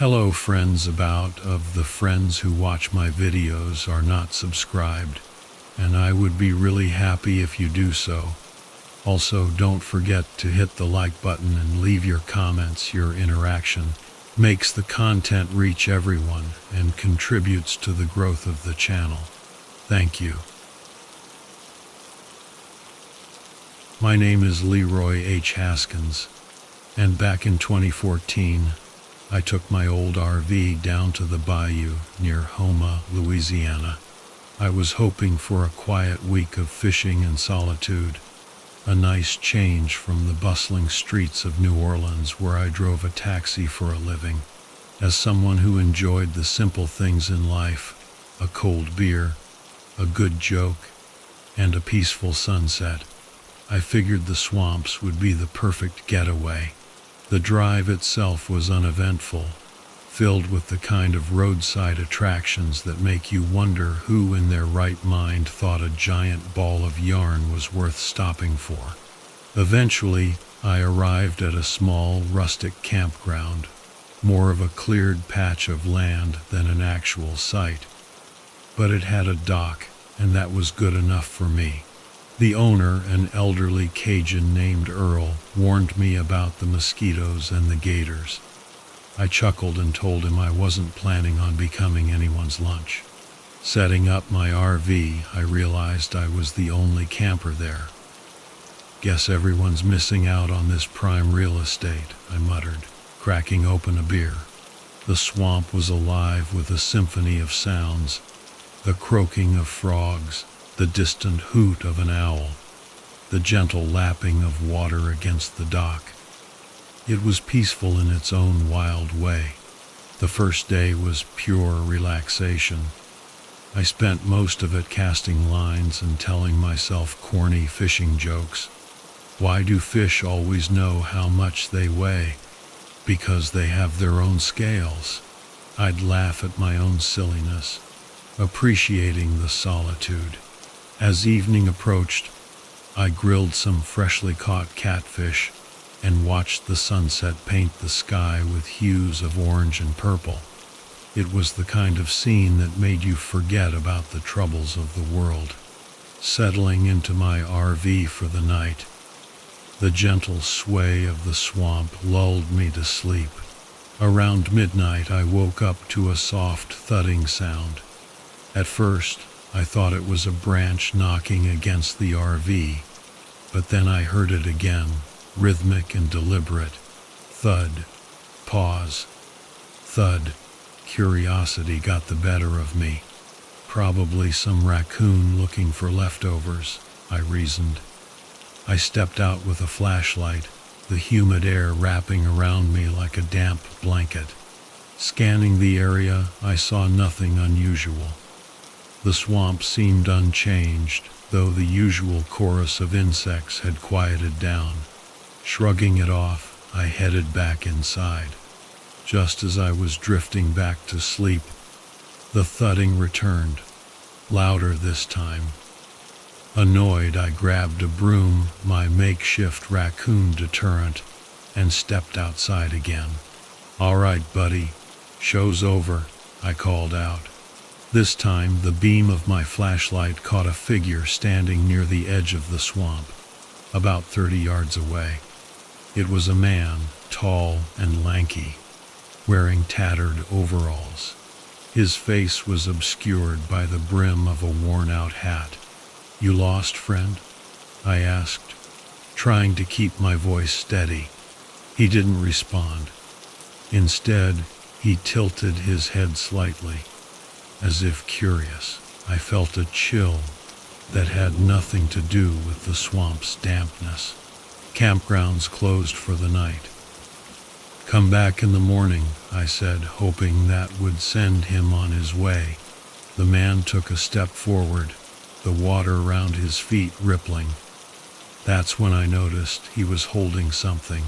Hello friends, about of the friends who watch my videos are not subscribed, and I would be really happy if you do so. Also, don't forget to hit the like button and leave your comments. Your interaction makes the content reach everyone and contributes to the growth of the channel. Thank you. My name is Leroy H. Haskins, and back in 2014, I took my old RV down to the bayou near Houma, Louisiana. I was hoping for a quiet week of fishing and solitude, a nice change from the bustling streets of New Orleans where I drove a taxi for a living. As someone who enjoyed the simple things in life, a cold beer, a good joke, and a peaceful sunset, I figured the swamps would be the perfect getaway. The drive itself was uneventful, filled with the kind of roadside attractions that make you wonder who in their right mind thought a giant ball of yarn was worth stopping for. Eventually, I arrived at a small, rustic campground, more of a cleared patch of land than an actual site. But it had a dock, and that was good enough for me. The owner, an elderly Cajun named Earl, warned me about the mosquitoes and the gators. I chuckled and told him I wasn't planning on becoming anyone's lunch. Setting up my RV, I realized I was the only camper there. Guess everyone's missing out on this prime real estate, I muttered, cracking open a beer. The swamp was alive with a symphony of sounds, the croaking of frogs, the distant hoot of an owl, the gentle lapping of water against the dock. It was peaceful in its own wild way. The first day was pure relaxation. I spent most of it casting lines and telling myself corny fishing jokes. Why do fish always know how much they weigh? Because they have their own scales. I'd laugh at my own silliness, appreciating the solitude. As evening approached, I grilled some freshly caught catfish and watched the sunset paint the sky with hues of orange and purple. It was the kind of scene that made you forget about the troubles of the world. Settling into my RV for the night, the gentle sway of the swamp lulled me to sleep. Around midnight, I woke up to a soft thudding sound. At first, I thought it was a branch knocking against the RV, but then I heard it again, rhythmic and deliberate. Thud, pause, thud. Curiosity got the better of me. Probably some raccoon looking for leftovers, I reasoned. I stepped out with a flashlight, the humid air wrapping around me like a damp blanket. Scanning the area, I saw nothing unusual. The swamp seemed unchanged, though the usual chorus of insects had quieted down. Shrugging it off, I headed back inside. Just as I was drifting back to sleep, the thudding returned, louder this time. Annoyed, I grabbed a broom, my makeshift raccoon deterrent, and stepped outside again. "All right, buddy, show's over," I called out. This time, the beam of my flashlight caught a figure standing near the edge of the swamp, about 30 yards away. It was a man, tall and lanky, wearing tattered overalls. His face was obscured by the brim of a worn-out hat. "You lost, friend?" I asked, trying to keep my voice steady. He didn't respond. Instead, he tilted his head slightly, as if curious. I felt a chill that had nothing to do with the swamp's dampness. Campgrounds closed for the night. "Come back in the morning," I said, hoping that would send him on his way. The man took a step forward, the water around his feet rippling. That's when I noticed he was holding something,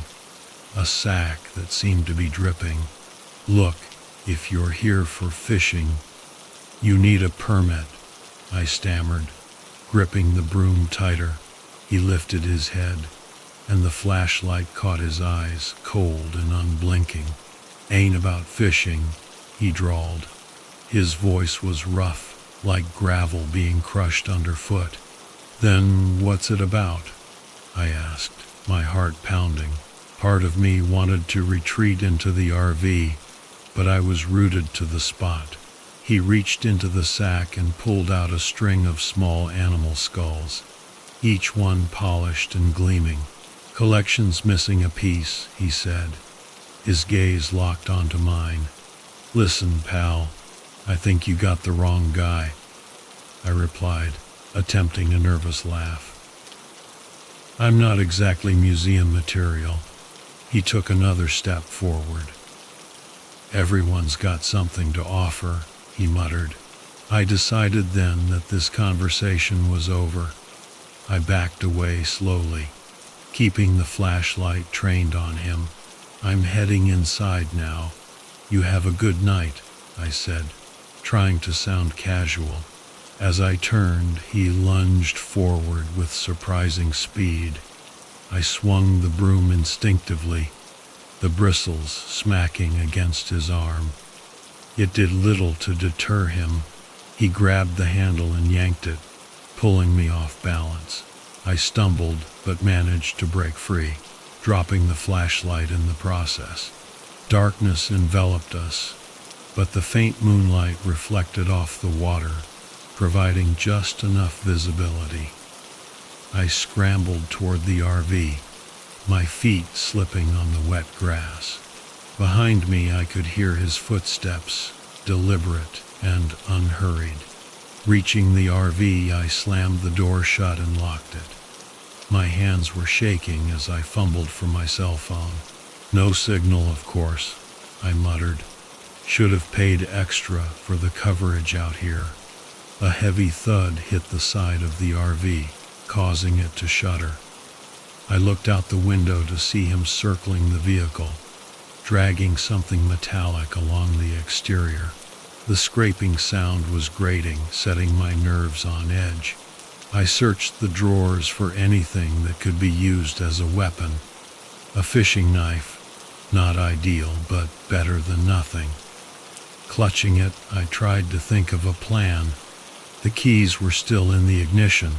a sack that seemed to be dripping. "Look, if you're here for fishing, you need a permit," I stammered, gripping the broom tighter. He lifted his head, and the flashlight caught his eyes, cold and unblinking. "Ain't about fishing," he drawled. His voice was rough, like gravel being crushed underfoot. "Then what's it about?" I asked, my heart pounding. Part of me wanted to retreat into the RV, but I was rooted to the spot. He reached into the sack and pulled out a string of small animal skulls, each one polished and gleaming. "Collection's missing a piece," he said. His gaze locked onto mine. "Listen, pal, I think you got the wrong guy," I replied, attempting a nervous laugh. "I'm not exactly museum material." He took another step forward. "Everyone's got something to offer," he muttered. I decided then that this conversation was over. I backed away slowly, keeping the flashlight trained on him. "I'm heading inside now. You have a good night," I said, trying to sound casual. As I turned, he lunged forward with surprising speed. I swung the broom instinctively, the bristles smacking against his arm. It did little to deter him. He grabbed the handle and yanked it, pulling me off balance. I stumbled, but managed to break free, dropping the flashlight in the process. Darkness enveloped us, but the faint moonlight reflected off the water, providing just enough visibility. I scrambled toward the RV, my feet slipping on the wet grass. Behind me I could hear his footsteps, deliberate and unhurried. Reaching the RV, I slammed the door shut and locked it. My hands were shaking as I fumbled for my cell phone. "No signal, of course," I muttered. "Should have paid extra for the coverage out here." A heavy thud hit the side of the RV, causing it to shudder. I looked out the window to see him circling the vehicle, dragging something metallic along the exterior. The scraping sound was grating, setting my nerves on edge. I searched the drawers for anything that could be used as a weapon. A fishing knife, not ideal, but better than nothing. Clutching it, I tried to think of a plan. The keys were still in the ignition.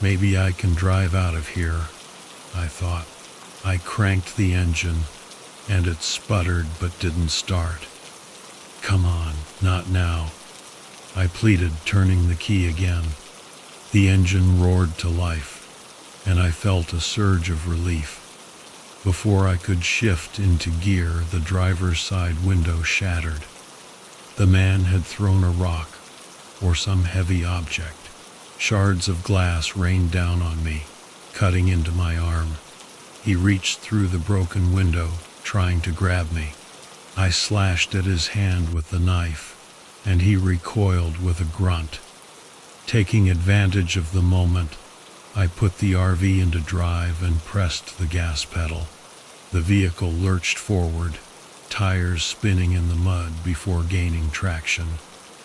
Maybe I can drive out of here, I thought. I cranked the engine, and it sputtered but didn't start. "Come on, not now," I pleaded, turning the key again. The engine roared to life, and I felt a surge of relief. Before I could shift into gear, the driver's side window shattered. The man had thrown a rock, or some heavy object. Shards of glass rained down on me, cutting into my arm. He reached through the broken window, trying to grab me. I slashed at his hand with the knife, and he recoiled with a grunt. Taking advantage of the moment, I put the RV into drive and pressed the gas pedal. The vehicle lurched forward, tires spinning in the mud before gaining traction.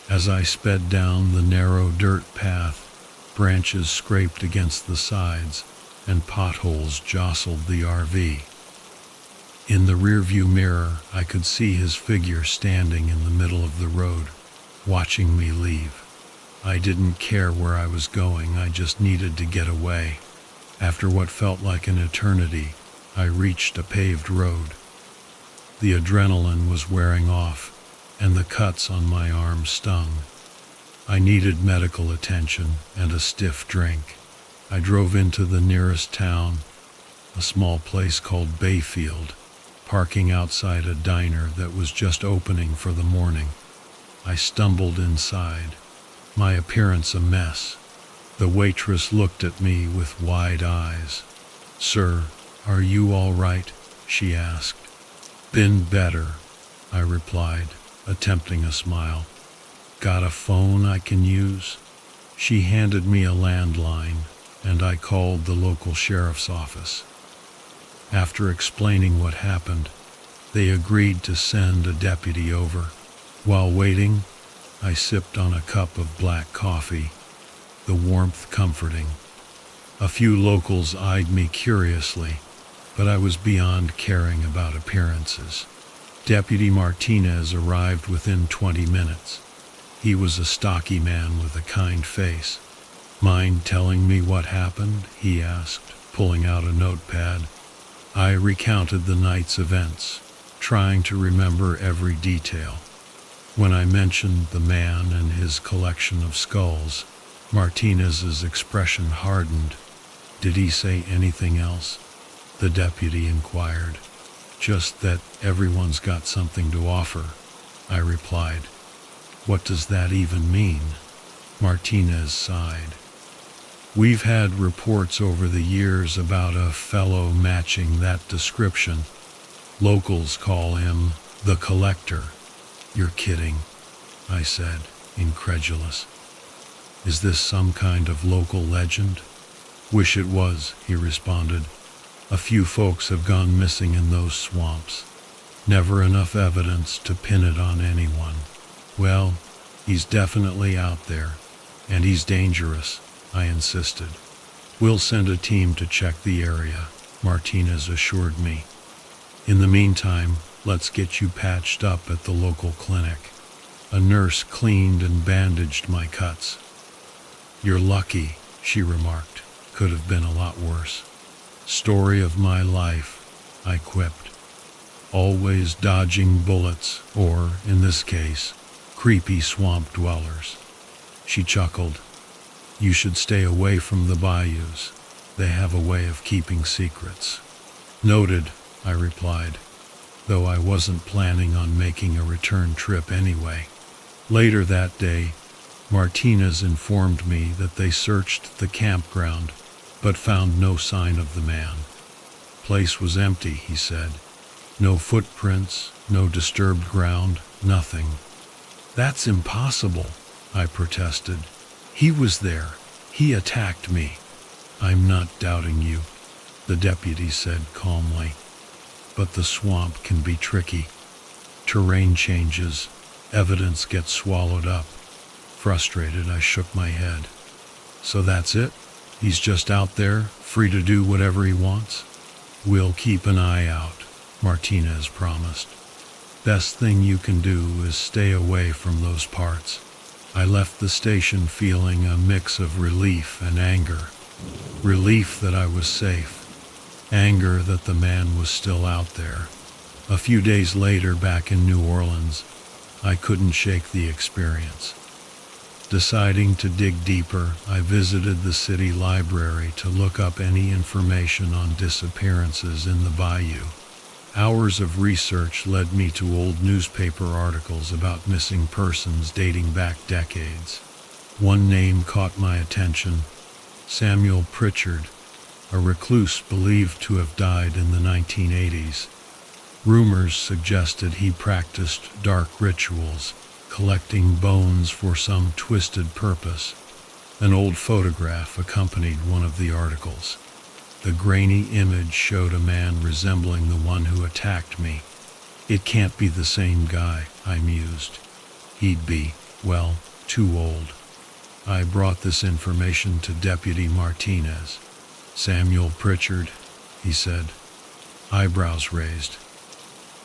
As I sped down the narrow dirt path, branches scraped against the sides, and potholes jostled the RV. In the rearview mirror, I could see his figure standing in the middle of the road, watching me leave. I didn't care where I was going, I just needed to get away. After what felt like an eternity, I reached a paved road. The adrenaline was wearing off, and the cuts on my arm stung. I needed medical attention and a stiff drink. I drove into the nearest town, a small place called Bayfield, parking outside a diner that was just opening for the morning. I stumbled inside, my appearance a mess. The waitress looked at me with wide eyes. "Sir, are you all right?" she asked. "Been better," I replied, attempting a smile. "Got a phone I can use?" She handed me a landline, and I called the local sheriff's office. After explaining what happened, they agreed to send a deputy over. While waiting, I sipped on a cup of black coffee, the warmth comforting. A few locals eyed me curiously, but I was beyond caring about appearances. Deputy Martinez arrived within 20 minutes. He was a stocky man with a kind face. "Mind telling me what happened?" he asked, pulling out a notepad. I recounted the night's events, trying to remember every detail. When I mentioned the man and his collection of skulls, Martinez's expression hardened. "Did he say anything else?" the deputy inquired. "Just that everyone's got something to offer," I replied. "What does that even mean?" Martinez sighed. "We've had reports over the years about a fellow matching that description. Locals call him the Collector." "You're kidding," I said, incredulous. "Is this some kind of local legend?" "Wish it was," he responded. "A few folks have gone missing in those swamps. Never enough evidence to pin it on anyone." "Well, he's definitely out there, and he's dangerous," I insisted. "We'll send a team to check the area," Martinez assured me. "In the meantime, let's get you patched up at the local clinic." A nurse cleaned and bandaged my cuts. "You're lucky," she remarked. "Could have been a lot worse." "Story of my life," I quipped. "Always dodging bullets, or, in this case, creepy swamp dwellers." She chuckled. "You should stay away from the bayous. They have a way of keeping secrets." "Noted," I replied, though I wasn't planning on making a return trip anyway. Later that day, Martinez informed me that they searched the campground, but found no sign of the man. "Place was empty," he said. "No footprints, no disturbed ground, nothing." "That's impossible," I protested. "He was there. He attacked me." "I'm not doubting you," the deputy said calmly. "But the swamp can be tricky. Terrain changes, evidence gets swallowed up." Frustrated, I shook my head. "So that's it? He's just out there, free to do whatever he wants?" "We'll keep an eye out," Martinez promised. "Best thing you can do is stay away from those parts." I left the station feeling a mix of relief and anger. Relief that I was safe. Anger that the man was still out there. A few days later, back in New Orleans, I couldn't shake the experience. Deciding to dig deeper, I visited the city library to look up any information on disappearances in the bayou. Hours of research led me to old newspaper articles about missing persons dating back decades. One name caught my attention: Samuel Pritchard, a recluse believed to have died in the 1980s. Rumors suggested he practiced dark rituals, collecting bones for some twisted purpose. An old photograph accompanied one of the articles. The grainy image showed a man resembling the one who attacked me. "It can't be the same guy," I mused. "He'd be, well, too old." I brought this information to Deputy Martinez. "Samuel Pritchard," he said, eyebrows raised.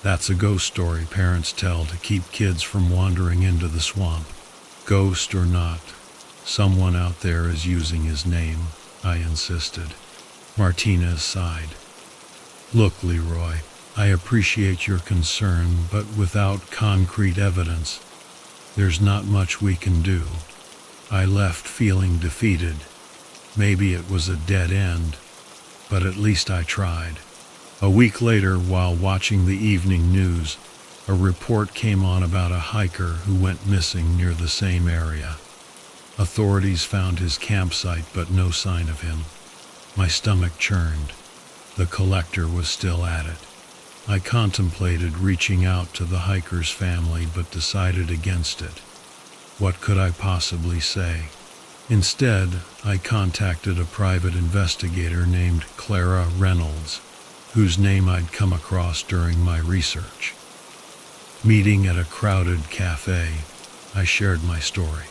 "That's a ghost story parents tell to keep kids from wandering into the swamp. Ghost or not, someone out there is using his name," I insisted. Martinez sighed. "Look, Leroy, I appreciate your concern, but without concrete evidence, there's not much we can do." I left feeling defeated. Maybe it was a dead end, but at least I tried. A week later, while watching the evening news, a report came on about a hiker who went missing near the same area. Authorities found his campsite, but no sign of him. My stomach churned. The Collector was still at it. I contemplated reaching out to the hiker's family, but decided against it. What could I possibly say? Instead, I contacted a private investigator named Clara Reynolds, whose name I'd come across during my research. Meeting at a crowded cafe, I shared my story.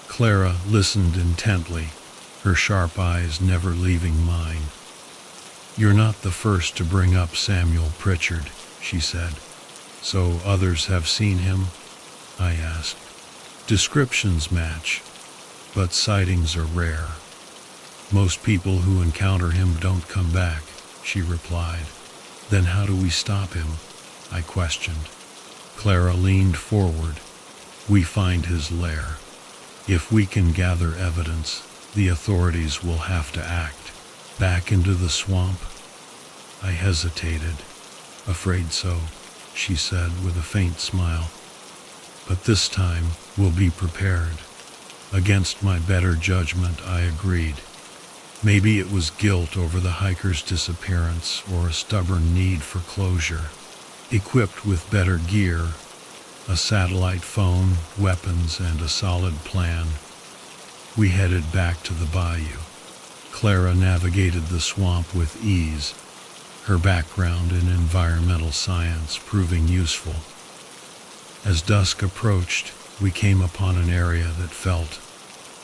Clara listened intently, her sharp eyes never leaving mine. "You're not the first to bring up Samuel Pritchard," she said. So others have seen him? I asked. Descriptions match, but sightings are rare. Most people who encounter him don't come back, she replied. Then how do we stop him? I questioned. Clara leaned forward. We find his lair. If we can gather evidence, the authorities will have to act. Back into the swamp? I hesitated. Afraid so, she said with a faint smile. But this time we'll be prepared. Against my better judgment, I agreed. Maybe it was guilt over the hiker's disappearance or a stubborn need for closure. Equipped with better gear, a satellite phone, weapons, and a solid plan, we headed back to the bayou. Clara navigated the swamp with ease, her background in environmental science proving useful. As dusk approached, we came upon an area that felt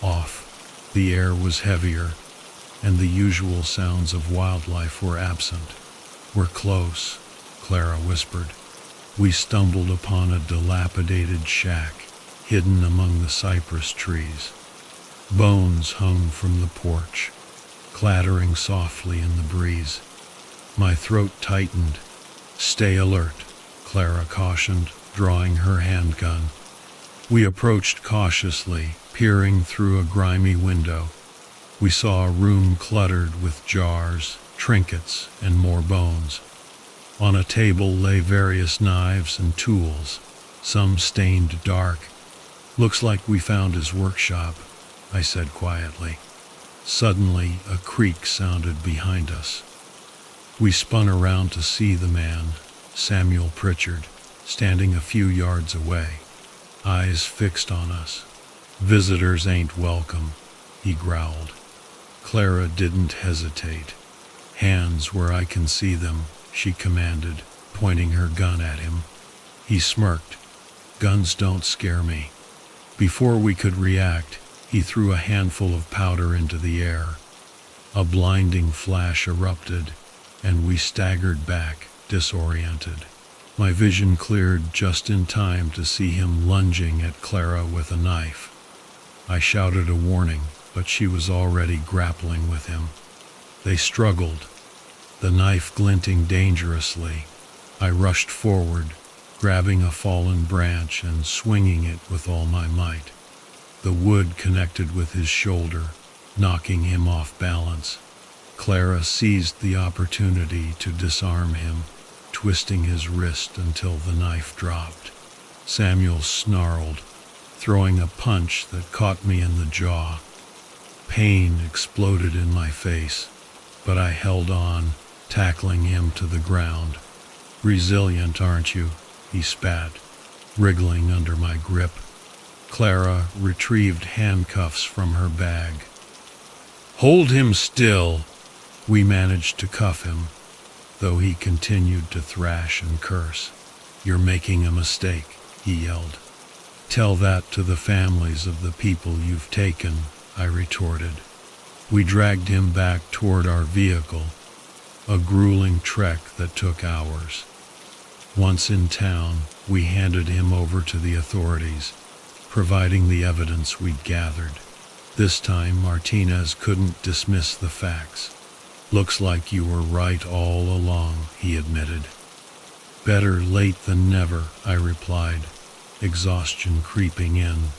off. The air was heavier, and the usual sounds of wildlife were absent. We're close, Clara whispered. We stumbled upon a dilapidated shack, hidden among the cypress trees. Bones hung from the porch, clattering softly in the breeze. My throat tightened. Stay alert, Clara cautioned, drawing her handgun. We approached cautiously, peering through a grimy window. We saw a room cluttered with jars, trinkets, and more bones. On a table lay various knives and tools, some stained dark. Looks like we found his workshop, I said quietly. Suddenly, a creak sounded behind us. We spun around to see the man, Samuel Pritchard, standing a few yards away, eyes fixed on us. Visitors ain't welcome, he growled. Clara didn't hesitate. Hands where I can see them, she commanded, pointing her gun at him. He smirked. Guns don't scare me. Before we could react, he threw a handful of powder into the air. A blinding flash erupted, and we staggered back, disoriented. My vision cleared just in time to see him lunging at Clara with a knife. I shouted a warning, but she was already grappling with him. They struggled, the knife glinting dangerously. I rushed forward, grabbing a fallen branch and swinging it with all my might. The wood connected with his shoulder, knocking him off balance. Clara seized the opportunity to disarm him, twisting his wrist until the knife dropped. Samuel snarled, throwing a punch that caught me in the jaw. Pain exploded in my face, but I held on, tackling him to the ground. Resilient, aren't you? He spat, wriggling under my grip. Clara retrieved handcuffs from her bag. Hold him still! We managed to cuff him, though he continued to thrash and curse. You're making a mistake, he yelled. Tell that to the families of the people you've taken, I retorted. We dragged him back toward our vehicle, a grueling trek that took hours. Once in town, we handed him over to the authorities, providing the evidence we'd gathered. This time, Martinez couldn't dismiss the facts. Looks like you were right all along, he admitted. Better late than never, I replied, exhaustion creeping in.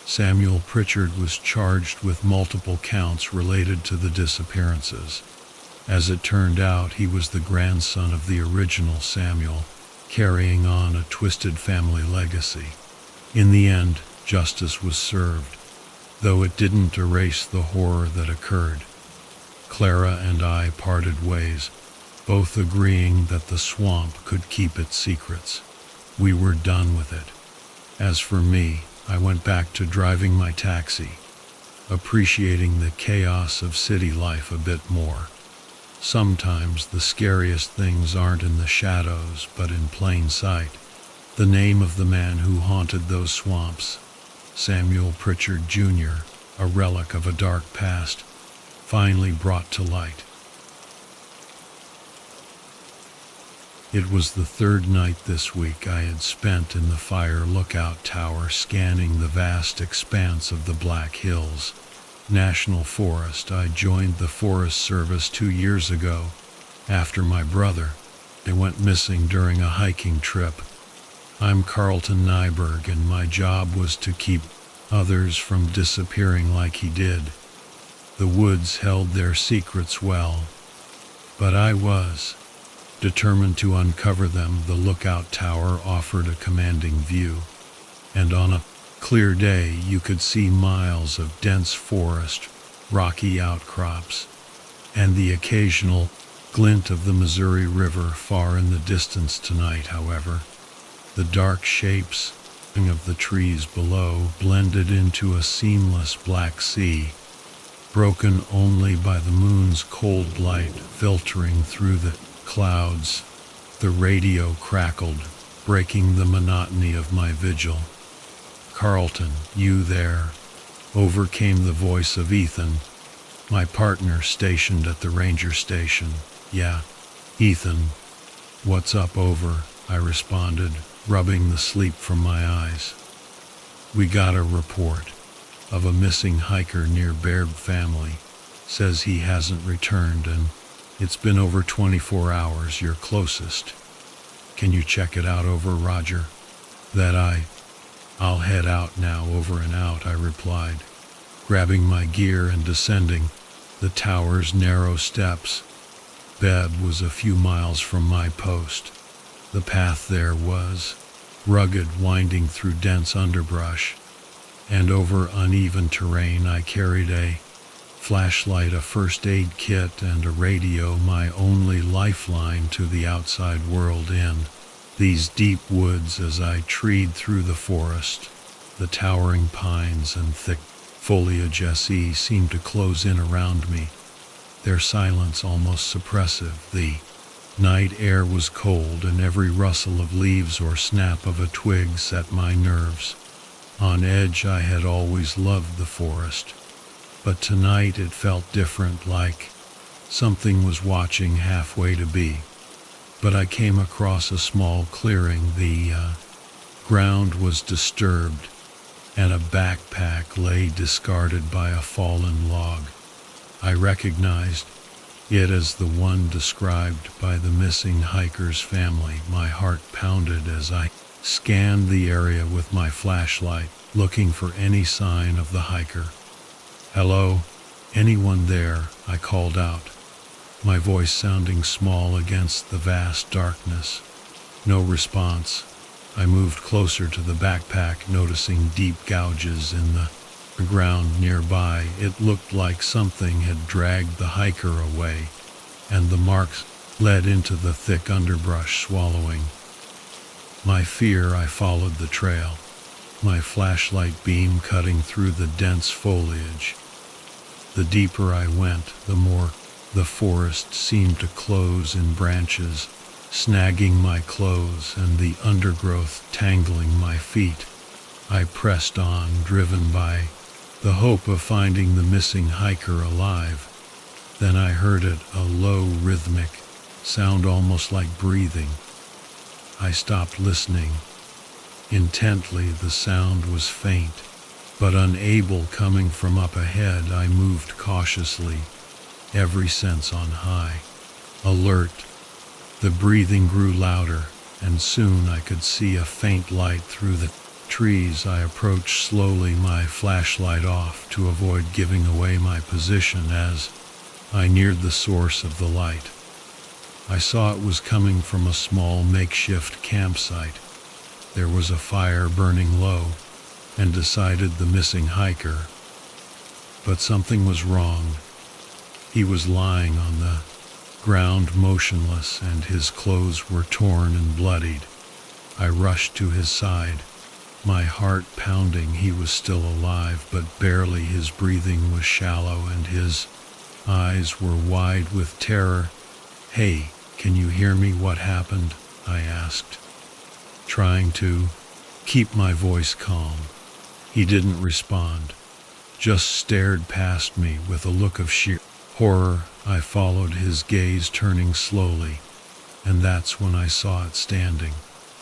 Samuel Pritchard was charged with multiple counts related to the disappearances. As it turned out, he was the grandson of the original Samuel, carrying on a twisted family legacy. In the end, justice was served, though it didn't erase the horror that occurred. Clara and I parted ways, both agreeing that the swamp could keep its secrets. We were done with it. As for me, I went back to driving my taxi, appreciating the chaos of city life a bit more. Sometimes the scariest things aren't in the shadows, but in plain sight. The name of the man who haunted those swamps, Samuel Pritchard Jr., a relic of a dark past, finally brought to light. It was the third night this week I had spent in the fire lookout tower scanning the vast expanse of the Black Hills National Forest. I joined the Forest Service 2 years ago after my brother. They went missing during a hiking trip. I'm Carlton Nyberg, and my job was to keep others from disappearing like he did. The woods held their secrets well, but I was determined to uncover them. The lookout tower offered a commanding view, and on a clear day you could see miles of dense forest, rocky outcrops, and the occasional glint of the Missouri River far in the distance. Tonight, however, the dark shapes of the trees below blended into a seamless black sea, broken only by the moon's cold light filtering through the clouds. The radio crackled, breaking the monotony of my vigil. "Carlton, you there?" Over came the voice of Ethan, my partner stationed at the ranger station. "Yeah, Ethan, what's up?" "Over," I responded, rubbing the sleep from my eyes. "We got a report of a missing hiker near Baird. Family says he hasn't returned, and it's been over 24 hours. You're closest. Can you check it out?" "Over." "Roger that. I'll head out now." "Over and out," I replied, grabbing my gear and descending the tower's narrow steps. Bed was a few miles from my post. The path there was rugged, winding through dense underbrush and over uneven terrain. I carried a flashlight, a first aid kit, and a radio, my only lifeline to the outside world in these deep woods. As I treed through the forest, the towering pines and thick foliage seemed to close in around me, their silence almost suppressive. The night air was cold, and every rustle of leaves or snap of a twig set my nerves on edge. I had always loved the forest, but tonight it felt different, like something was watching halfway to be. But I came across a small clearing. The ground was disturbed, and a backpack lay discarded by a fallen log. I recognized it as the one described by the missing hiker's family. My heart pounded as I scanned the area with my flashlight, looking for any sign of the hiker. "Hello? Anyone there?" I called out, my voice sounding small against the vast darkness. No response. I moved closer to the backpack, noticing deep gouges in the ground nearby. It looked like something had dragged the hiker away, and the marks led into the thick underbrush. Swallowing my fear, I followed the trail, my flashlight beam cutting through the dense foliage. The deeper I went, the more the forest seemed to close in branches, snagging my clothes and the undergrowth tangling my feet. I pressed on, driven by the hope of finding the missing hiker alive. Then I heard it, a low, rhythmic sound almost like breathing. I stopped listening intently. The sound was faint, but unable, coming from up ahead. I moved cautiously, every sense on high alert. The breathing grew louder, and soon I could see a faint light through the trees. I approached slowly, my flashlight off to avoid giving away my position. As I neared the source of the light, I saw it was coming from a small makeshift campsite. There was a fire burning low, and decided the missing hiker. But something was wrong. He was lying on the ground, motionless, and his clothes were torn and bloodied. I rushed to his side, my heart pounding. He was still alive, but barely. His breathing was shallow, and his eyes were wide with terror. "Hey, can you hear me? What happened?" I asked, trying to keep my voice calm. He didn't respond, just stared past me with a look of sheer horror. I followed his gaze, turning slowly, and that's when I saw it standing.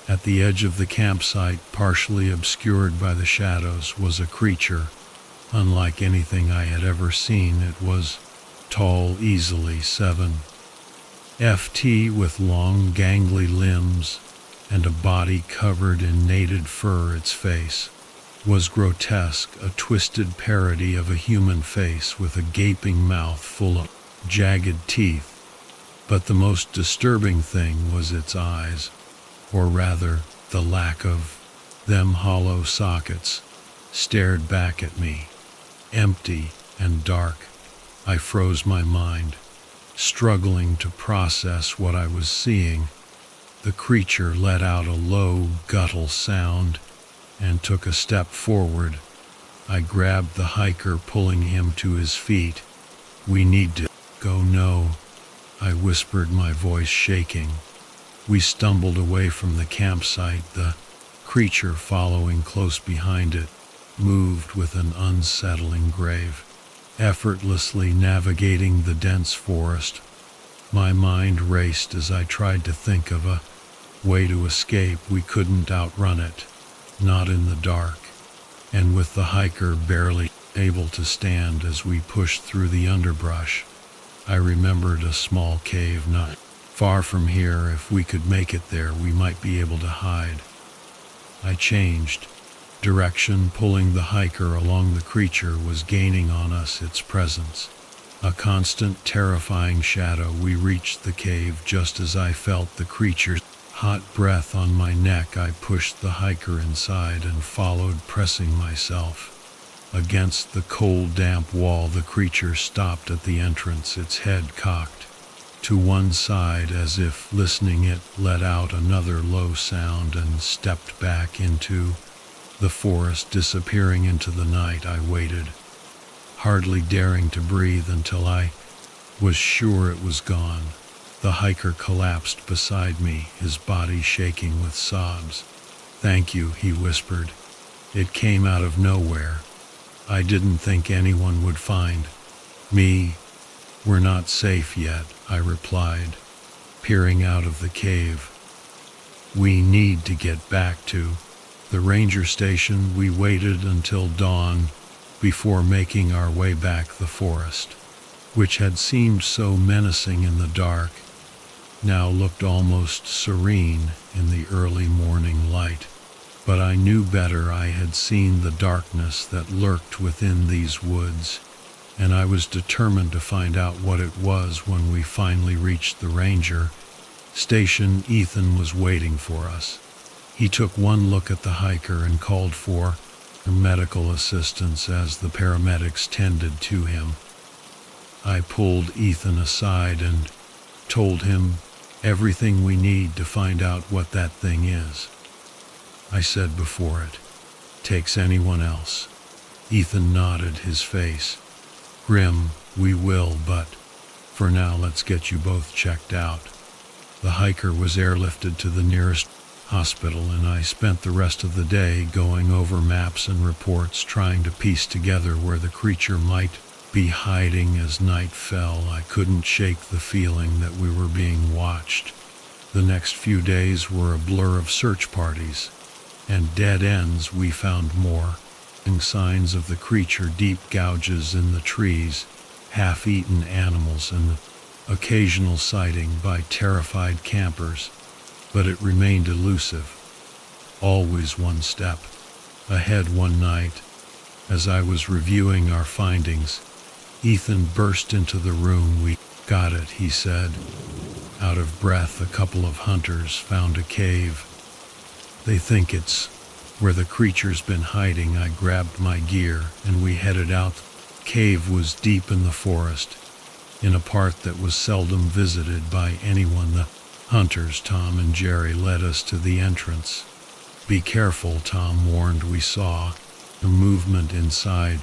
At the edge of the campsite, partially obscured by the shadows, was a creature. Unlike anything I had ever seen, it was tall, easily 7 ft, with long, gangly limbs and a body covered in knitted fur. Its face was grotesque, a twisted parody of a human face with a gaping mouth full of jagged teeth. But the most disturbing thing was its eyes, or rather, the lack of them. Hollow sockets stared back at me, empty and dark. I froze my mind, struggling to process what I was seeing. The creature let out a low, guttural sound and took a step forward. I grabbed the hiker, pulling him to his feet. "We need to go." "No," I whispered, my voice shaking. We stumbled away from the campsite, the creature following close behind it, moved with an unsettling grave, effortlessly navigating the dense forest. My mind raced as I tried to think of a way to escape. We couldn't outrun it, not in the dark, and with the hiker barely able to stand as we pushed through the underbrush, I remembered a small cave not far from here. If we could make it there, we might be able to hide. I changed direction, pulling the hiker along. The creature was gaining on us, its presence a constant, terrifying shadow. We reached the cave just as I felt the creature's hot breath on my neck. I pushed the hiker inside and followed, pressing myself against the cold, damp wall. The creature stopped at the entrance, its head cocked to one side as if listening. It let out another low sound and stepped back into the forest, disappearing into the night. I waited, hardly daring to breathe, until I was sure it was gone. The hiker collapsed beside me, his body shaking with sobs. "Thank you," he whispered. "It came out of nowhere. I didn't think anyone would find me." "We're not safe yet," I replied, peering out of the cave. "We need to get back to the ranger station." We waited until dawn before making our way back. The forest, which had seemed so menacing in the dark, now looked almost serene in the early morning light. But I knew better. I had seen the darkness that lurked within these woods, and I was determined to find out what it was. When we finally reached the ranger station, Ethan was waiting for us. He took one look at the hiker and called for medical assistance as the paramedics tended to him. I pulled Ethan aside and told him everything we need to find out what that thing is. I said before it takes anyone else. Ethan nodded, his face grim. "We will, but for now let's get you both checked out." The hiker was airlifted to the nearest hospital, and I spent the rest of the day going over maps and reports, trying to piece together where the creature might be hiding. As night fell, I couldn't shake the feeling that we were being watched. The next few days were a blur of search parties and dead ends. We found more signs of the creature: deep gouges in the trees, half-eaten animals, and occasional sighting by terrified campers. But it remained elusive, always one step ahead. One night, as I was reviewing our findings, Ethan burst into the room. "We got it," he said, out of breath. "A couple of hunters found a cave. They think it's where the creature's been hiding." I grabbed my gear and we headed out. The cave was deep in the forest, in a part that was seldom visited by anyone. The hunters, Tom and Jerry, led us to the entrance. "Be careful," Tom warned. We saw the movement inside.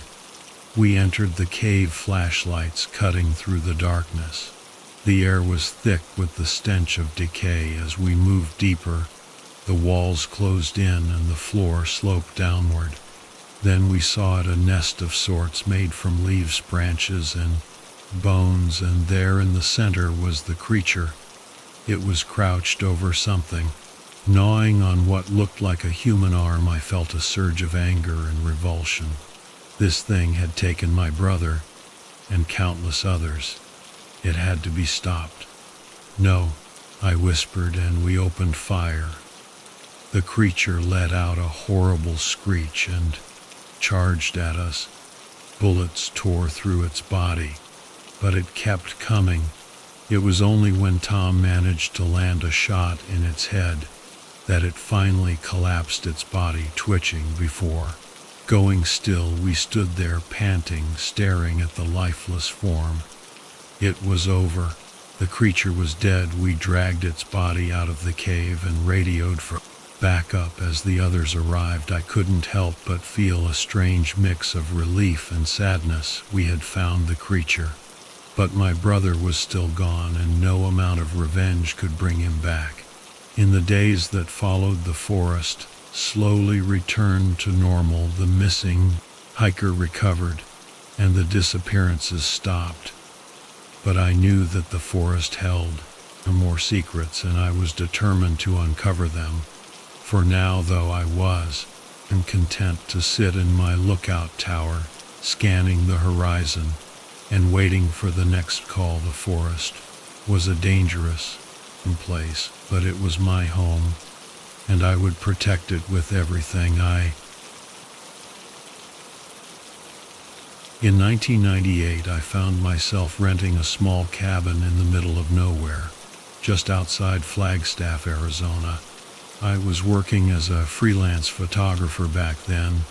We entered the cave, flashlights cutting through the darkness. The air was thick with the stench of decay. As we moved deeper, the walls closed in and the floor sloped downward. Then we saw it, a nest of sorts made from leaves, branches, and bones, and there in the center was the creature, It was crouched over something, gnawing on what looked like a human arm. I felt a surge of anger and revulsion. This thing had taken my brother and countless others. It had to be stopped. No, I whispered, and we opened fire. The creature let out a horrible screech and charged at us. Bullets tore through its body, but it kept coming. It was only when Tom managed to land a shot in its head that it finally collapsed, its body twitching before going still. We stood there panting, staring at the lifeless form. It was over. The creature was dead. We dragged its body out of the cave and radioed for backup as the others arrived. I couldn't help but feel a strange mix of relief and sadness. We had found the creature, but my brother was still gone, and no amount of revenge could bring him back. In the days that followed, the forest slowly returned to normal. The missing hiker recovered, and the disappearances stopped. But I knew that the forest held more secrets, and I was determined to uncover them. For now, though, I was content to sit in my lookout tower, scanning the horizon and waiting for the next call. The forest was a dangerous place, but it was my home, and I would protect it with everything I... In 1998, I found myself renting a small cabin in the middle of nowhere, just outside Flagstaff, Arizona. I was working as a freelance photographer back then,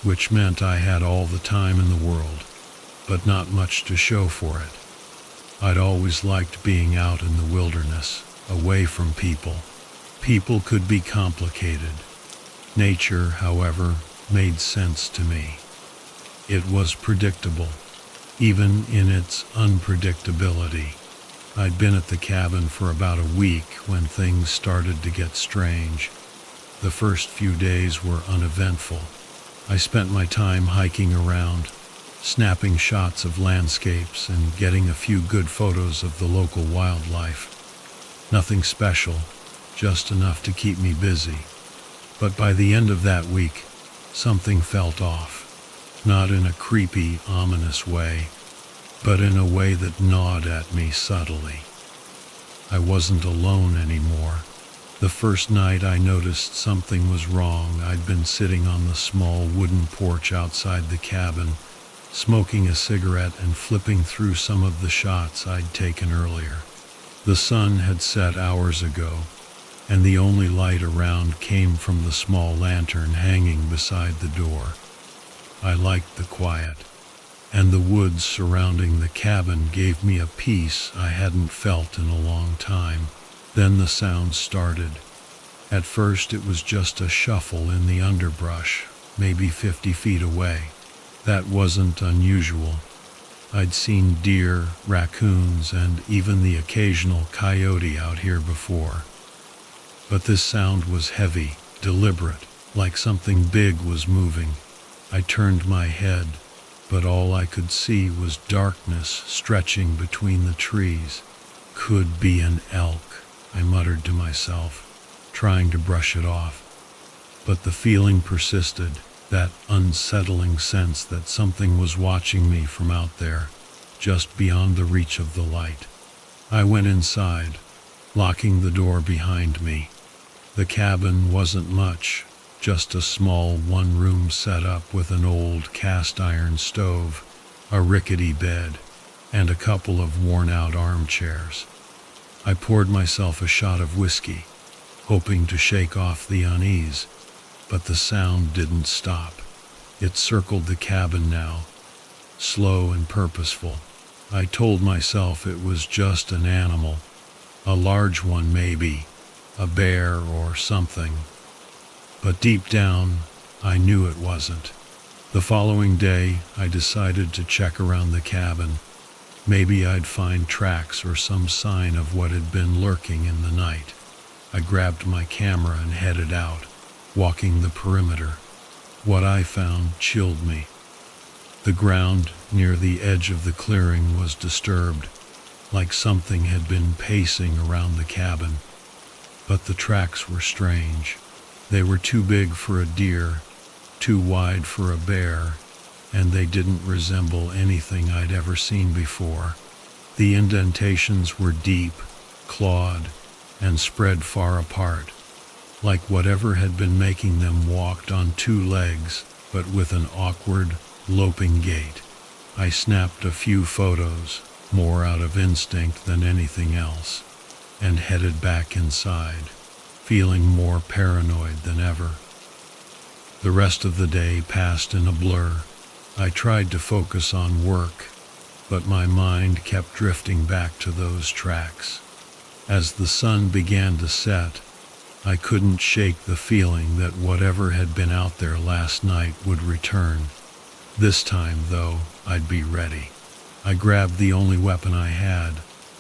which meant I had all the time in the world, but not much to show for it. I'd always liked being out in the wilderness, away from people. People could be complicated. Nature, however, made sense to me. It was predictable, even in its unpredictability. I'd been at the cabin for about a week when things started to get strange. The first few days were uneventful. I spent my time hiking around, snapping shots of landscapes and getting a few good photos of the local wildlife. Nothing special, just enough to keep me busy. But by the end of that week, something felt off. Not in a creepy, ominous way, but in a way that gnawed at me subtly. I wasn't alone anymore. The first night I noticed something was wrong. I'd been sitting on the small wooden porch outside the cabin, smoking a cigarette and flipping through some of the shots I'd taken earlier. The sun had set hours ago, and the only light around came from the small lantern hanging beside the door. I liked the quiet, and the woods surrounding the cabin gave me a peace I hadn't felt in a long time. Then the sound started. At first it was just a shuffle in the underbrush, maybe 50 feet away. That wasn't unusual. I'd seen deer, raccoons, and even the occasional coyote out here before. But this sound was heavy, deliberate, like something big was moving. I turned my head, but all I could see was darkness stretching between the trees. Could be an elk, I muttered to myself, trying to brush it off. But the feeling persisted, that unsettling sense that something was watching me from out there, just beyond the reach of the light. I went inside, locking the door behind me. The cabin wasn't much, just a small one-room setup with an old cast-iron stove, a rickety bed, and a couple of worn-out armchairs. I poured myself a shot of whiskey, hoping to shake off the unease, but the sound didn't stop. It circled the cabin now, slow and purposeful. I told myself it was just an animal, a large one maybe, a bear or something. But deep down, I knew it wasn't. The following day, I decided to check around the cabin. Maybe I'd find tracks or some sign of what had been lurking in the night. I grabbed my camera and headed out, walking the perimeter. What I found chilled me. The ground near the edge of the clearing was disturbed. like something had been pacing around the cabin. But the tracks were strange. They were too big for a deer, too wide for a bear, and they didn't resemble anything I'd ever seen before. The indentations were deep, clawed, and spread far apart, like whatever had been making them walked on two legs, but with an awkward, loping gait. I snapped a few photos, more out of instinct than anything else, and headed back inside, feeling more paranoid than ever. The rest of the day passed in a blur. I tried to focus on work, but my mind kept drifting back to those tracks. As the sun began to set, I couldn't shake the feeling that whatever had been out there last night would return. This time, though, I'd be ready. I grabbed the only weapon I had,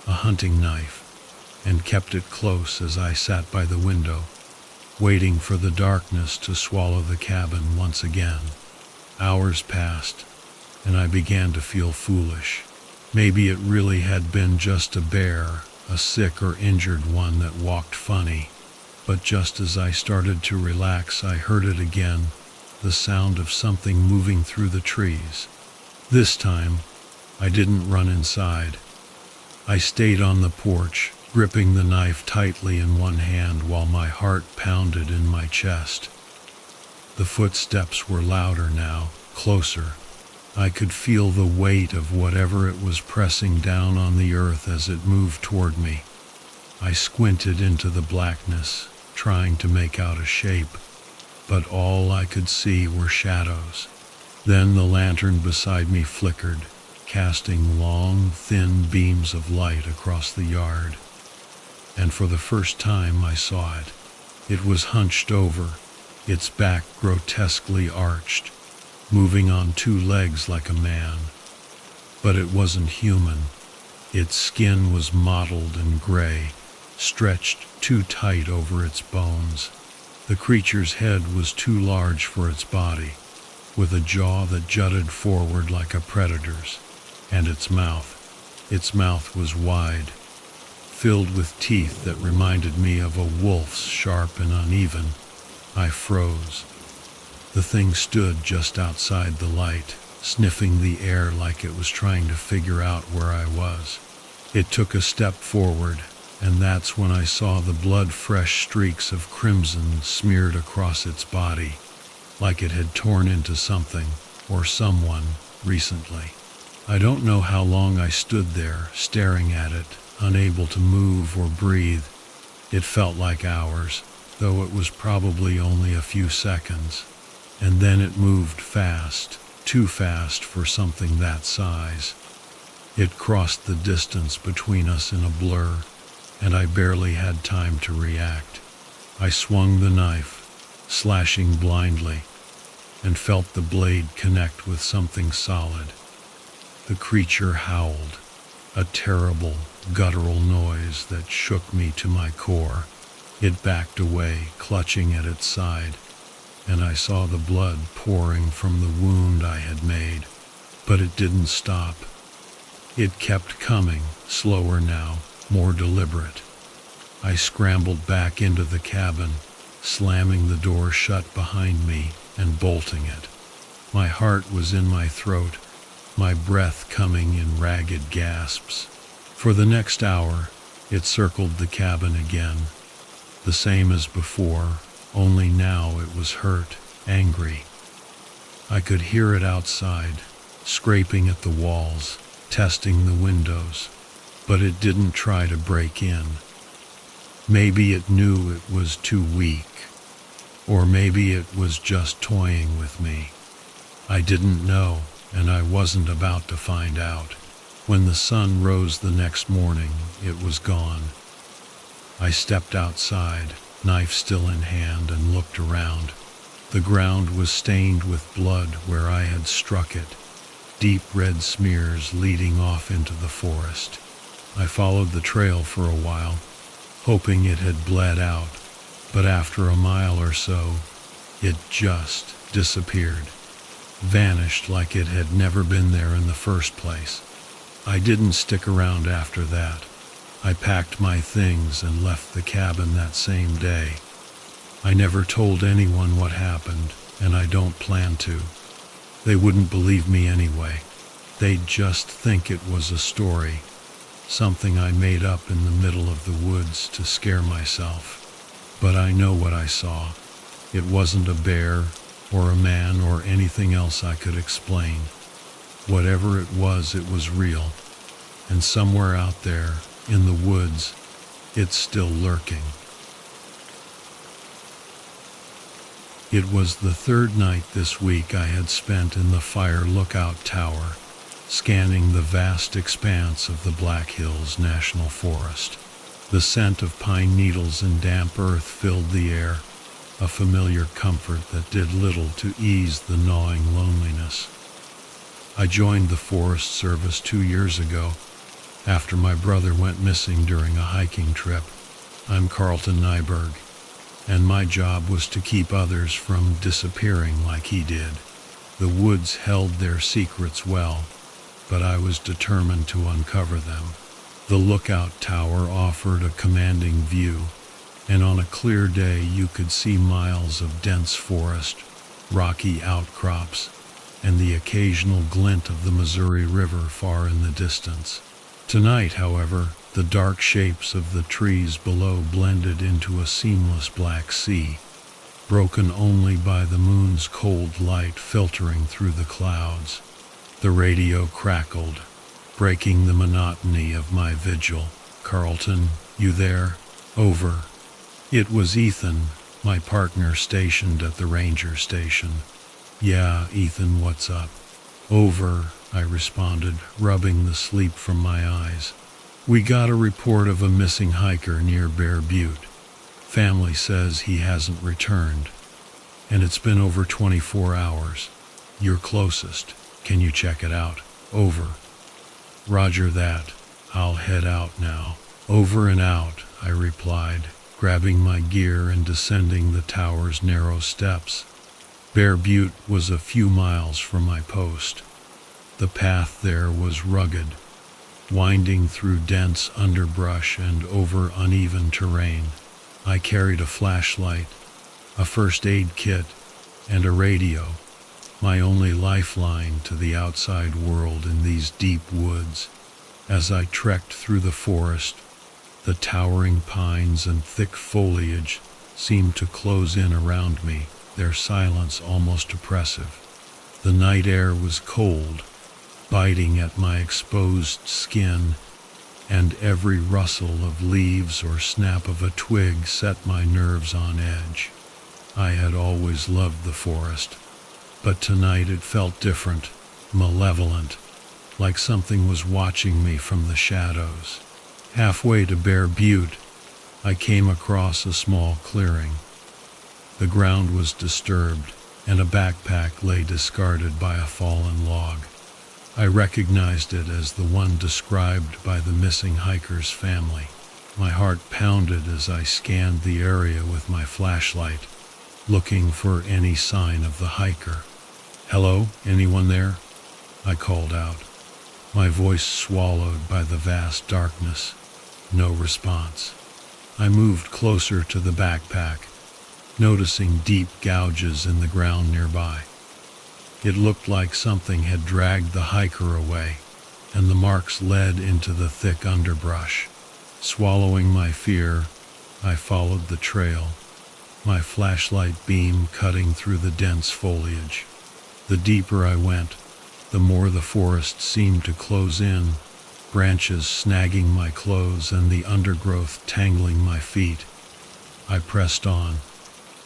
a hunting knife, and kept it close as I sat by the window, waiting for the darkness to swallow the cabin once again. Hours passed, and I began to feel foolish. Maybe it really had been just a bear, a sick or injured one that walked funny. But just as I started to relax, I heard it again, the sound of something moving through the trees. This time, I didn't run inside. I stayed on the porch, gripping the knife tightly in one hand while my heart pounded in my chest. The footsteps were louder now, closer. I could feel the weight of whatever it was pressing down on the earth as it moved toward me. I squinted into the blackness, trying to make out a shape, but all I could see were shadows. Then the lantern beside me flickered, casting long, thin beams of light across the yard. And for the first time I saw it. It was hunched over, its back grotesquely arched, moving on two legs like a man. But it wasn't human. Its skin was mottled and gray, stretched too tight over its bones. The creature's head was too large for its body, with a jaw that jutted forward like a predator's, and its mouth was wide, filled with teeth that reminded me of a wolf's, sharp and uneven. I froze. The thing stood just outside the light, sniffing the air like it was trying to figure out where I was. It took a step forward, and that's when I saw the blood-fresh streaks of crimson smeared across its body, like it had torn into something or someone recently. I don't know how long I stood there, staring at it, unable to move or breathe. It felt like hours, though it was probably only a few seconds. And then it moved fast, too fast for something that size. It crossed the distance between us in a blur, and I barely had time to react. I swung the knife, slashing blindly, and felt the blade connect with something solid. The creature howled, a terrible, guttural noise that shook me to my core. It backed away, clutching at its side, and I saw the blood pouring from the wound I had made. But it didn't stop. It kept coming, slower now, more deliberate. I scrambled back into the cabin, slamming the door shut behind me and bolting it. My heart was in my throat, my breath coming in ragged gasps. For the next hour, it circled the cabin again, the same as before, only now it was hurt, angry. I could hear it outside, scraping at the walls, testing the windows, but it didn't try to break in. Maybe it knew it was too weak, or maybe it was just toying with me. I didn't know, and I wasn't about to find out. When the sun rose the next morning, it was gone. I stepped outside, knife still in hand, and looked around. The ground was stained with blood where I had struck it, deep red smears leading off into the forest. I followed the trail for a while, hoping it had bled out, but after a mile or so, it just disappeared, vanished like it had never been there in the first place. I didn't stick around after that. I packed my things and left the cabin that same day. I never told anyone what happened, and I don't plan to. They wouldn't believe me anyway. They'd just think it was a story, something I made up in the middle of the woods to scare myself. But I know what I saw. It wasn't a bear or a man or anything else I could explain. Whatever it was real. And somewhere out there, in the woods, it's still lurking. It was the third night this week I had spent in the fire lookout tower, scanning the vast expanse of the Black Hills National Forest. The scent of pine needles and damp earth filled the air, a familiar comfort that did little to ease the gnawing loneliness. I joined the Forest Service 2 years ago, after my brother went missing during a hiking trip. I'm Carlton Nyberg, and my job was to keep others from disappearing like he did. The woods held their secrets well, but I was determined to uncover them. The lookout tower offered a commanding view, and on a clear day you could see miles of dense forest, rocky outcrops, and the occasional glint of the Missouri River far in the distance. Tonight, however, the dark shapes of the trees below blended into a seamless black sea, broken only by the moon's cold light filtering through the clouds. The radio crackled, breaking the monotony of my vigil. "Carlton, you there? Over." It was Ethan, my partner stationed at the ranger station. "Yeah, Ethan, what's up?" "Over," I responded, rubbing the sleep from my eyes. "We got a report of a missing hiker near Bear Butte. Family says he hasn't returned, and it's been over 24 hours. You're closest. Can you check it out?" "Over." "Roger that. I'll head out now." "Over and out," I replied, grabbing my gear and descending the tower's narrow steps. Bear Butte was a few miles from my post. The path there was rugged, winding through dense underbrush and over uneven terrain. I carried a flashlight, a first aid kit, and a radio, my only lifeline to the outside world in these deep woods. As I trekked through the forest, the towering pines and thick foliage seemed to close in around me, their silence almost oppressive. The night air was cold, biting at my exposed skin, and every rustle of leaves or snap of a twig set my nerves on edge. I had always loved the forest, but tonight it felt different, malevolent, like something was watching me from the shadows. Halfway to Bear Butte, I came across a small clearing. The ground was disturbed, and a backpack lay discarded by a fallen log. I recognized it as the one described by the missing hiker's family. My heart pounded as I scanned the area with my flashlight, looking for any sign of the hiker. "Hello, anyone there?" I called out, my voice swallowed by the vast darkness. No response. I moved closer to the backpack, noticing deep gouges in the ground nearby. It looked like something had dragged the hiker away, and the marks led into the thick underbrush. Swallowing my fear, I followed the trail, my flashlight beam cutting through the dense foliage. The deeper I went, the more the forest seemed to close in, branches snagging my clothes and the undergrowth tangling my feet. I pressed on,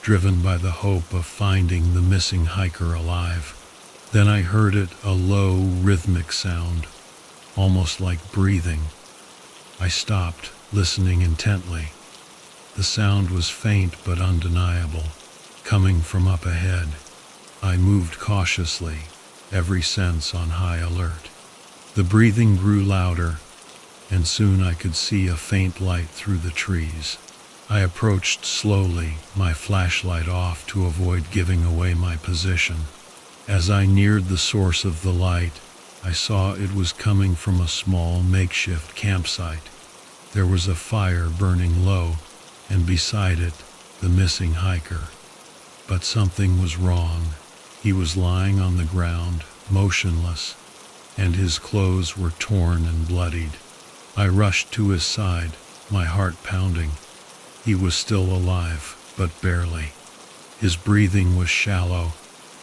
driven by the hope of finding the missing hiker alive. Then I heard it, a low, rhythmic sound, almost like breathing. I stopped, listening intently. The sound was faint but undeniable, coming from up ahead. I moved cautiously, every sense on high alert. The breathing grew louder, and soon I could see a faint light through the trees. I approached slowly, my flashlight off to avoid giving away my position. As I neared the source of the light, I saw it was coming from a small makeshift campsite. There was a fire burning low, and beside it, the missing hiker. But something was wrong. He was lying on the ground, motionless, and his clothes were torn and bloodied. I rushed to his side, my heart pounding. He was still alive, but barely. His breathing was shallow,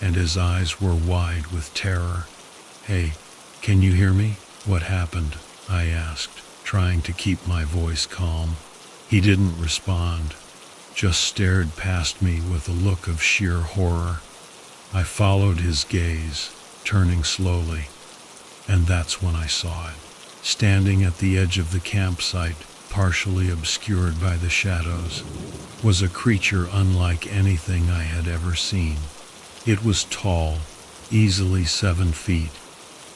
and his eyes were wide with terror. "Hey, can you hear me? What happened?" I asked, trying to keep my voice calm. He didn't respond, just stared past me with a look of sheer horror. I followed his gaze, turning slowly, and that's when I saw it. Standing at the edge of the campsite, partially obscured by the shadows, was a creature unlike anything I had ever seen. It was tall, easily 7 feet,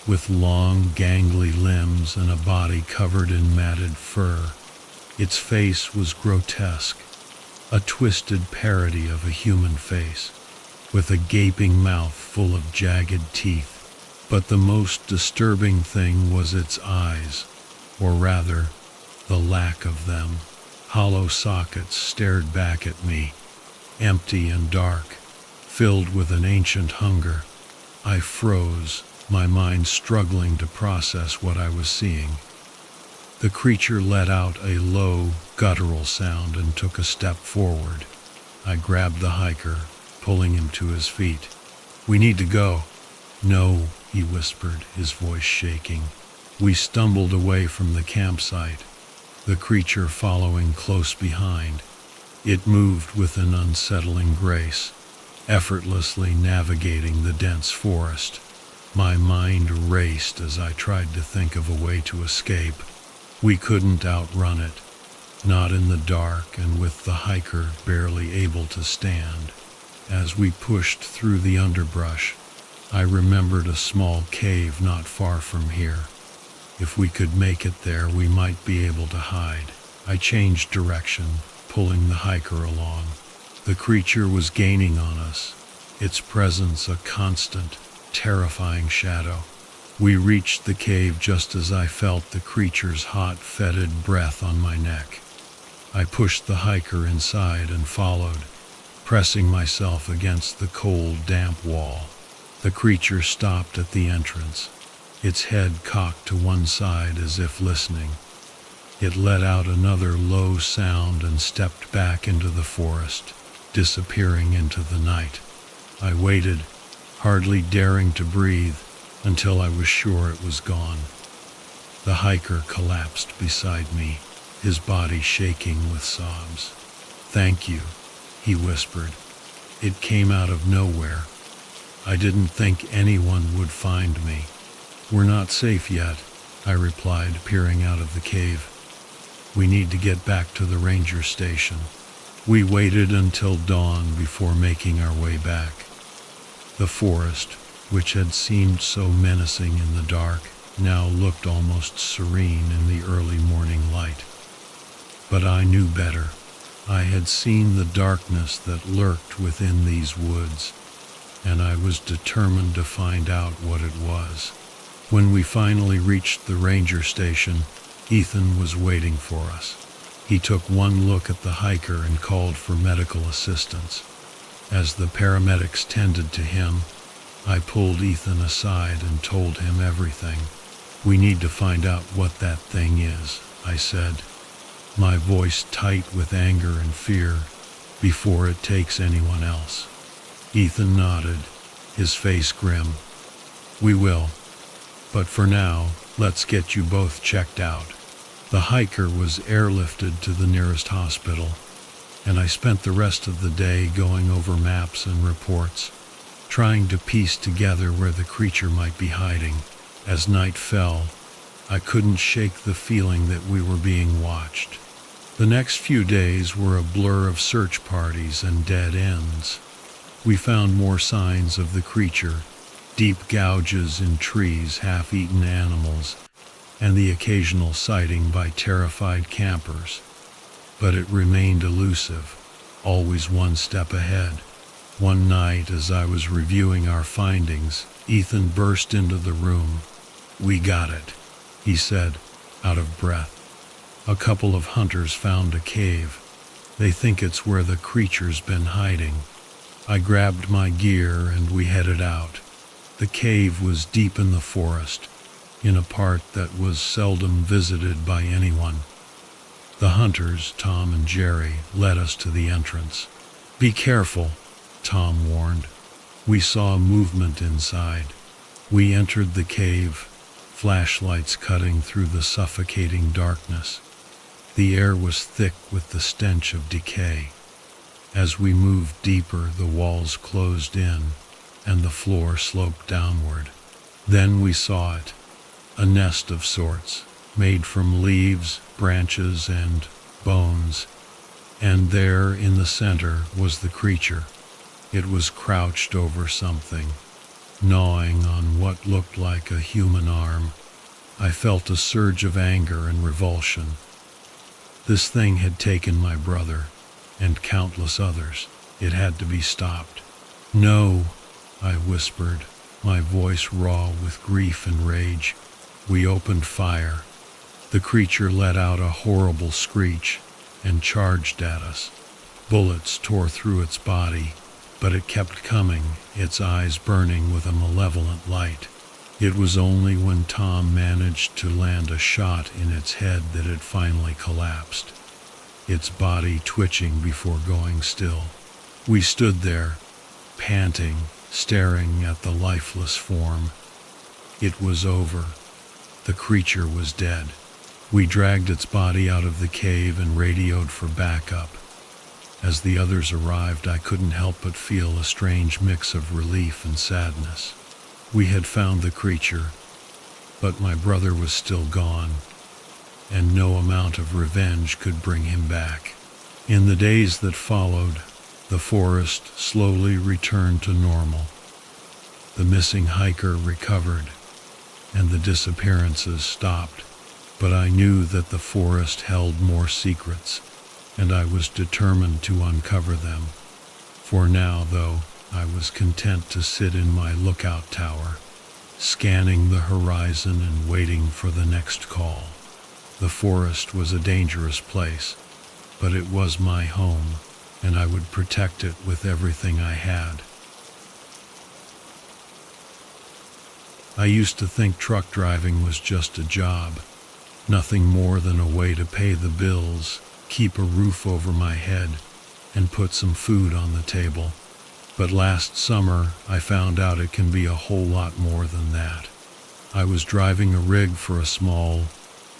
with long, gangly limbs and a body covered in matted fur. Its face was grotesque, a twisted parody of a human face, with a gaping mouth full of jagged teeth. But the most disturbing thing was its eyes, or rather, the lack of them. Hollow sockets stared back at me, empty and dark, filled with an ancient hunger. I froze, my mind struggling to process what I was seeing. The creature let out a low, guttural sound and took a step forward. I grabbed the hiker, pulling him to his feet. "We need to go." "No," he whispered, his voice shaking. We stumbled away from the campsite, the creature following close behind. It moved with an unsettling grace, effortlessly navigating the dense forest. My mind raced as I tried to think of a way to escape. We couldn't outrun it, not in the dark and with the hiker barely able to stand. As we pushed through the underbrush, I remembered a small cave not far from here. If we could make it there, we might be able to hide. I changed direction, pulling the hiker along. The creature was gaining on us, its presence a constant, terrifying shadow. We reached the cave just as I felt the creature's hot, fetid breath on my neck. I pushed the hiker inside and followed, pressing myself against the cold, damp wall. The creature stopped at the entrance, its head cocked to one side as if listening. It let out another low sound and stepped back into the forest, disappearing into the night. I waited, hardly daring to breathe, until I was sure it was gone. The hiker collapsed beside me, his body shaking with sobs. "Thank you," he whispered. "It came out of nowhere. I didn't think anyone would find me." "We're not safe yet," I replied, peering out of the cave. "We need to get back to the ranger station." We waited until dawn before making our way back. The forest, which had seemed so menacing in the dark, now looked almost serene in the early morning light. But I knew better. I had seen the darkness that lurked within these woods, and I was determined to find out what it was. When we finally reached the ranger station, Ethan was waiting for us. He took one look at the hiker and called for medical assistance. As the paramedics tended to him, I pulled Ethan aside and told him everything. "We need to find out what that thing is," I said, my voice tight with anger and fear, "before it takes anyone else." Ethan nodded, his face grim. "We will. But for now, let's get you both checked out." The hiker was airlifted to the nearest hospital, and I spent the rest of the day going over maps and reports, trying to piece together where the creature might be hiding. As night fell, I couldn't shake the feeling that we were being watched. The next few days were a blur of search parties and dead ends. We found more signs of the creature, deep gouges in trees, half-eaten animals, and the occasional sighting by terrified campers. But it remained elusive, always one step ahead. One night, as I was reviewing our findings, Ethan burst into the room, "We got it," he said, out of breath. "A couple of hunters found a cave. They think it's where the creature's been hiding." I grabbed my gear and we headed out. The cave was deep in the forest, in a part that was seldom visited by anyone. The hunters, Tom and Jerry, led us to the entrance. "Be careful," Tom warned. We saw movement inside. We entered the cave, flashlights cutting through the suffocating darkness. The air was thick with the stench of decay. As we moved deeper, the walls closed in and the floor sloped downward. Then we saw it, a nest of sorts, made from leaves, branches, and bones. And there in the center was the creature. It was crouched over something, gnawing on what looked like a human arm. I felt a surge of anger and revulsion. This thing had taken my brother, and countless others. It had to be stopped. "No," I whispered, my voice raw with grief and rage. We opened fire. The creature let out a horrible screech and charged at us. Bullets tore through its body, but it kept coming, its eyes burning with a malevolent light. It was only when Tom managed to land a shot in its head that it finally collapsed, its body twitching before going still. We stood there, panting, staring at the lifeless form. It was over. The creature was dead. We dragged its body out of the cave and radioed for backup. As the others arrived, I couldn't help but feel a strange mix of relief and sadness. We had found the creature, but my brother was still gone, and no amount of revenge could bring him back. In the days that followed, the forest slowly returned to normal. The missing hiker recovered, and the disappearances stopped. But I knew that the forest held more secrets, and I was determined to uncover them. For now, though, I was content to sit in my lookout tower, scanning the horizon and waiting for the next call. The forest was a dangerous place, but it was my home, and I would protect it with everything I had. I used to think truck driving was just a job, nothing more than a way to pay the bills, keep a roof over my head, and put some food on the table. But last summer, I found out it can be a whole lot more than that. I was driving a rig for a small,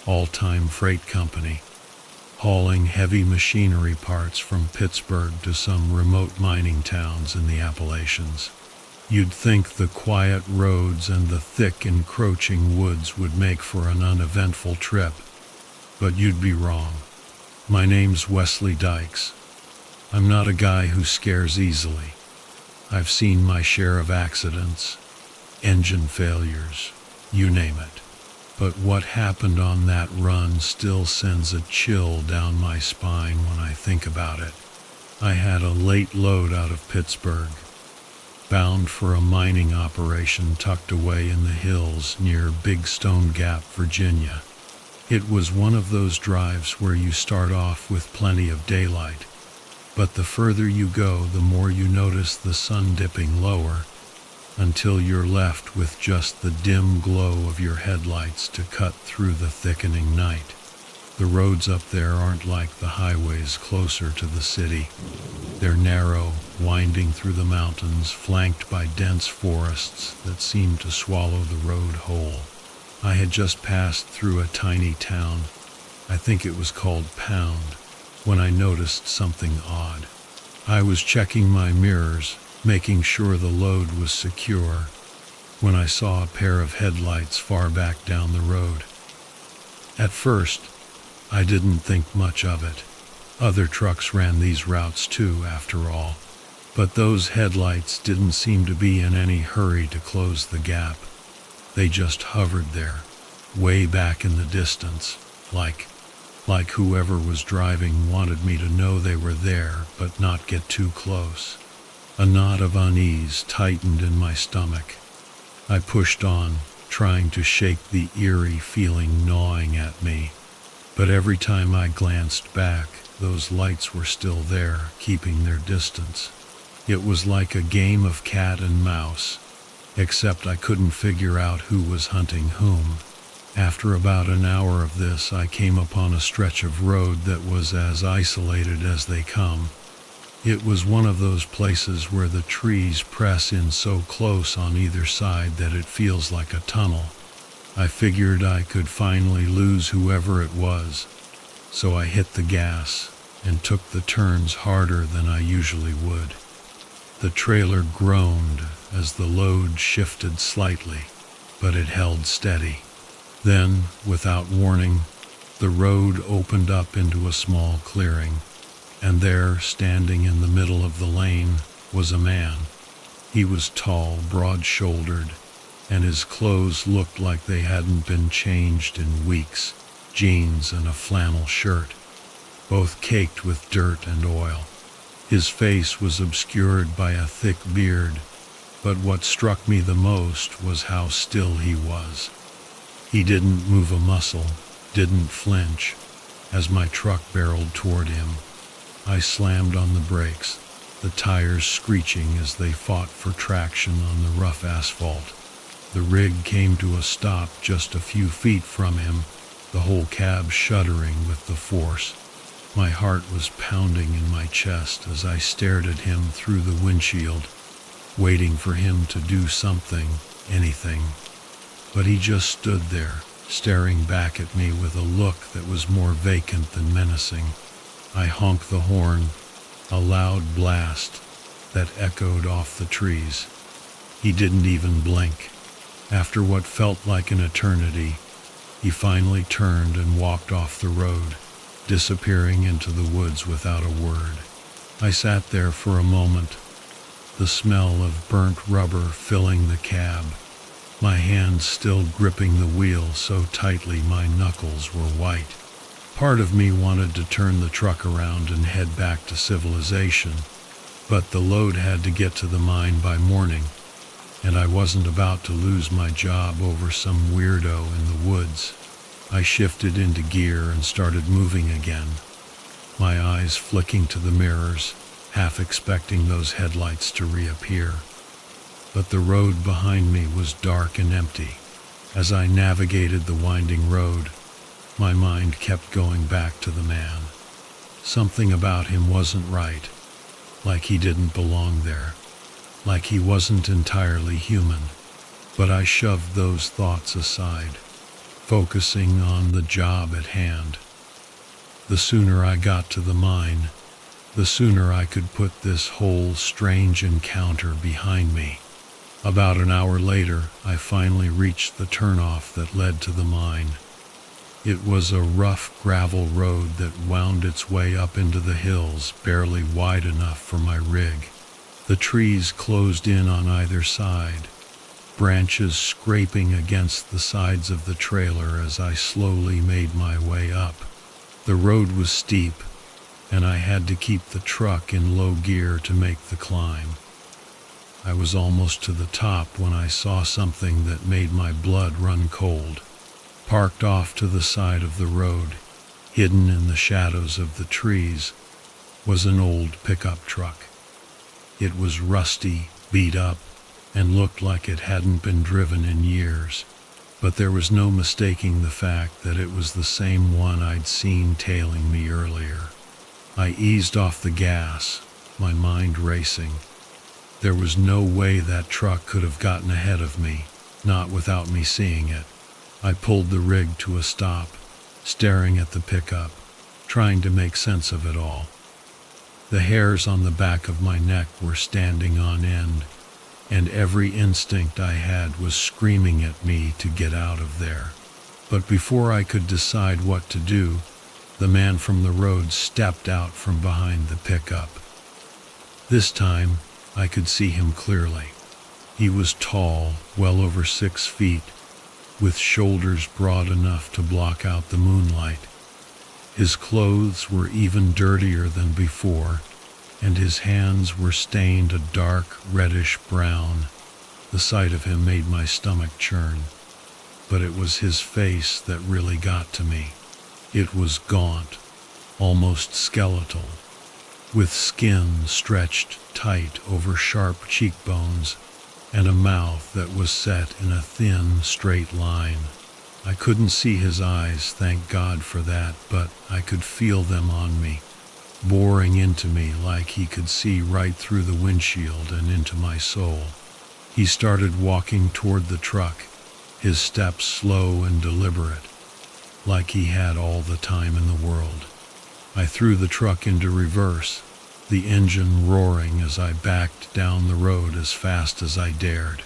all-time freight company, hauling heavy machinery parts from Pittsburgh to some remote mining towns in the Appalachians. You'd think the quiet roads and the thick encroaching woods would make for an uneventful trip, but you'd be wrong. My name's Wesley Dykes. I'm not a guy who scares easily. I've seen my share of accidents, engine failures, you name it. But what happened on that run still sends a chill down my spine when I think about it. I had a late load out of Pittsburgh, bound for a mining operation tucked away in the hills near Big Stone Gap, Virginia. It was one of those drives where you start off with plenty of daylight, but the further you go, the more you notice the sun dipping lower, until you're left with just the dim glow of your headlights to cut through the thickening night. The roads up there aren't like the highways closer to the city. They're narrow, winding through the mountains, flanked by dense forests that seem to swallow the road whole. I had just passed through a tiny town, I think it was called Pound, when I noticed something odd. I was checking my mirrors, making sure the load was secure, when I saw a pair of headlights far back down the road. At first, I didn't think much of it. Other trucks ran these routes too, after all. But those headlights didn't seem to be in any hurry to close the gap. They just hovered there, way back in the distance, like whoever was driving wanted me to know they were there, but not get too close. A knot of unease tightened in my stomach. I pushed on, trying to shake the eerie feeling gnawing at me. But every time I glanced back, those lights were still there, keeping their distance. It was like a game of cat and mouse, except I couldn't figure out who was hunting whom. After about an hour of this, I came upon a stretch of road that was as isolated as they come. It was one of those places where the trees press in so close on either side that it feels like a tunnel. I figured I could finally lose whoever it was, so I hit the gas and took the turns harder than I usually would. The trailer groaned as the load shifted slightly, but it held steady. Then, without warning, the road opened up into a small clearing, and there, standing in the middle of the lane, was a man. He was tall, broad-shouldered, and his clothes looked like they hadn't been changed in weeks, jeans and a flannel shirt, both caked with dirt and oil. His face was obscured by a thick beard, but what struck me the most was how still he was. He didn't move a muscle, didn't flinch, as my truck barreled toward him. I slammed on the brakes, the tires screeching as they fought for traction on the rough asphalt. The rig came to a stop just a few feet from him, the whole cab shuddering with the force. My heart was pounding in my chest as I stared at him through the windshield, waiting for him to do something, anything. But he just stood there, staring back at me with a look that was more vacant than menacing. I honked the horn, a loud blast that echoed off the trees. He didn't even blink. After what felt like an eternity, he finally turned and walked off the road, disappearing into the woods without a word. I sat there for a moment, the smell of burnt rubber filling the cab, my hands still gripping the wheel so tightly my knuckles were white. Part of me wanted to turn the truck around and head back to civilization, but the load had to get to the mine by morning, and I wasn't about to lose my job over some weirdo in the woods. I shifted into gear and started moving again, my eyes flicking to the mirrors, half expecting those headlights to reappear. But the road behind me was dark and empty. As I navigated the winding road, my mind kept going back to the man. Something about him wasn't right, like he didn't belong there, like he wasn't entirely human. But I shoved those thoughts aside, focusing on the job at hand. The sooner I got to the mine, the sooner I could put this whole strange encounter behind me. About an hour later, I finally reached the turnoff that led to the mine. It was a rough gravel road that wound its way up into the hills, barely wide enough for my rig. The trees closed in on either side, branches scraping against the sides of the trailer as I slowly made my way up. The road was steep, and I had to keep the truck in low gear to make the climb. I was almost to the top when I saw something that made my blood run cold. Parked off to the side of the road, hidden in the shadows of the trees, was an old pickup truck. It was rusty, beat up, and looked like it hadn't been driven in years. But there was no mistaking the fact that it was the same one I'd seen tailing me earlier. I eased off the gas, my mind racing. There was no way that truck could have gotten ahead of me, not without me seeing it. I pulled the rig to a stop, staring at the pickup, trying to make sense of it all. The hairs on the back of my neck were standing on end, and every instinct I had was screaming at me to get out of there. But before I could decide what to do, the man from the road stepped out from behind the pickup. This time, I could see him clearly. He was tall, well over 6 feet, with shoulders broad enough to block out the moonlight. His clothes were even dirtier than before, and his hands were stained a dark reddish brown. The sight of him made my stomach churn. but it was his face that really got to me. It was gaunt, almost skeletal, with skin stretched tight over sharp cheekbones and a mouth that was set in a thin, straight line. I couldn't see his eyes, thank God for that, but I could feel them on me, boring into me like he could see right through the windshield and into my soul. He started walking toward the truck, his steps slow and deliberate, like he had all the time in the world. I threw the truck into reverse, the engine roaring as I backed down the road as fast as I dared.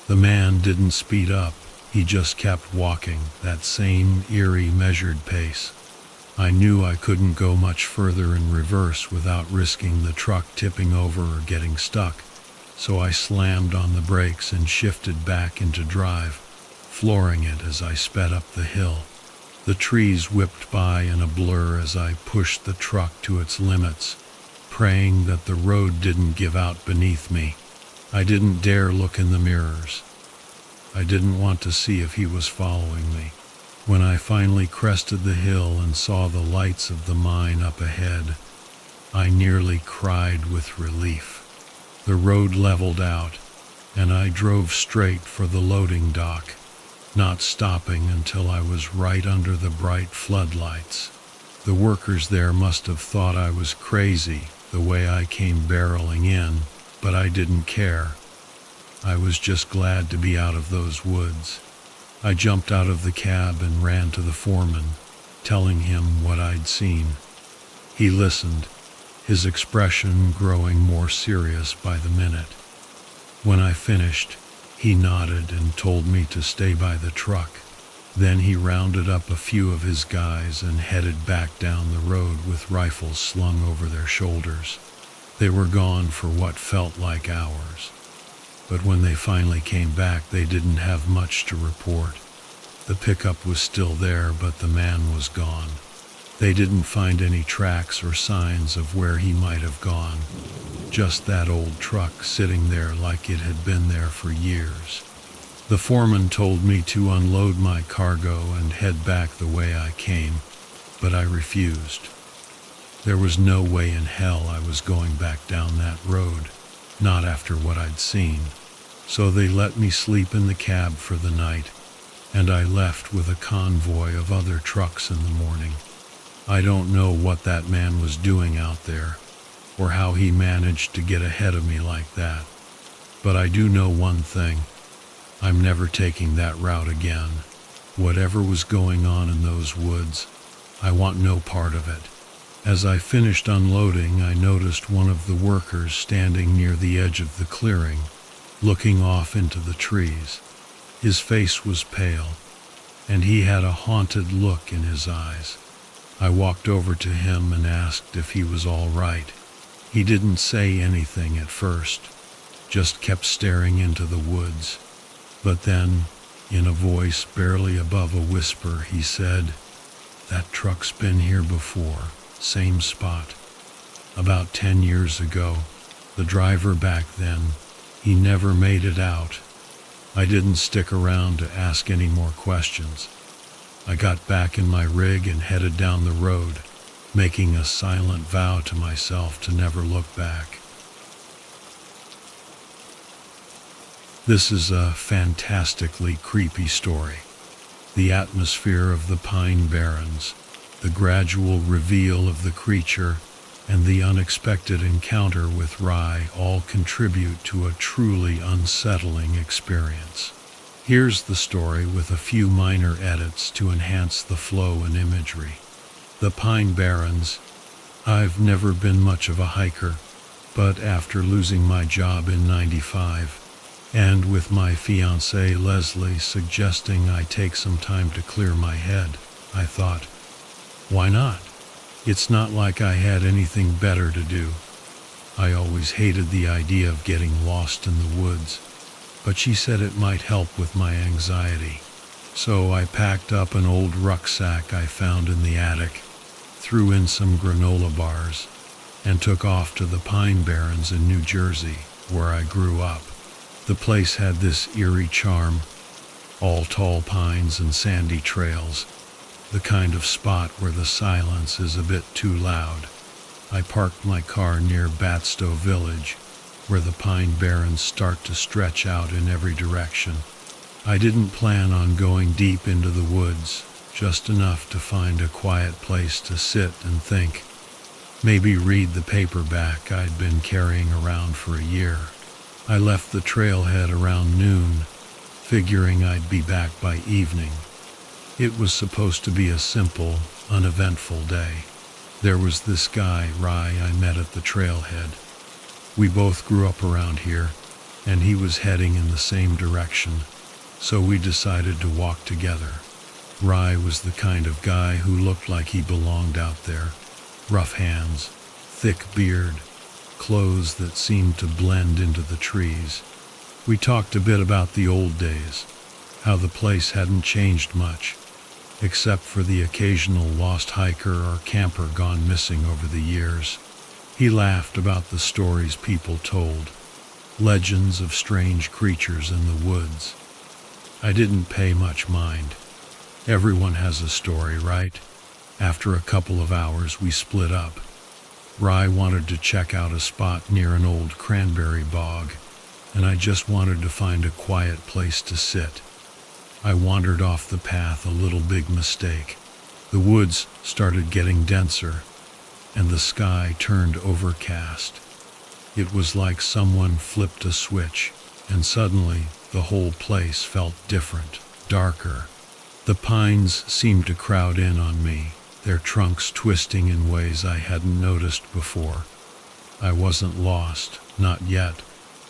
The man didn't speed up, he just kept walking, that same eerie measured pace. I knew I couldn't go much further in reverse without risking the truck tipping over or getting stuck, so I slammed on the brakes and shifted back into drive, flooring it as I sped up the hill. The trees whipped by in a blur as I pushed the truck to its limits, praying that the road didn't give out beneath me. I didn't dare look in the mirrors. I didn't want to see if he was following me. When I finally crested the hill and saw the lights of the mine up ahead, I nearly cried with relief. The road leveled out, and I drove straight for the loading dock, not stopping until I was right under the bright floodlights. The workers there must have thought I was crazy the way I came barreling in, but I didn't care. I was just glad to be out of those woods. I jumped out of the cab and ran to the foreman, telling him what I'd seen. He listened, his expression growing more serious by the minute. When I finished, he nodded and told me to stay by the truck. Then he rounded up a few of his guys and headed back down the road with rifles slung over their shoulders. They were gone for what felt like hours. But when they finally came back, they didn't have much to report. The pickup was still there, but the man was gone. They didn't find any tracks or signs of where he might have gone. Just that old truck sitting there like it had been there for years. The foreman told me to unload my cargo and head back the way I came, but I refused. There was no way in hell I was going back down that road, not after what I'd seen. So they let me sleep in the cab for the night, and I left with a convoy of other trucks in the morning. I don't know what that man was doing out there, or how he managed to get ahead of me like that. But I do know one thing. I'm never taking that route again. Whatever was going on in those woods, I want no part of it. As I finished unloading, I noticed one of the workers standing near the edge of the clearing, looking off into the trees. His face was pale, and he had a haunted look in his eyes. I walked over to him and asked if he was all right. He didn't say anything at first, just kept staring into the woods. But then, in a voice barely above a whisper, he said, "That truck's been here before, same spot. About 10 years ago. The driver back then, he never made it out." I didn't stick around to ask any more questions. I got back in my rig and headed down the road, making a silent vow to myself to never look back. This is a fantastically creepy story. The atmosphere of the Pine Barrens, the gradual reveal of the creature, and the unexpected encounter with Rye all contribute to a truly unsettling experience. Here's the story with a few minor edits to enhance the flow and imagery. The Pine Barrens. I've never been much of a hiker, but after losing my job in '95, and with my fiancée Leslie suggesting I take some time to clear my head, I thought, why not? It's not like I had anything better to do. I always hated the idea of getting lost in the woods, but she said it might help with my anxiety. So I packed up an old rucksack I found in the attic, threw in some granola bars, and took off to the Pine Barrens in New Jersey, where I grew up. The place had this eerie charm, all tall pines and sandy trails, the kind of spot where the silence is a bit too loud. I parked my car near Batstow Village, where the pine barrens start to stretch out in every direction. I didn't plan on going deep into the woods, just enough to find a quiet place to sit and think. Maybe read the paperback I'd been carrying around for a year. I left the trailhead around noon, figuring I'd be back by evening. It was supposed to be a simple, uneventful day. There was this guy, Rye, I met at the trailhead. We both grew up around here, and he was heading in the same direction, so we decided to walk together. Rye was the kind of guy who looked like he belonged out there. Rough hands, thick beard, clothes that seemed to blend into the trees. We talked a bit about the old days, how the place hadn't changed much, except for the occasional lost hiker or camper gone missing over the years. He laughed about the stories people told, legends of strange creatures in the woods. I didn't pay much mind. Everyone has a story, right? After a couple of hours, we split up. Rye wanted to check out a spot near an old cranberry bog, and I just wanted to find a quiet place to sit. I wandered off the path, a little big mistake. The woods started getting denser, and the sky turned overcast. It was like someone flipped a switch, and suddenly the whole place felt different, darker. The pines seemed to crowd in on me, their trunks twisting in ways I hadn't noticed before. I wasn't lost, not yet,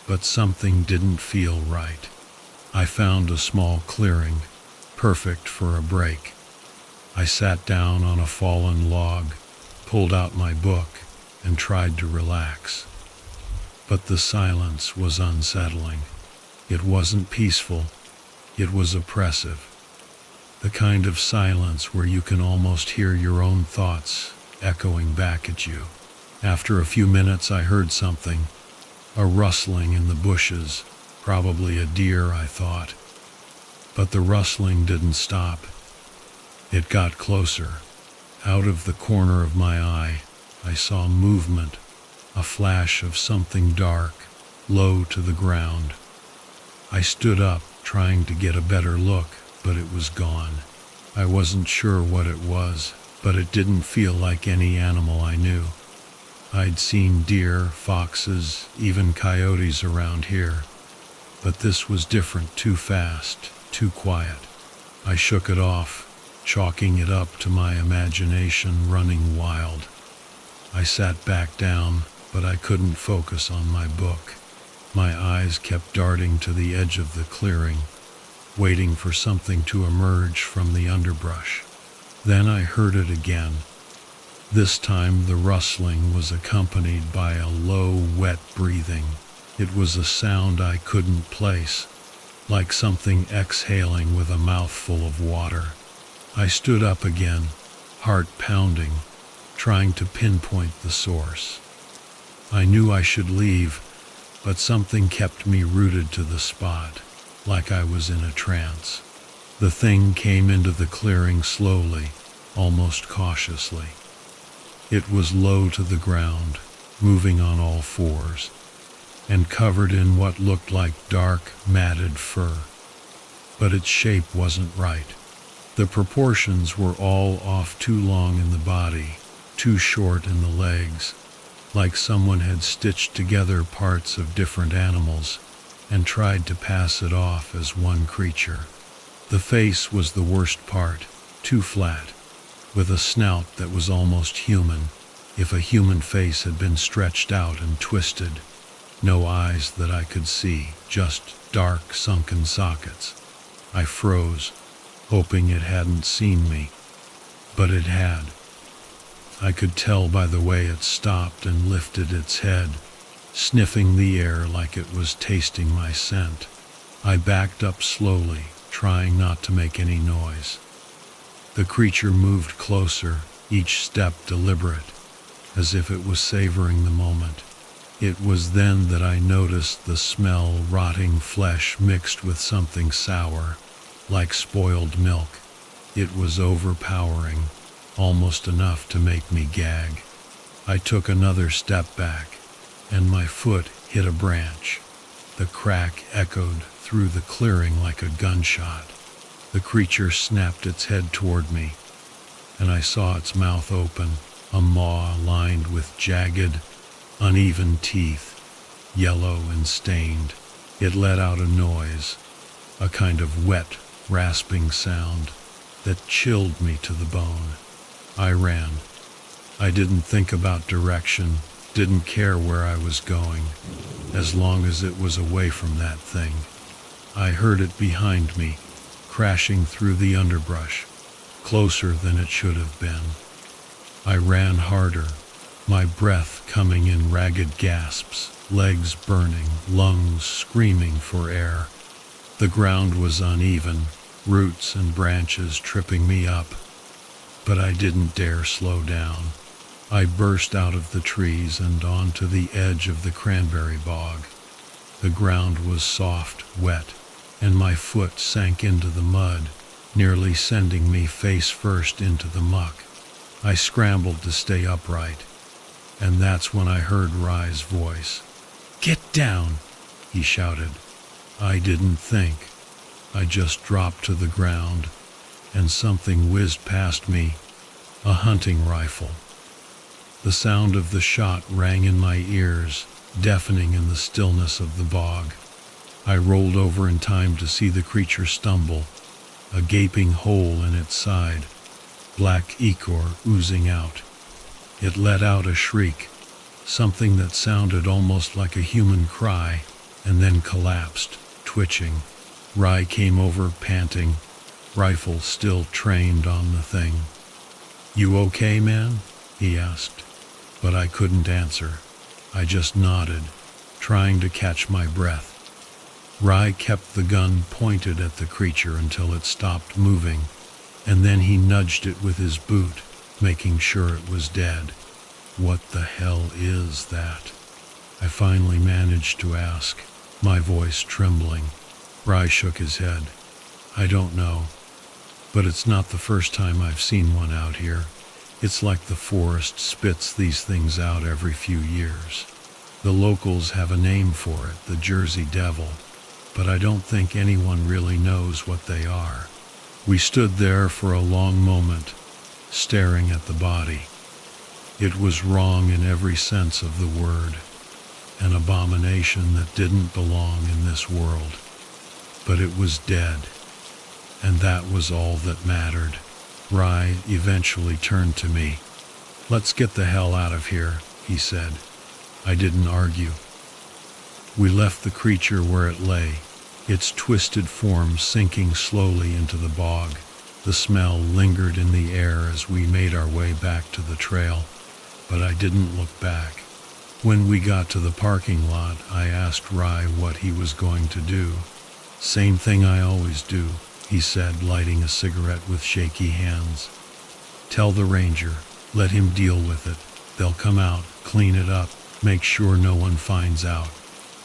but something didn't feel right. I found a small clearing, perfect for a break. I sat down on a fallen log, pulled out my book, and tried to relax. But the silence was unsettling. It wasn't peaceful, it was oppressive. The kind of silence where you can almost hear your own thoughts echoing back at you. After a few minutes, I heard something, a rustling in the bushes. Probably a deer, I thought. But the rustling didn't stop. It got closer. Out of the corner of my eye, I saw movement, a flash of something dark, low to the ground. I stood up, trying to get a better look, but it was gone. I wasn't sure what it was, but it didn't feel like any animal I knew. I'd seen deer, foxes, even coyotes around here. But this was different, too fast, too quiet. I shook it off, chalking it up to my imagination running wild. I sat back down, but I couldn't focus on my book. My eyes kept darting to the edge of the clearing, waiting for something to emerge from the underbrush. Then I heard it again. This time the rustling was accompanied by a low, wet breathing. It was a sound I couldn't place, like something exhaling with a mouthful of water. I stood up again, heart pounding, trying to pinpoint the source. I knew I should leave, but something kept me rooted to the spot, like I was in a trance. The thing came into the clearing slowly, almost cautiously. It was low to the ground, moving on all fours, and covered in what looked like dark, matted fur. But its shape wasn't right. The proportions were all off, too long in the body, too short in the legs, like someone had stitched together parts of different animals and tried to pass it off as one creature. The face was the worst part, too flat, with a snout that was almost human, if a human face had been stretched out and twisted. No eyes that I could see, just dark, sunken sockets. I froze, hoping it hadn't seen me, but it had. I could tell by the way it stopped and lifted its head, sniffing the air like it was tasting my scent. I backed up slowly, trying not to make any noise. The creature moved closer, each step deliberate, as if it was savoring the moment. It was then that I noticed the smell, rotting flesh mixed with something sour, like spoiled milk. It was overpowering, almost enough to make me gag. I took another step back, and my foot hit a branch. The crack echoed through the clearing like a gunshot. The creature snapped its head toward me, and I saw its mouth open, a maw lined with jagged, uneven teeth, yellow and stained. It let out a noise, a kind of wet, rasping sound that chilled me to the bone. I ran. I didn't think about direction, didn't care where I was going, as long as it was away from that thing. I heard it behind me, crashing through the underbrush, closer than it should have been. I ran harder, my breath coming in ragged gasps, legs burning, lungs screaming for air. The ground was uneven, roots and branches tripping me up, but I didn't dare slow down. I burst out of the trees and onto the edge of the cranberry bog. The ground was soft, wet, and my foot sank into the mud, nearly sending me face first into the muck. I scrambled to stay upright, and that's when I heard Rye's voice. "Get down!" he shouted. I didn't think. I just dropped to the ground, and something whizzed past me, a hunting rifle. The sound of the shot rang in my ears, deafening in the stillness of the bog. I rolled over in time to see the creature stumble, a gaping hole in its side, black ichor oozing out. It let out a shriek, something that sounded almost like a human cry, and then collapsed, twitching. Rye came over, panting, rifle still trained on the thing. "You okay, man?" he asked, but I couldn't answer. I just nodded, trying to catch my breath. Rye kept the gun pointed at the creature until it stopped moving, and then he nudged it with his boot, making sure it was dead. "What the hell is that?" I finally managed to ask, my voice trembling. Rye shook his head. "I don't know, but it's not the first time I've seen one out here. It's like the forest spits these things out every few years. The locals have a name for it, the Jersey Devil, but I don't think anyone really knows what they are." We stood there for a long moment, staring at the body. It was wrong in every sense of the word, an abomination that didn't belong in this world. But it was dead, and that was all that mattered. Rye eventually turned to me. "Let's get the hell out of here," he said. I didn't argue. We left the creature where it lay, its twisted form sinking slowly into the bog. The smell lingered in the air as we made our way back to the trail, but I didn't look back. When we got to the parking lot, I asked Rye what he was going to do. "Same thing I always do," he said, lighting a cigarette with shaky hands. "Tell the ranger, let him deal with it. They'll come out, clean it up, make sure no one finds out.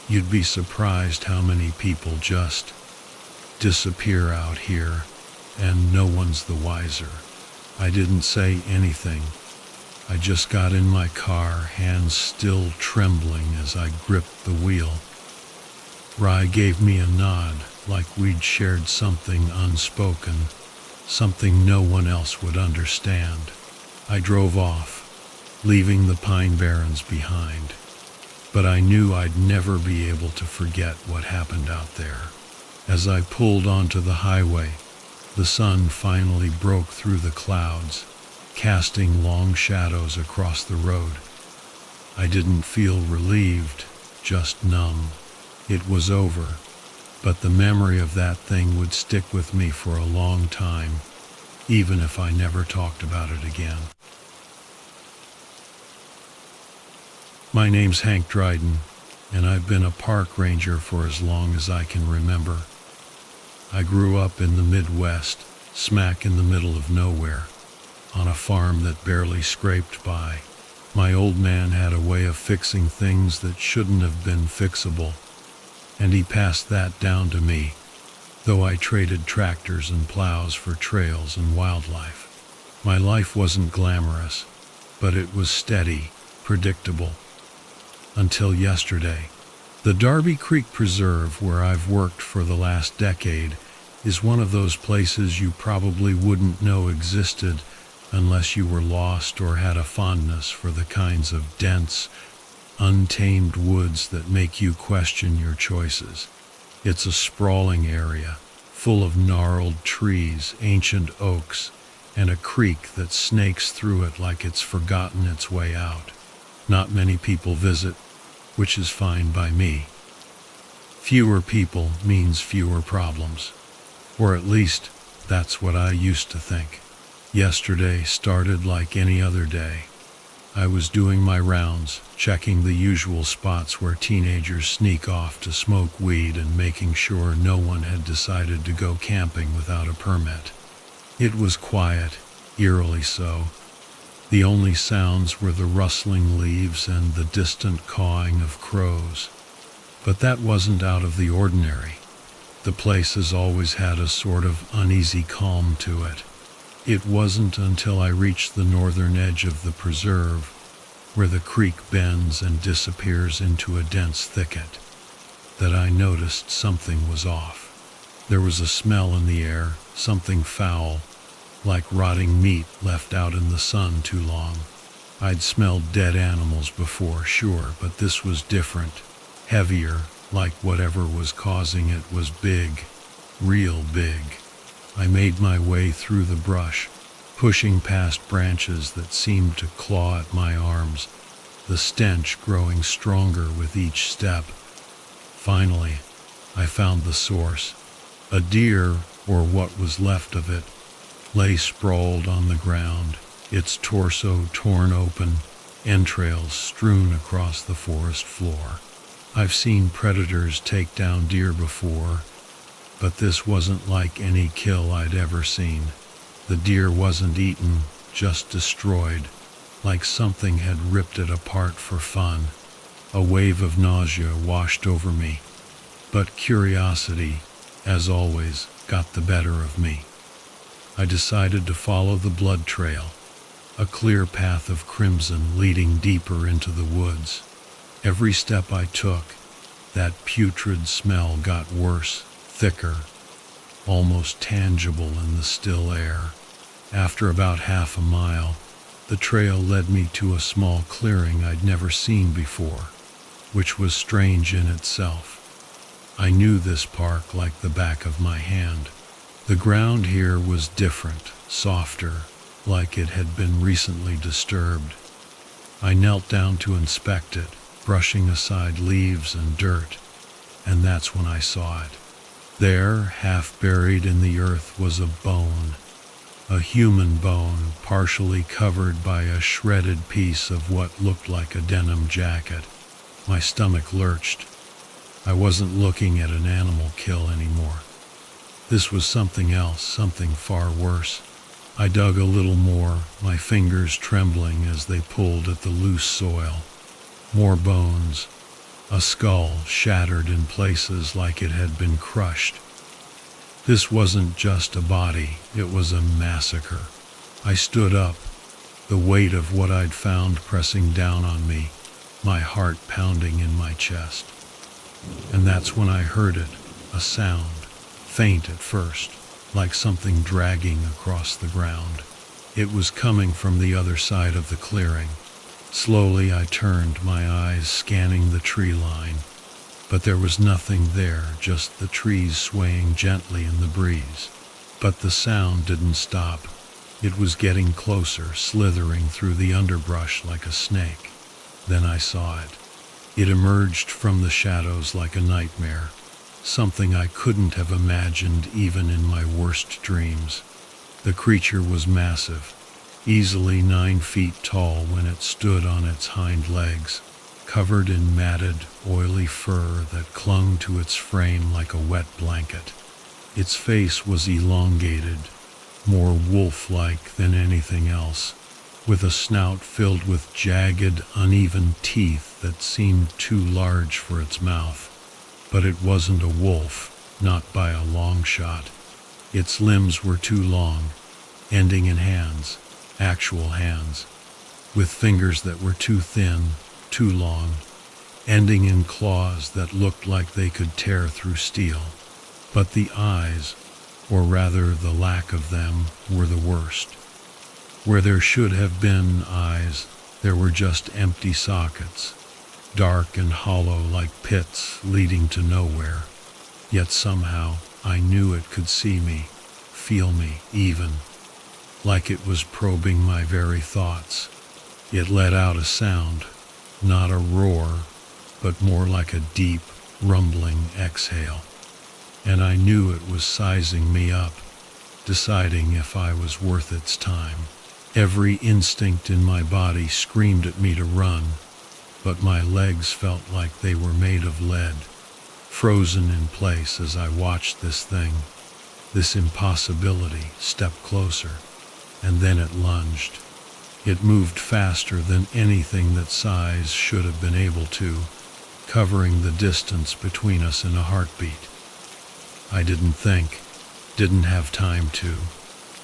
You'd be surprised how many people just disappear out here, and no one's the wiser." I didn't say anything. I just got in my car, hands still trembling as I gripped the wheel. Rye gave me a nod, like we'd shared something unspoken, something no one else would understand. I drove off, leaving the Pine Barrens behind. But I knew I'd never be able to forget what happened out there. As I pulled onto the highway, the sun finally broke through the clouds, casting long shadows across the road. I didn't feel relieved, just numb. It was over, but the memory of that thing would stick with me for a long time, even if I never talked about it again. My name's Hank Dryden, and I've been a park ranger for as long as I can remember. I grew up in the Midwest, smack in the middle of nowhere, on a farm that barely scraped by. My old man had a way of fixing things that shouldn't have been fixable, and he passed that down to me. though I traded tractors and plows for trails and wildlife. My life wasn't glamorous, but it was steady, predictable. Until yesterday. The Darby Creek Preserve, where I've worked for the last decade, is one of those places you probably wouldn't know existed unless you were lost or had a fondness for the kinds of dense, untamed woods that make you question your choices. It's a sprawling area, full of gnarled trees, ancient oaks, and a creek that snakes through it like it's forgotten its way out. Not many people visit, which is fine by me. Fewer people means fewer problems. Or at least, that's what I used to think. Yesterday started like any other day. I was doing my rounds, checking the usual spots where teenagers sneak off to smoke weed and making sure no one had decided to go camping without a permit. It was quiet, eerily so. The only sounds were the rustling leaves and the distant cawing of crows. But that wasn't out of the ordinary. The place has always had a sort of uneasy calm to it. It wasn't until I reached the northern edge of the preserve, where the creek bends and disappears into a dense thicket, that I noticed something was off. There was a smell in the air, something foul, like rotting meat left out in the sun too long. I'd smelled dead animals before, sure, but this was different, heavier, like whatever was causing it was big, real big. I made my way through the brush, pushing past branches that seemed to claw at my arms, the stench growing stronger with each step. Finally, I found the source. A deer, or what was left of it, lay sprawled on the ground, its torso torn open, entrails strewn across the forest floor. I've seen predators take down deer before, but this wasn't like any kill I'd ever seen. The deer wasn't eaten, just destroyed, like something had ripped it apart for fun. A wave of nausea washed over me, but curiosity, as always, got the better of me. I decided to follow the blood trail, a clear path of crimson leading deeper into the woods. Every step I took, that putrid smell got worse, thicker, almost tangible in the still air. After about half a mile, the trail led me to a small clearing I'd never seen before, which was strange in itself. I knew this park like the back of my hand. The ground here was different, softer, like it had been recently disturbed. I knelt down to inspect it, brushing aside leaves and dirt, and that's when I saw it. There, half buried in the earth, was a bone, a human bone partially covered by a shredded piece of what looked like a denim jacket. My stomach lurched. I wasn't looking at an animal kill anymore. This was something else, something far worse. I dug a little more, my fingers trembling as they pulled at the loose soil. More bones, a skull shattered in places like it had been crushed. This wasn't just a body, it was a massacre. I stood up, the weight of what I'd found pressing down on me, my heart pounding in my chest. And that's when I heard it, a sound, faint at first, like something dragging across the ground. It was coming from the other side of the clearing. Slowly I turned, my eyes scanning the tree line, but there was nothing there, just the trees swaying gently in the breeze. But the sound didn't stop. It was getting closer, slithering through the underbrush like a snake. Then I saw it. It emerged from the shadows like a nightmare, something I couldn't have imagined even in my worst dreams. The creature was massive, easily 9 feet tall when it stood on its hind legs, covered in matted, oily fur that clung to its frame like a wet blanket. Its face was elongated, more wolf-like than anything else, with a snout filled with jagged, uneven teeth that seemed too large for its mouth. But it wasn't a wolf. not by a long shot. Its limbs were too long, ending in hands, actual hands, with fingers that were too thin, too long, ending in claws that looked like they could tear through steel. But the eyes, or rather the lack of them, were the worst. Where there should have been eyes, there were just empty sockets, dark and hollow like pits leading to nowhere. Yet somehow I knew it could see me, feel me even, like it was probing my very thoughts. It let out a sound, not a roar, but more like a deep, rumbling exhale. And I knew it was sizing me up, deciding if I was worth its time. Every instinct in my body screamed at me to run, but my legs felt like they were made of lead, frozen in place as I watched this thing, this impossibility, step closer. And then it lunged. It moved faster than anything that size should have been able to, covering the distance between us in a heartbeat. I didn't think, didn't have time to.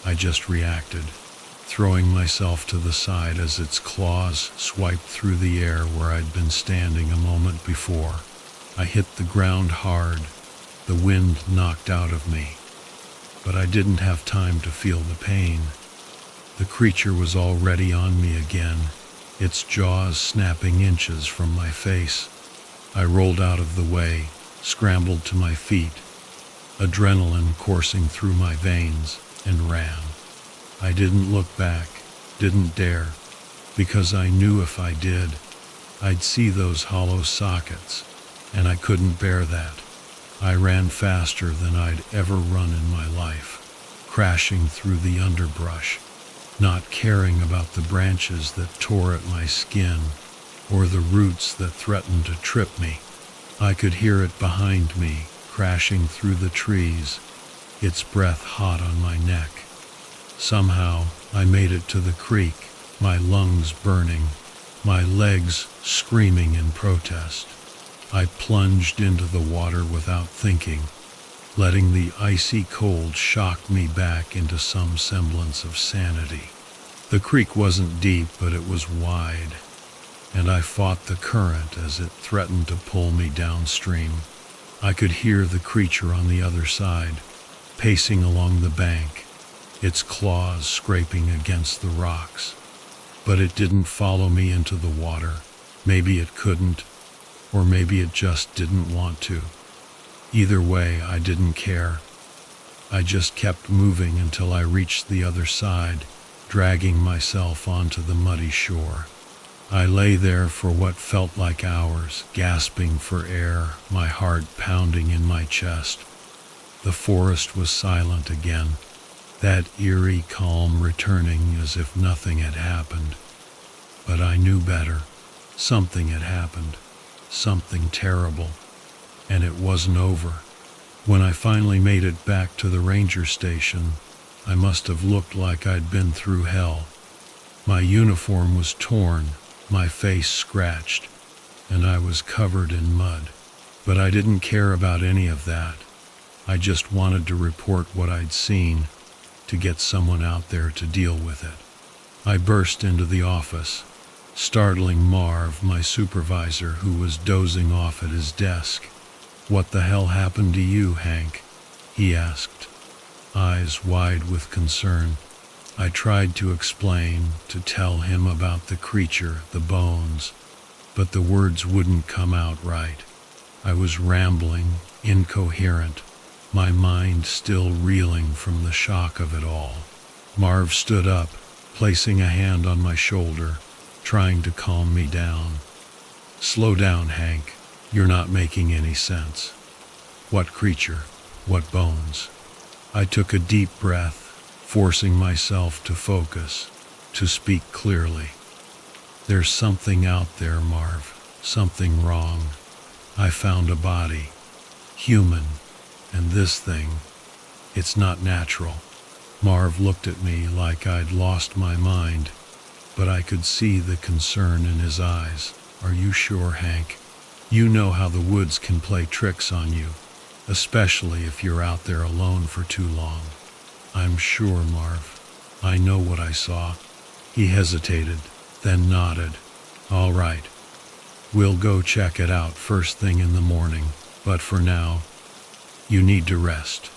I just reacted, throwing myself to the side as its claws swiped through the air where I'd been standing a moment before. I hit the ground hard, the wind knocked out of me. But I didn't have time to feel the pain. The creature was already on me again, its jaws snapping inches from my face. I rolled out of the way, scrambled to my feet, adrenaline coursing through my veins, and ran. I didn't look back, didn't dare, because I knew if I did, I'd see those hollow sockets, and I couldn't bear that. I ran faster than I'd ever run in my life, crashing through the underbrush, not caring about the branches that tore at my skin or the roots that threatened to trip me. I could hear it behind me, crashing through the trees, its breath hot on my neck. Somehow, I made it to the creek, my lungs burning, my legs screaming in protest. I plunged into the water without thinking, letting the icy cold shock me back into some semblance of sanity. The creek wasn't deep, but it was wide, and I fought the current as it threatened to pull me downstream. I could hear the creature on the other side, pacing along the bank, its claws scraping against the rocks. But it didn't follow me into the water. Maybe it couldn't, or maybe it just didn't want to. Either way, I didn't care. I just kept moving until I reached the other side, dragging myself onto the muddy shore. I lay there for what felt like hours, gasping for air, my heart pounding in my chest. The forest was silent again, that eerie calm returning as if nothing had happened. But I knew better. Something had happened. Something terrible. And it wasn't over. When I finally made it back to the ranger station, I must have looked like I'd been through hell. My uniform was torn, my face scratched, and I was covered in mud. But I didn't care about any of that. I just wanted to report what I'd seen, to get someone out there to deal with it. I burst into the office, startling Marv, my supervisor, who was dozing off at his desk. "What the hell happened to you, Hank?" he asked, eyes wide with concern. I tried to explain, to tell him about the creature, the bones, but the words wouldn't come out right. I was rambling, incoherent, my mind still reeling from the shock of it all. Marv stood up, placing a hand on my shoulder, trying to calm me down. "Slow down, Hank. You're not making any sense. What creature? What bones?" I took a deep breath, forcing myself to focus, to speak clearly. "There's something out there, Marv. Something wrong. I found a body. Human. And this thing, it's not natural." Marv looked at me like I'd lost my mind, but I could see the concern in his eyes. "Are you sure, Hank? You know how the woods can play tricks on you. especially if you're out there alone for too long. I'm sure, Marv. I know what I saw. He hesitated, then nodded. All right. We'll go check it out first thing in the morning, but for now, you need to rest.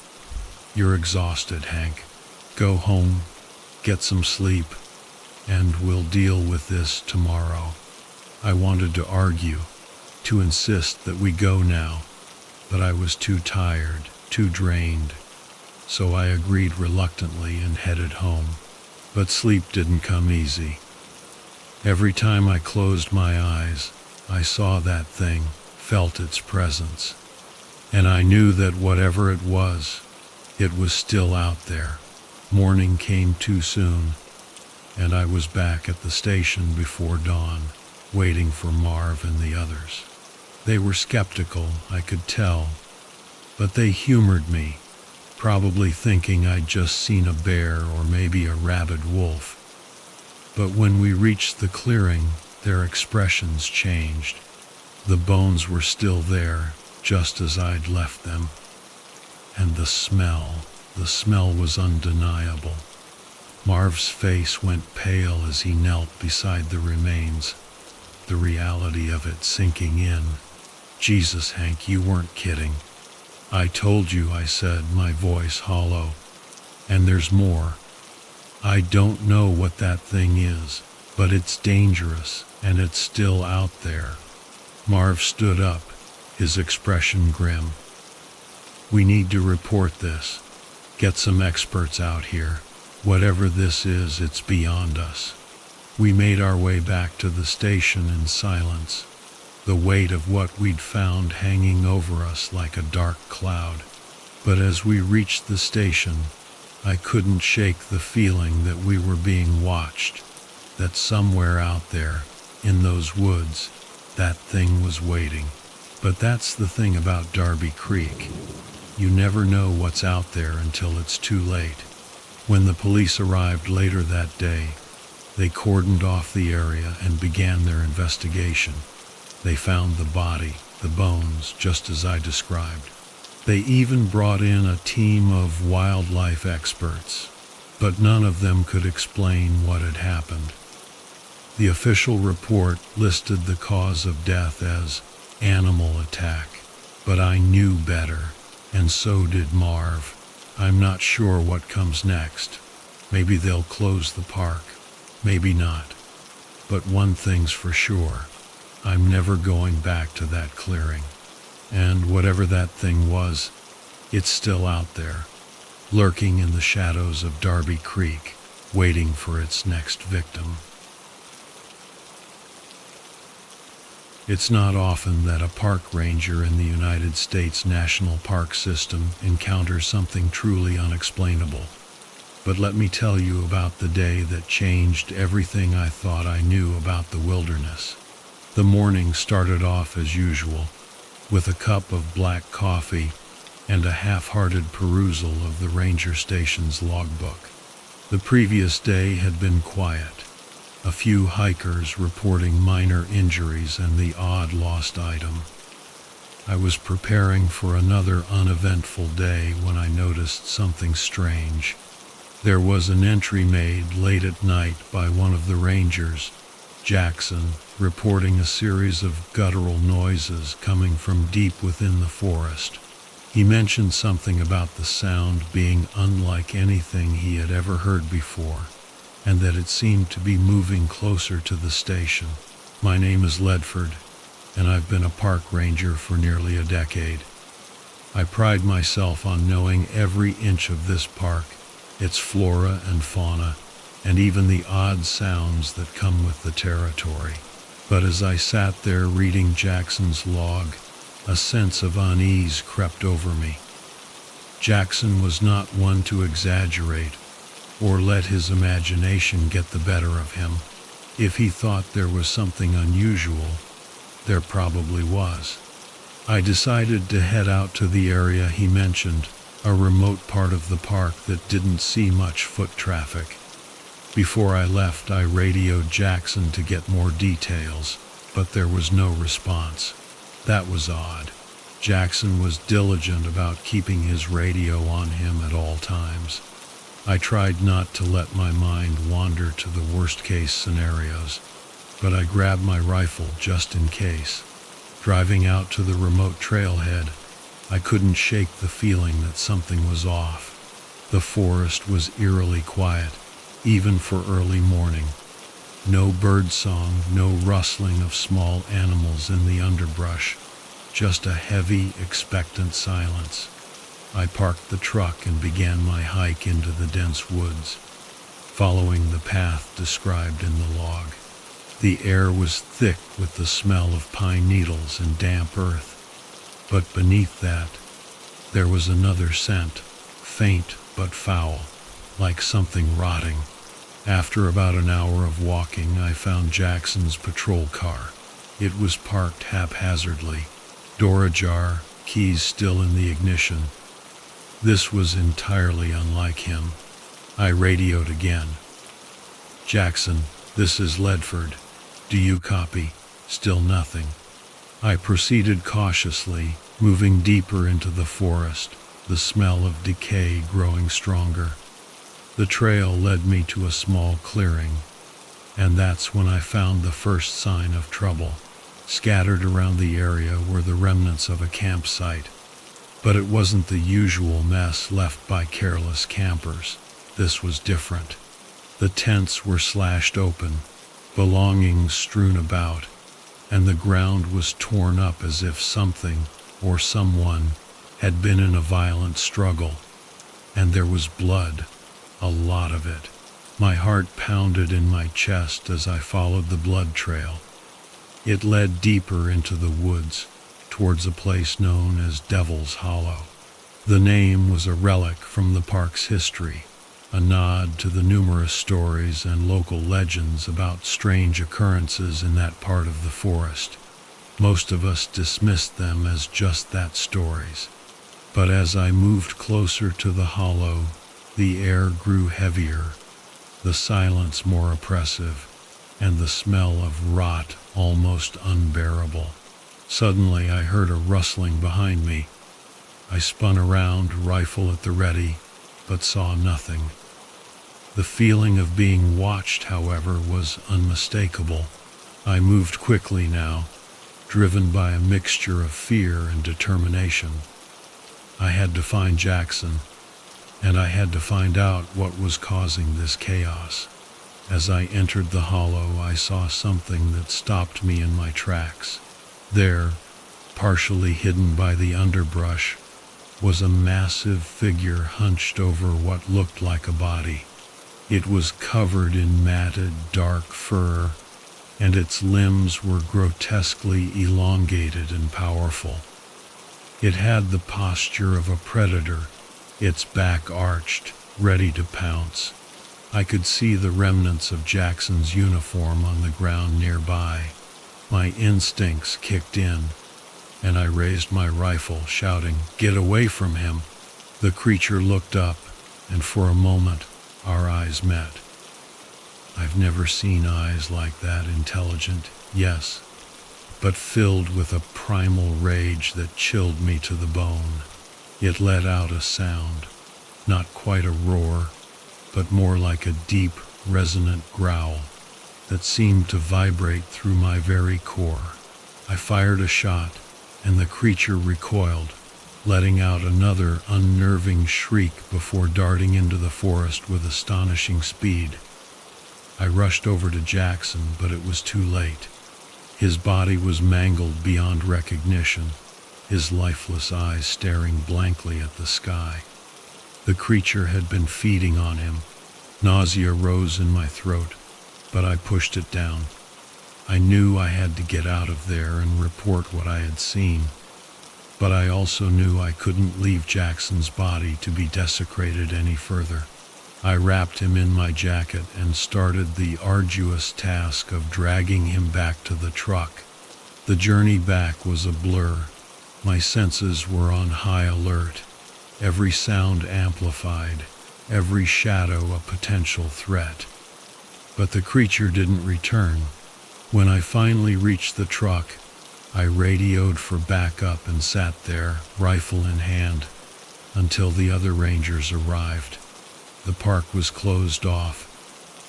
You're exhausted, Hank. Go home, get some sleep, and we'll deal with this tomorrow. I wanted to argue, to insist that we go now, but I was too tired, too drained, so I agreed reluctantly and headed home. But sleep didn't come easy. Every time I closed my eyes, I saw that thing, felt its presence, and I knew that whatever it was still out there. Morning came too soon, and I was back at the station before dawn, waiting for Marv and the others. They were skeptical, I could tell, but they humored me, probably thinking I'd just seen a bear or maybe a rabid wolf. But when we reached the clearing, their expressions changed. The bones were still there, just as I'd left them. And the smell was undeniable. Marv's face went pale as he knelt beside the remains, the reality of it sinking in. Jesus, Hank, you weren't kidding. I told you, I said, my voice hollow. And there's more. I don't know what that thing is, but it's dangerous, and it's still out there. Marv stood up, his expression grim. We need to report this. Get some experts out here. Whatever this is, it's beyond us. We made our way back to the station in silence, the weight of what we'd found hanging over us like a dark cloud. But as we reached the station, I couldn't shake the feeling that we were being watched, that somewhere out there, in those woods, that thing was waiting. But that's the thing about Darby Creek. You never know what's out there until it's too late. When the police arrived later that day, they cordoned off the area and began their investigation. They found the body, the bones, just as I described. They even brought in a team of wildlife experts, but none of them could explain what had happened. The official report listed the cause of death as animal attack, but I knew better, and so did Marv. I'm not sure what comes next. Maybe they'll close the park, maybe not. But one thing's for sure, I'm never going back to that clearing. And whatever that thing was, it's still out there, lurking in the shadows of Darby Creek, waiting for its next victim. It's not often that a park ranger in the United States National Park System encounters something truly unexplainable. But let me tell you about the day that changed everything I thought I knew about the wilderness. The morning started off as usual, with a cup of black coffee and a half-hearted perusal of the ranger station's logbook. The previous day had been quiet. A few hikers reporting minor injuries and the odd lost item. I was preparing for another uneventful day when I noticed something strange. There was an entry made late at night by one of the rangers, Jackson, reporting a series of guttural noises coming from deep within the forest. He mentioned something about the sound being unlike anything he had ever heard before, and that it seemed to be moving closer to the station. My name is Ledford, and I've been a park ranger for nearly a decade. I pride myself on knowing every inch of this park, its flora and fauna, and even the odd sounds that come with the territory. But as I sat there reading Jackson's log, a sense of unease crept over me. Jackson was not one to exaggerate or let his imagination get the better of him. If he thought there was something unusual, there probably was. I decided to head out to the area he mentioned, a remote part of the park that didn't see much foot traffic. Before I left, I radioed Jackson to get more details, but there was no response. That was odd. Jackson was diligent about keeping his radio on him at all times. I tried not to let my mind wander to the worst-case scenarios, but I grabbed my rifle just in case. Driving out to the remote trailhead, I couldn't shake the feeling that something was off. The forest was eerily quiet, even for early morning. No birdsong, no rustling of small animals in the underbrush, just a heavy, expectant silence. I parked the truck and began my hike into the dense woods, following the path described in the log. The air was thick with the smell of pine needles and damp earth, but beneath that, there was another scent, faint but foul, like something rotting. After about an hour of walking, I found Jackson's patrol car. It was parked haphazardly, door ajar, keys still in the ignition. This was entirely unlike him. I radioed again. "Jackson, this is Ledford. Do you copy?" Still nothing. I proceeded cautiously, moving deeper into the forest, the smell of decay growing stronger. The trail led me to a small clearing, and that's when I found the first sign of trouble. Scattered around the area were the remnants of a campsite, but it wasn't the usual mess left by careless campers. This was different. The tents were slashed open, belongings strewn about, and the ground was torn up as if something or someone had been in a violent struggle. And there was blood, a lot of it. My heart pounded in my chest as I followed the blood trail. It led deeper into the woods, towards a place known as Devil's Hollow. The name was a relic from the park's history, a nod to the numerous stories and local legends about strange occurrences in that part of the forest. Most of us dismissed them as just that, stories. But as I moved closer to the hollow, the air grew heavier, the silence more oppressive, and the smell of rot almost unbearable. Suddenly I heard a rustling behind me. I spun around, rifle at the ready, but saw nothing. The feeling of being watched, however, was unmistakable. I moved quickly now, driven by a mixture of fear and determination. I had to find Jackson, and I had to find out what was causing this chaos. As I entered the hollow, I saw something that stopped me in my tracks. There, partially hidden by the underbrush, was a massive figure hunched over what looked like a body. It was covered in matted, dark fur, and its limbs were grotesquely elongated and powerful. It had the posture of a predator, its back arched, ready to pounce. I could see the remnants of Jackson's uniform on the ground nearby. My instincts kicked in, and I raised my rifle, shouting, "Get away from him!" The creature looked up, and for a moment, our eyes met. I've never seen eyes like that, intelligent, yes, but filled with a primal rage that chilled me to the bone. It let out a sound, not quite a roar, but more like a deep, resonant growl that seemed to vibrate through my very core. I fired a shot, and the creature recoiled, letting out another unnerving shriek before darting into the forest with astonishing speed. I rushed over to Jackson, but it was too late. His body was mangled beyond recognition, his lifeless eyes staring blankly at the sky. The creature had been feeding on him. Nausea rose in my throat, but I pushed it down. I knew I had to get out of there and report what I had seen, but I also knew I couldn't leave Jackson's body to be desecrated any further. I wrapped him in my jacket and started the arduous task of dragging him back to the truck. The journey back was a blur. My senses were on high alert, every sound amplified, every shadow a potential threat. But the creature didn't return. When I finally reached the truck, I radioed for backup and sat there, rifle in hand, until the other rangers arrived. The park was closed off,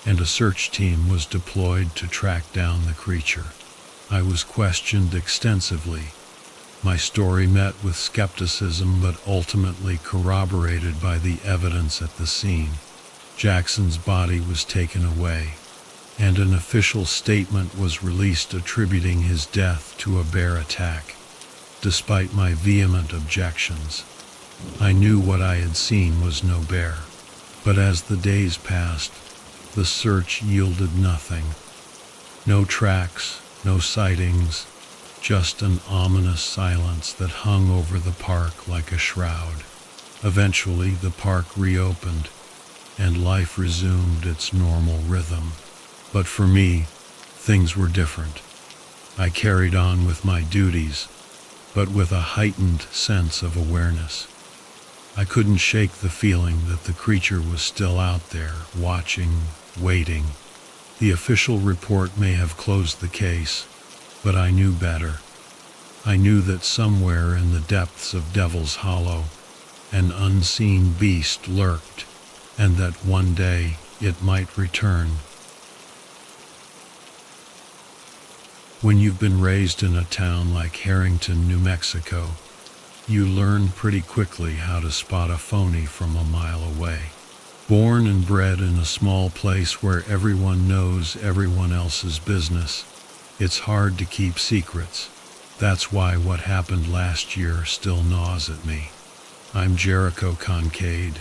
and a search team was deployed to track down the creature. I was questioned extensively. My story met with skepticism but ultimately corroborated by the evidence at the scene. Jackson's body was taken away, and an official statement was released attributing his death to a bear attack. Despite my vehement objections, I knew what I had seen was no bear. But as the days passed, the search yielded nothing. No tracks, no sightings, just an ominous silence that hung over the park like a shroud. Eventually, the park reopened, and life resumed its normal rhythm. But for me, things were different. I carried on with my duties, but with a heightened sense of awareness. I couldn't shake the feeling that the creature was still out there, watching, waiting. The official report may have closed the case, but I knew better. I knew that somewhere in the depths of Devil's Hollow, an unseen beast lurked, and that one day it might return. When you've been raised in a town like Harrington, New Mexico, you learn pretty quickly how to spot a phony from a mile away. Born and bred in a small place where everyone knows everyone else's business, it's hard to keep secrets. That's why what happened last year still gnaws at me. I'm Jericho Kincaid,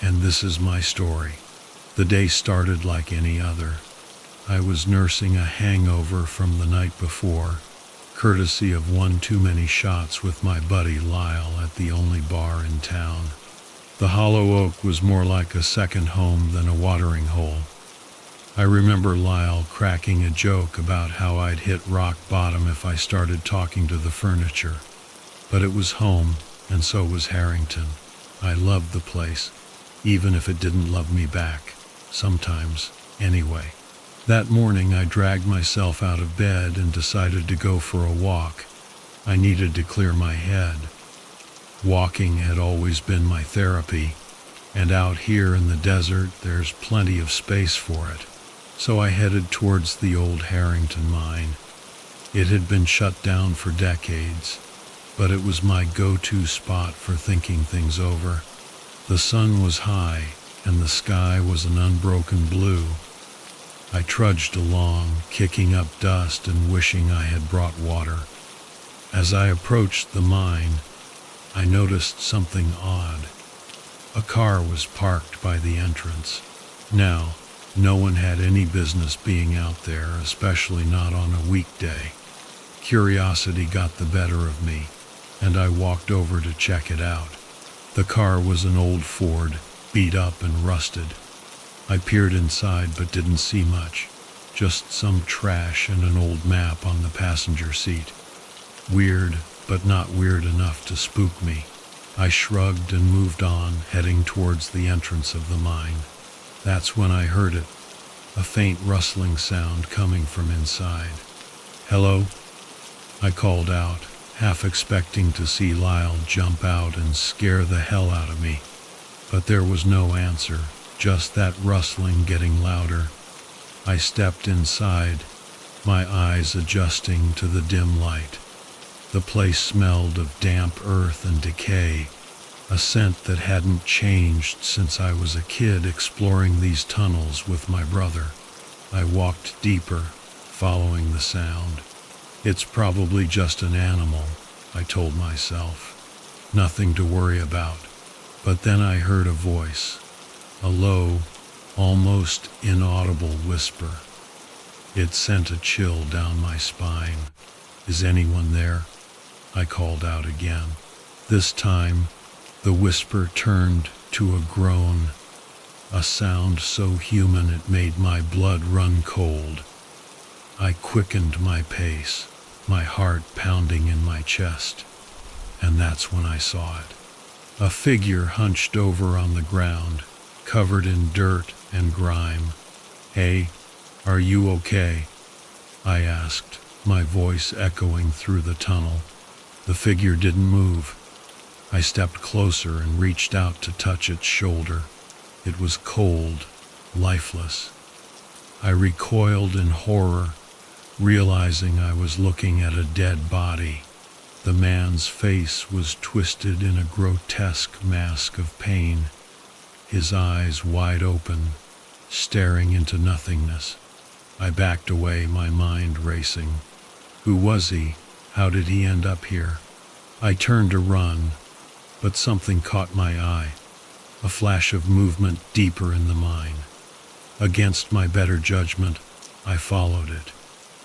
and this is my story. The day started like any other. I was nursing a hangover from the night before, courtesy of one too many shots with my buddy Lyle at the only bar in town. The Hollow Oak was more like a second home than a watering hole. I remember Lyle cracking a joke about how I'd hit rock bottom if I started talking to the furniture. But it was home, and so was Harrington. I loved the place, even if it didn't love me back. Sometimes, anyway. That morning I dragged myself out of bed and decided to go for a walk. I needed to clear my head. Walking had always been my therapy, and out here in the desert there's plenty of space for it. So I headed towards the old Harrington mine. It had been shut down for decades, but it was my go-to spot for thinking things over. The sun was high, and the sky was an unbroken blue. I trudged along, kicking up dust and wishing I had brought water. As I approached the mine, I noticed something odd. A car was parked by the entrance. Now, no one had any business being out there, especially not on a weekday. Curiosity got the better of me, and I walked over to check it out. The car was an old Ford, beat up and rusted. I peered inside but didn't see much, just some trash and an old map on the passenger seat. Weird, but not weird enough to spook me. I shrugged and moved on, heading towards the entrance of the mine. That's when I heard it, a faint rustling sound coming from inside. "Hello?" I called out, half expecting to see Lyle jump out and scare the hell out of me. But there was no answer. Just that rustling getting louder. I stepped inside, my eyes adjusting to the dim light. The place smelled of damp earth and decay, a scent that hadn't changed since I was a kid exploring these tunnels with my brother. I walked deeper, following the sound. It's probably just an animal, I told myself. Nothing to worry about. But then I heard a voice. A low, almost inaudible whisper. It sent a chill down my spine. "Is anyone there?" I called out again. This time, the whisper turned to a groan, a sound so human it made my blood run cold. I quickened my pace, my heart pounding in my chest, and that's when I saw it. A figure hunched over on the ground, covered in dirt and grime. "Hey, are you okay?" I asked, my voice echoing through the tunnel. The figure didn't move. I stepped closer and reached out to touch its shoulder. It was cold, lifeless. I recoiled in horror, realizing I was looking at a dead body. The man's face was twisted in a grotesque mask of pain, his eyes wide open, staring into nothingness. I backed away, my mind racing. Who was he? How did he end up here? I turned to run, but something caught my eye. A flash of movement deeper in the mine. Against my better judgment, I followed it.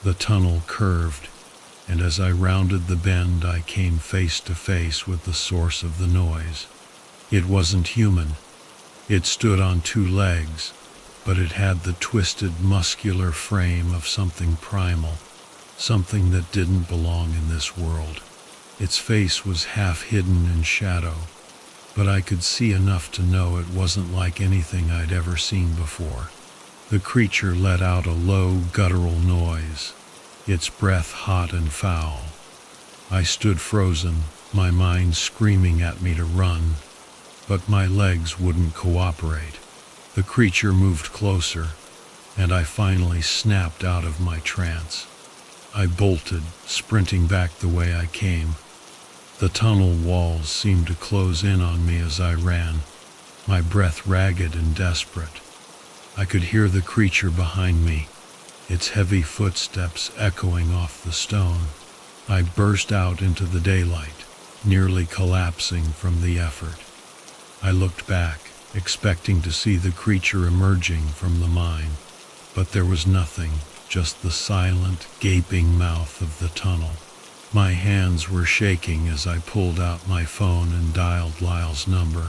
The tunnel curved, and as I rounded the bend, I came face to face with the source of the noise. It wasn't human. It stood on two legs, but it had the twisted, muscular frame of something primal, something that didn't belong in this world. Its face was half hidden in shadow, but I could see enough to know it wasn't like anything I'd ever seen before. The creature let out a low, guttural noise, its breath hot and foul. I stood frozen, my mind screaming at me to run, but my legs wouldn't cooperate. The creature moved closer, and I finally snapped out of my trance. I bolted, sprinting back the way I came. The tunnel walls seemed to close in on me as I ran, my breath ragged and desperate. I could hear the creature behind me, its heavy footsteps echoing off the stone. I burst out into the daylight, nearly collapsing from the effort. I looked back, expecting to see the creature emerging from the mine, but there was nothing, just the silent, gaping mouth of the tunnel. My hands were shaking as I pulled out my phone and dialed Lyle's number.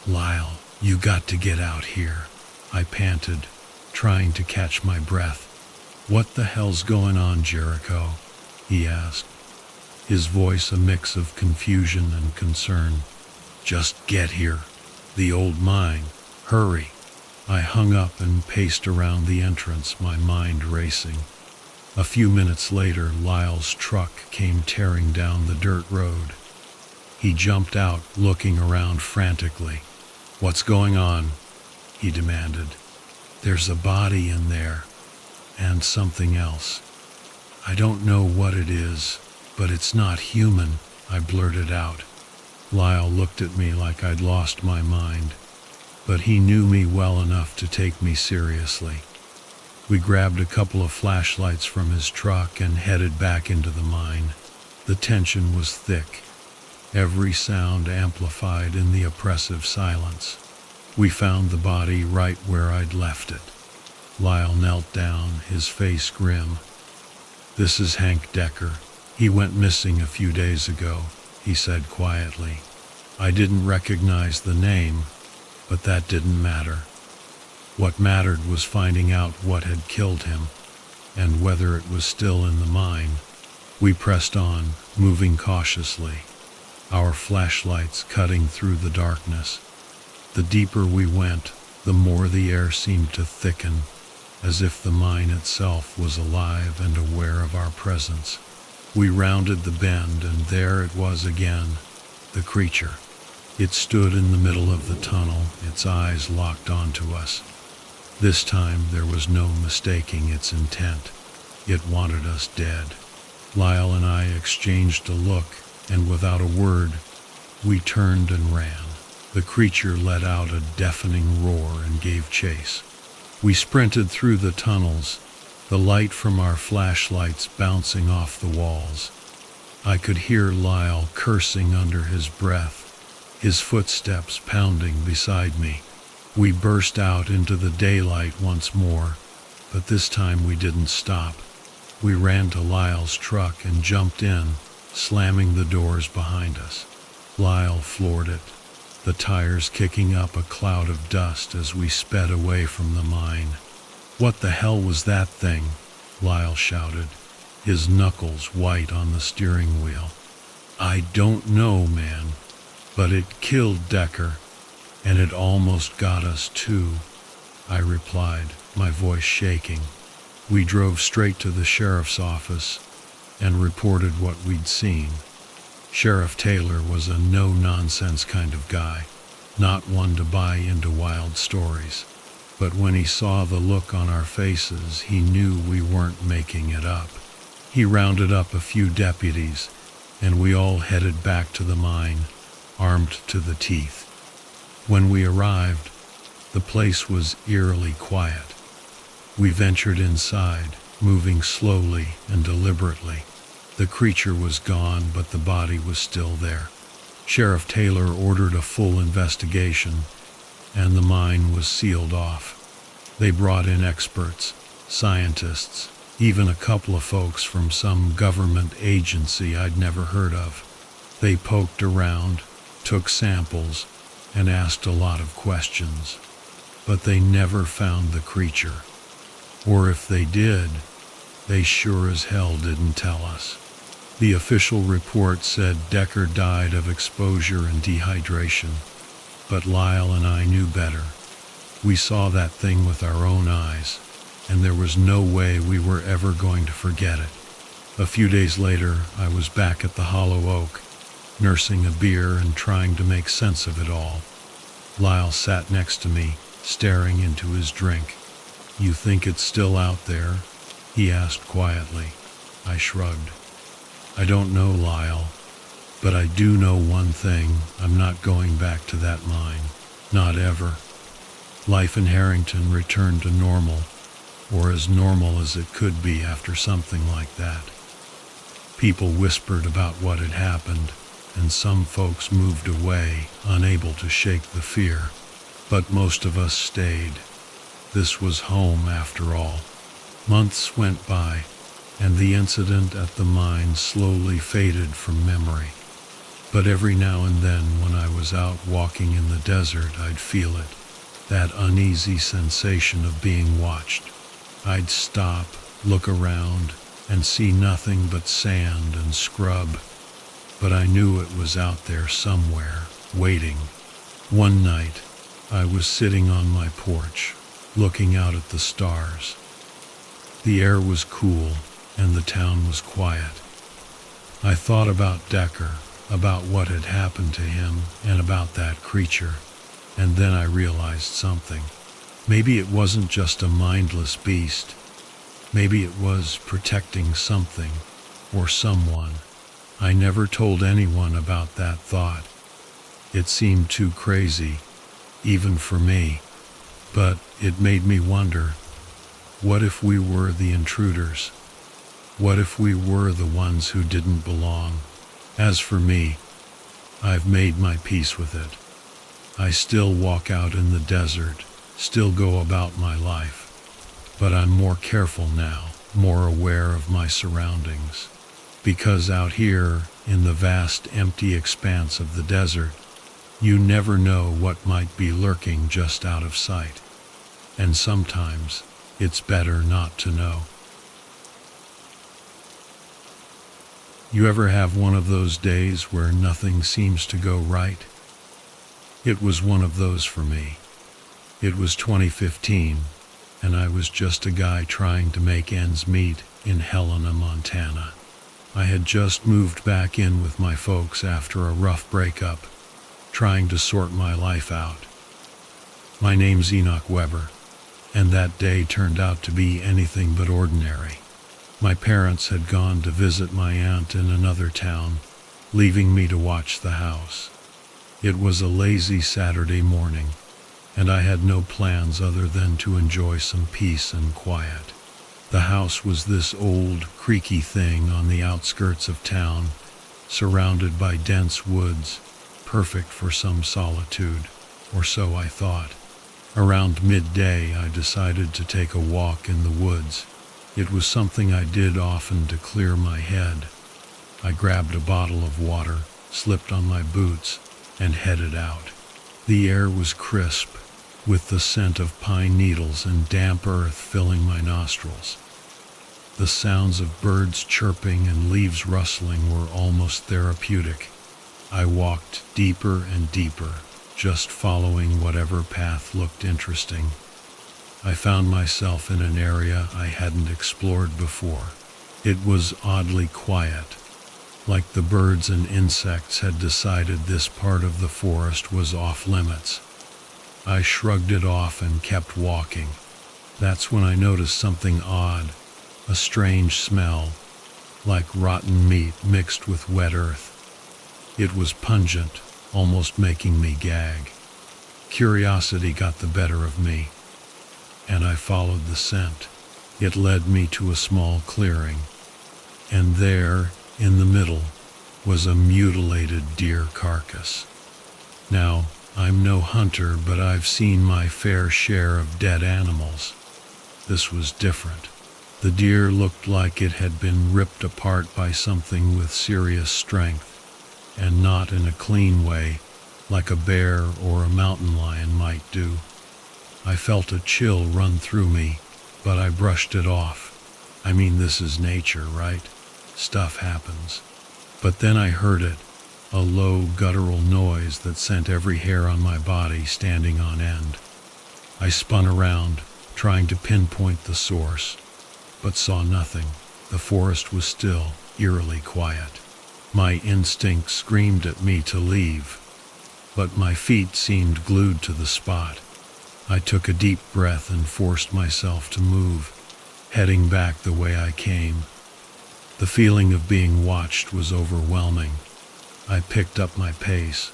"Lyle, you got to get out here," I panted, trying to catch my breath. "What the hell's going on, Jericho?" he asked, his voice a mix of confusion and concern. "Just get here. The old mine. Hurry." I hung up and paced around the entrance, my mind racing. A few minutes later, Lyle's truck came tearing down the dirt road. He jumped out, looking around frantically. "What's going on?" he demanded. "There's a body in there, and something else. I don't know what it is, but it's not human," I blurted out. Lyle looked at me like I'd lost my mind, but he knew me well enough to take me seriously. We grabbed a couple of flashlights from his truck and headed back into the mine. The tension was thick, every sound amplified in the oppressive silence. We found the body right where I'd left it. Lyle knelt down, his face grim. "This is Hank Decker. He went missing a few days ago," he said quietly. I didn't recognize the name, but that didn't matter. What mattered was finding out what had killed him, and whether it was still in the mine. We pressed on, moving cautiously, our flashlights cutting through the darkness. The deeper we went, the more the air seemed to thicken, as if the mine itself was alive and aware of our presence. We rounded the bend, and there it was again, the creature. It stood in the middle of the tunnel, its eyes locked onto us. This time there was no mistaking its intent. It wanted us dead. Lyle and I exchanged a look, and without a word, we turned and ran. The creature let out a deafening roar and gave chase. We sprinted through the tunnels, the light from our flashlights bouncing off the walls. I could hear Lyle cursing under his breath, his footsteps pounding beside me. We burst out into the daylight once more, but this time we didn't stop. We ran to Lyle's truck and jumped in, slamming the doors behind us. Lyle floored it, the tires kicking up a cloud of dust as we sped away from the mine. "What the hell was that thing?" Lyle shouted, his knuckles white on the steering wheel. "I don't know, man, but it killed Decker, and it almost got us too," I replied, my voice shaking. We drove straight to the sheriff's office and reported what we'd seen. Sheriff Taylor was a no-nonsense kind of guy, not one to buy into wild stories. But when he saw the look on our faces, he knew we weren't making it up. He rounded up a few deputies, and we all headed back to the mine, armed to the teeth. When we arrived, the place was eerily quiet. We ventured inside, moving slowly and deliberately. The creature was gone, but the body was still there. Sheriff Taylor ordered a full investigation, and the mine was sealed off. They brought in experts, scientists, even a couple of folks from some government agency I'd never heard of. They poked around, took samples, and asked a lot of questions. But they never found the creature. Or if they did, they sure as hell didn't tell us. The official report said Decker died of exposure and dehydration, but Lyle and I knew better. We saw that thing with our own eyes, and there was no way we were ever going to forget it. A few days later, I was back at the Hollow Oak, nursing a beer and trying to make sense of it all. Lyle sat next to me, staring into his drink. "You think it's still out there?" he asked quietly. I shrugged. "I don't know, Lyle, but I do know one thing. I'm not going back to that mine. Not ever." Life in Harrington returned to normal, or as normal as it could be after something like that. People whispered about what had happened, and some folks moved away, unable to shake the fear. But most of us stayed. This was home after all. Months went by, and the incident at the mine slowly faded from memory. But every now and then when I was out walking in the desert, I'd feel it, that uneasy sensation of being watched. I'd stop, look around, and see nothing but sand and scrub. But I knew it was out there somewhere, waiting. One night, I was sitting on my porch, looking out at the stars. The air was cool, and the town was quiet. I thought about Decker, about what had happened to him, and about that creature. And then I realized something. Maybe it wasn't just a mindless beast. Maybe it was protecting something, or someone. I never told anyone about that thought. It seemed too crazy, even for me. But it made me wonder, what if we were the intruders? What if we were the ones who didn't belong? As for me, I've made my peace with it. I still walk out in the desert, still go about my life. But I'm more careful now, more aware of my surroundings. Because out here, in the vast empty expanse of the desert, you never know what might be lurking just out of sight. And sometimes, it's better not to know. You ever have one of those days where nothing seems to go right? It was one of those for me. It was 2015, and I was just a guy trying to make ends meet in Helena, Montana. I had just moved back in with my folks after a rough breakup, trying to sort my life out. My name's Enoch Weber, and that day turned out to be anything but ordinary. My parents had gone to visit my aunt in another town, leaving me to watch the house. It was a lazy Saturday morning, and I had no plans other than to enjoy some peace and quiet. The house was this old, creaky thing on the outskirts of town, surrounded by dense woods, perfect for some solitude, or so I thought. Around midday, I decided to take a walk in the woods. It was something I did often to clear my head. I grabbed a bottle of water, slipped on my boots, and headed out. The air was crisp, with the scent of pine needles and damp earth filling my nostrils. The sounds of birds chirping and leaves rustling were almost therapeutic. I walked deeper and deeper, just following whatever path looked interesting. I found myself in an area I hadn't explored before. It was oddly quiet, like the birds and insects had decided this part of the forest was off limits. I shrugged it off and kept walking. That's when I noticed something odd, a strange smell, like rotten meat mixed with wet earth. It was pungent, almost making me gag. Curiosity got the better of me, and I followed the scent. It led me to a small clearing, and there, in the middle, was a mutilated deer carcass. Now, I'm no hunter, but I've seen my fair share of dead animals. This was different. The deer looked like it had been ripped apart by something with serious strength, and not in a clean way, like a bear or a mountain lion might do. I felt a chill run through me, but I brushed it off. I mean, this is nature, right? Stuff happens. But then I heard it, a low guttural noise that sent every hair on my body standing on end. I spun around, trying to pinpoint the source, but saw nothing. The forest was still, eerily quiet. My instinct screamed at me to leave, but my feet seemed glued to the spot. I took a deep breath and forced myself to move, heading back the way I came. The feeling of being watched was overwhelming. I picked up my pace,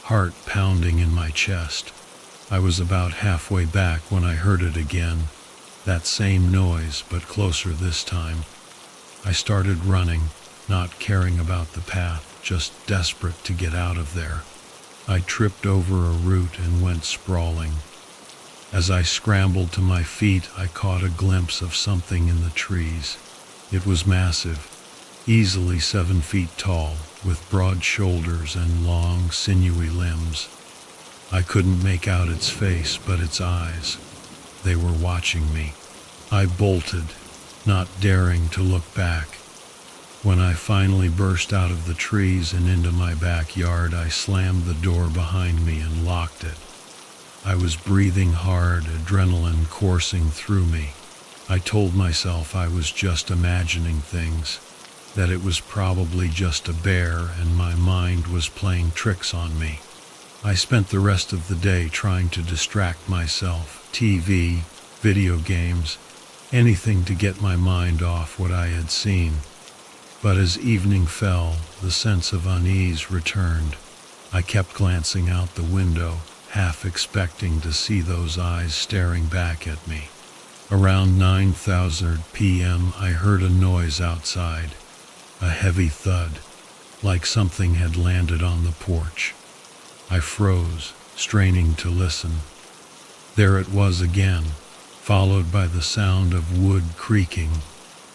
heart pounding in my chest. I was about halfway back when I heard it again, that same noise, but closer this time. I started running, not caring about the path, just desperate to get out of there. I tripped over a root and went sprawling. As I scrambled to my feet, I caught a glimpse of something in the trees. It was massive, easily 7 feet tall, with broad shoulders and long, sinewy limbs. I couldn't make out its face, but its eyes. They were watching me. I bolted, not daring to look back. When I finally burst out of the trees and into my backyard, I slammed the door behind me and locked it. I was breathing hard, adrenaline coursing through me. I told myself I was just imagining things, that it was probably just a bear and my mind was playing tricks on me. I spent the rest of the day trying to distract myself, TV, video games, anything to get my mind off what I had seen. But as evening fell, the sense of unease returned. I kept glancing out the window, half expecting to see those eyes staring back at me. Around 9:00 p.m., I heard a noise outside, a heavy thud, like something had landed on the porch. I froze, straining to listen. There it was again, followed by the sound of wood creaking.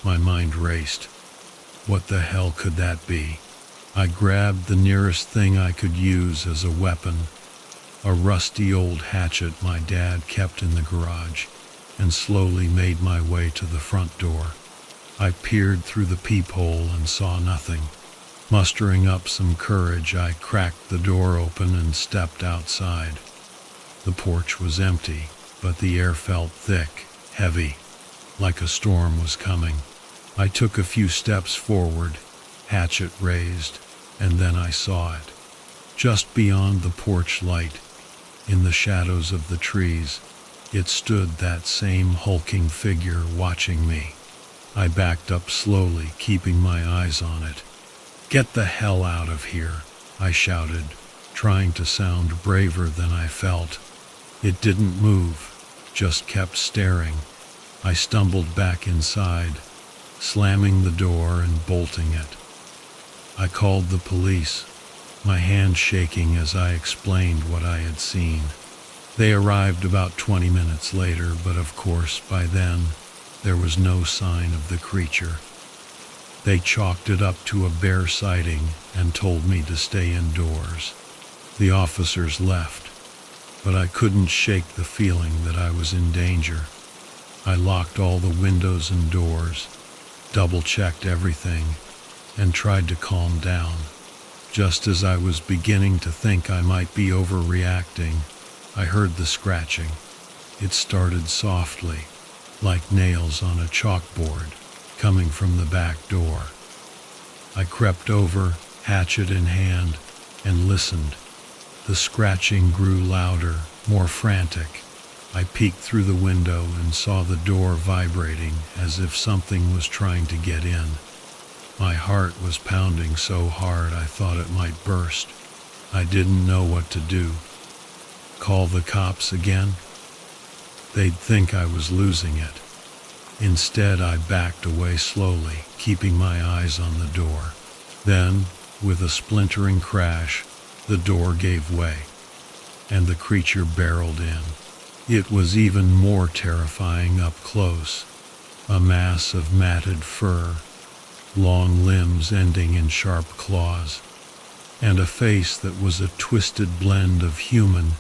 My mind raced. What the hell could that be? I grabbed the nearest thing I could use as a weapon, a rusty old hatchet my dad kept in the garage, and slowly made my way to the front door. I peered through the peephole and saw nothing. Mustering up some courage, I cracked the door open and stepped outside. The porch was empty, but the air felt thick, heavy, like a storm was coming. I took a few steps forward, hatchet raised, and then I saw it. Just beyond the porch light, in the shadows of the trees, it stood, that same hulking figure watching me. I backed up slowly, keeping my eyes on it. "Get the hell out of here," I shouted, trying to sound braver than I felt. It didn't move, just kept staring. I stumbled back inside, slamming the door and bolting it. I called the police, my hand shaking as I explained what I had seen. They arrived about 20 minutes later, but of course, by then, there was no sign of the creature. They chalked it up to a bear sighting and told me to stay indoors. The officers left, but I couldn't shake the feeling that I was in danger. I locked all the windows and doors, double-checked everything, and tried to calm down. Just as I was beginning to think I might be overreacting, I heard the scratching. It started softly, like nails on a chalkboard, coming from the back door. I crept over, hatchet in hand, and listened. The scratching grew louder, more frantic. I peeked through the window and saw the door vibrating as if something was trying to get in. My heart was pounding so hard I thought it might burst. I didn't know what to do. Call the cops again? They'd think I was losing it. Instead, I backed away slowly, keeping my eyes on the door. Then, with a splintering crash, the door gave way, and the creature barreled in. It was even more terrifying up close. A mass of matted fur, long limbs ending in sharp claws, and a face that was a twisted blend of human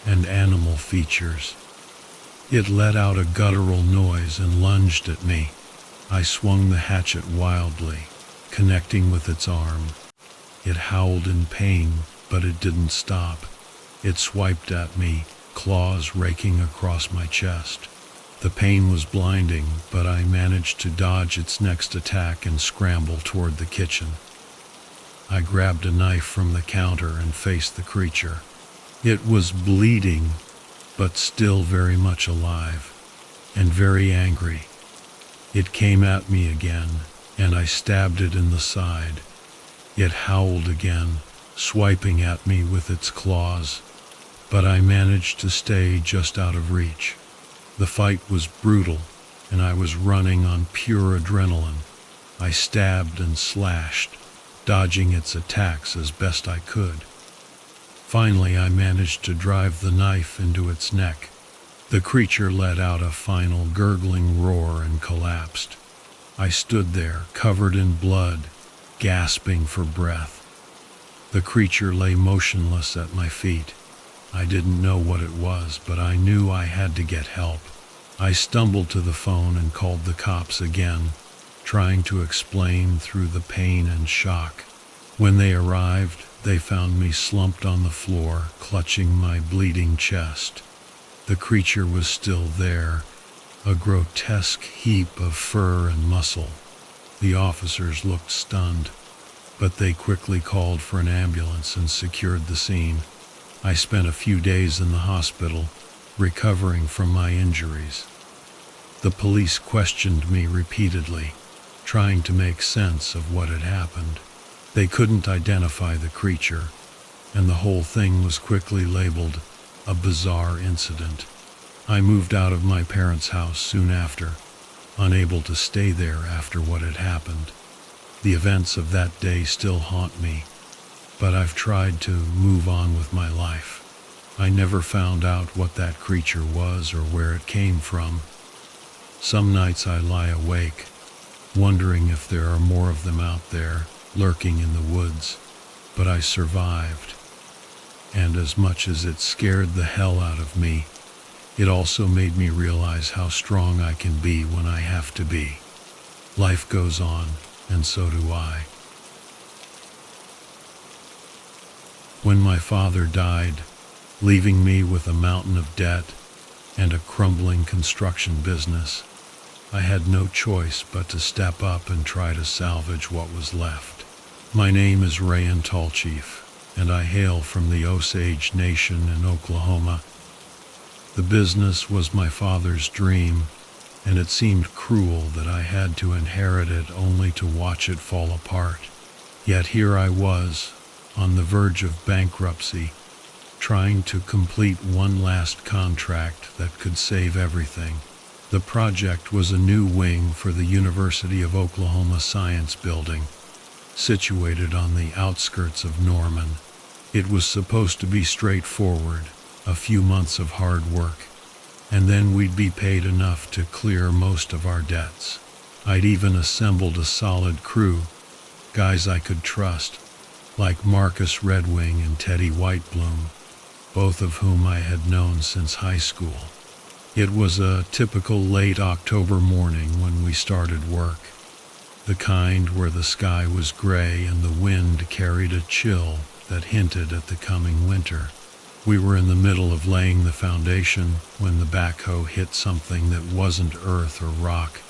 and animal features. It let out a guttural noise and lunged at me. I swung the hatchet wildly, connecting with its arm. It howled in pain, but it didn't stop. It swiped at me, claws raking across my chest. The pain was blinding, but I managed to dodge its next attack and scramble toward the kitchen. I grabbed a knife from the counter and faced the creature. It was bleeding, but still very much alive, and very angry. It came at me again, and I stabbed it in the side. It howled again, swiping at me with its claws, but I managed to stay just out of reach. The fight was brutal, and I was running on pure adrenaline. I stabbed and slashed, dodging its attacks as best I could. Finally, I managed to drive the knife into its neck. The creature let out a final gurgling roar and collapsed. I stood there, covered in blood, gasping for breath. The creature lay motionless at my feet. I didn't know what it was, but I knew I had to get help. I stumbled to the phone and called the cops again, trying to explain through the pain and shock. When they arrived, they found me slumped on the floor, clutching my bleeding chest. The creature was still there, a grotesque heap of fur and muscle. The officers looked stunned, but they quickly called for an ambulance and secured the scene. I spent a few days in the hospital, recovering from my injuries. The police questioned me repeatedly, trying to make sense of what had happened. They couldn't identify the creature, and the whole thing was quickly labeled a bizarre incident. I moved out of my parents' house soon after, unable to stay there after what had happened. The events of that day still haunt me, but I've tried to move on with my life. I never found out what that creature was or where it came from. Some nights I lie awake, wondering if there are more of them out there, lurking in the woods, but I survived. And as much as it scared the hell out of me, it also made me realize how strong I can be when I have to be. Life goes on, and so do I. When my father died, leaving me with a mountain of debt and a crumbling construction business, I had no choice but to step up and try to salvage what was left. My name is Rayan Tallchief, and I hail from the Osage Nation in Oklahoma. The business was my father's dream, and it seemed cruel that I had to inherit it only to watch it fall apart. Yet here I was, on the verge of bankruptcy, trying to complete one last contract that could save everything. The project was a new wing for the University of Oklahoma Science Building, situated on the outskirts of Norman. It was supposed to be straightforward, a few months of hard work, and then we'd be paid enough to clear most of our debts. I'd even assembled a solid crew, guys I could trust, like Marcus Redwing and Teddy Whitebloom, both of whom I had known since high school. It was a typical late October morning when we started work, the kind where the sky was gray and the wind carried a chill that hinted at the coming winter. We were in the middle of laying the foundation when the backhoe hit something that wasn't earth or rock.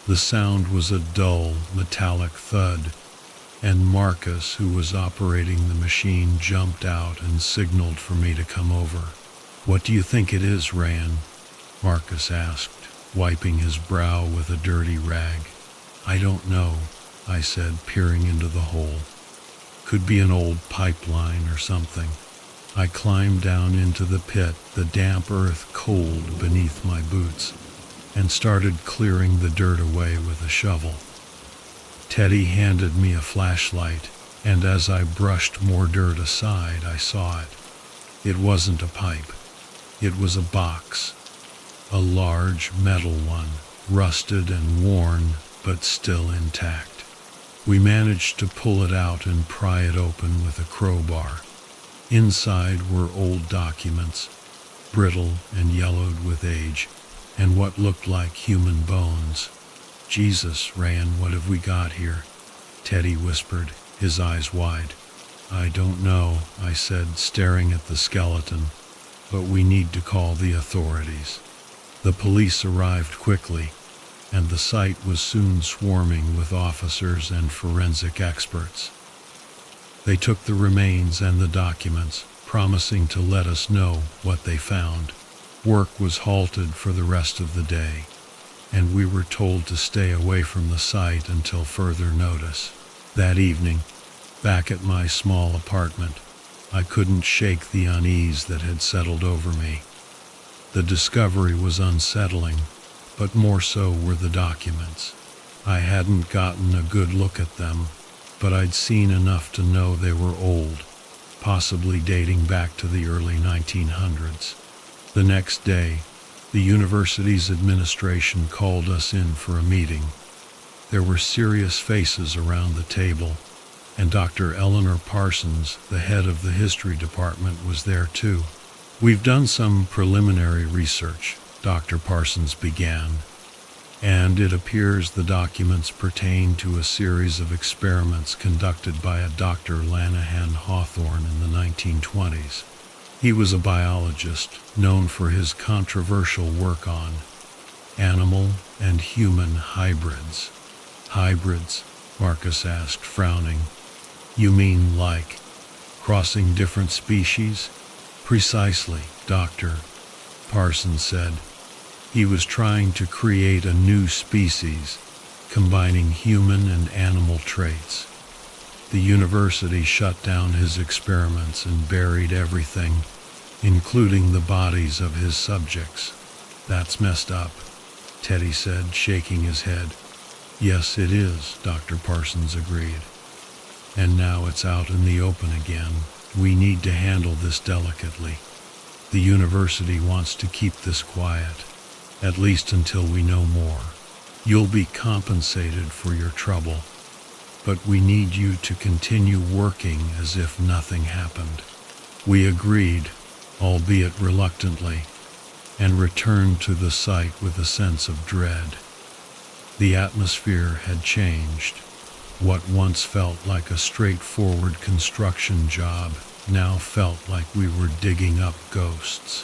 The sound was a dull, metallic thud, and Marcus, who was operating the machine, jumped out and signaled for me to come over. "What do you think it is, Ran?" Marcus asked, wiping his brow with a dirty rag. "I don't know," I said, peering into the hole. "Could be an old pipeline or something." I climbed down into the pit, the damp earth cold beneath my boots, and started clearing the dirt away with a shovel. Teddy handed me a flashlight, and as I brushed more dirt aside, I saw it. It wasn't a pipe. It was a box. A large metal one, rusted and worn, but still intact. We managed to pull it out and pry it open with a crowbar. Inside were old documents, brittle and yellowed with age, and what looked like human bones. "Jesus, Ran, what have we got here?" Teddy whispered, his eyes wide. "I don't know," I said, staring at the skeleton, "but we need to call the authorities." The police arrived quickly, and the site was soon swarming with officers and forensic experts. They took the remains and the documents, promising to let us know what they found. Work was halted for the rest of the day, and we were told to stay away from the site until further notice. That evening, back at my small apartment, I couldn't shake the unease that had settled over me. The discovery was unsettling, but more so were the documents. I hadn't gotten a good look at them, but I'd seen enough to know they were old, possibly dating back to the early 1900s. The next day, the university's administration called us in for a meeting. There were serious faces around the table, and Dr. Eleanor Parsons, the head of the history department, was there too. "We've done some preliminary research," Dr. Parsons began, "and it appears the documents pertain to a series of experiments conducted by a Dr. Lanahan Hawthorne in the 1920s. He was a biologist known for his controversial work on animal and human hybrids." "Hybrids?" Marcus asked, frowning. "You mean like crossing different species?" "Precisely, Doctor," Parsons said. "He was trying to create a new species, combining human and animal traits. The university shut down his experiments and buried everything, including the bodies of his subjects." "That's messed up," Teddy said, shaking his head. "Yes, it is," Dr. Parsons agreed. "And now it's out in the open again. We need to handle this delicately. The university wants to keep this quiet, at least until we know more. You'll be compensated for your trouble, but we need you to continue working as if nothing happened." We agreed, albeit reluctantly, and returned to the site with a sense of dread. The atmosphere had changed. What once felt like a straightforward construction job now felt like we were digging up ghosts.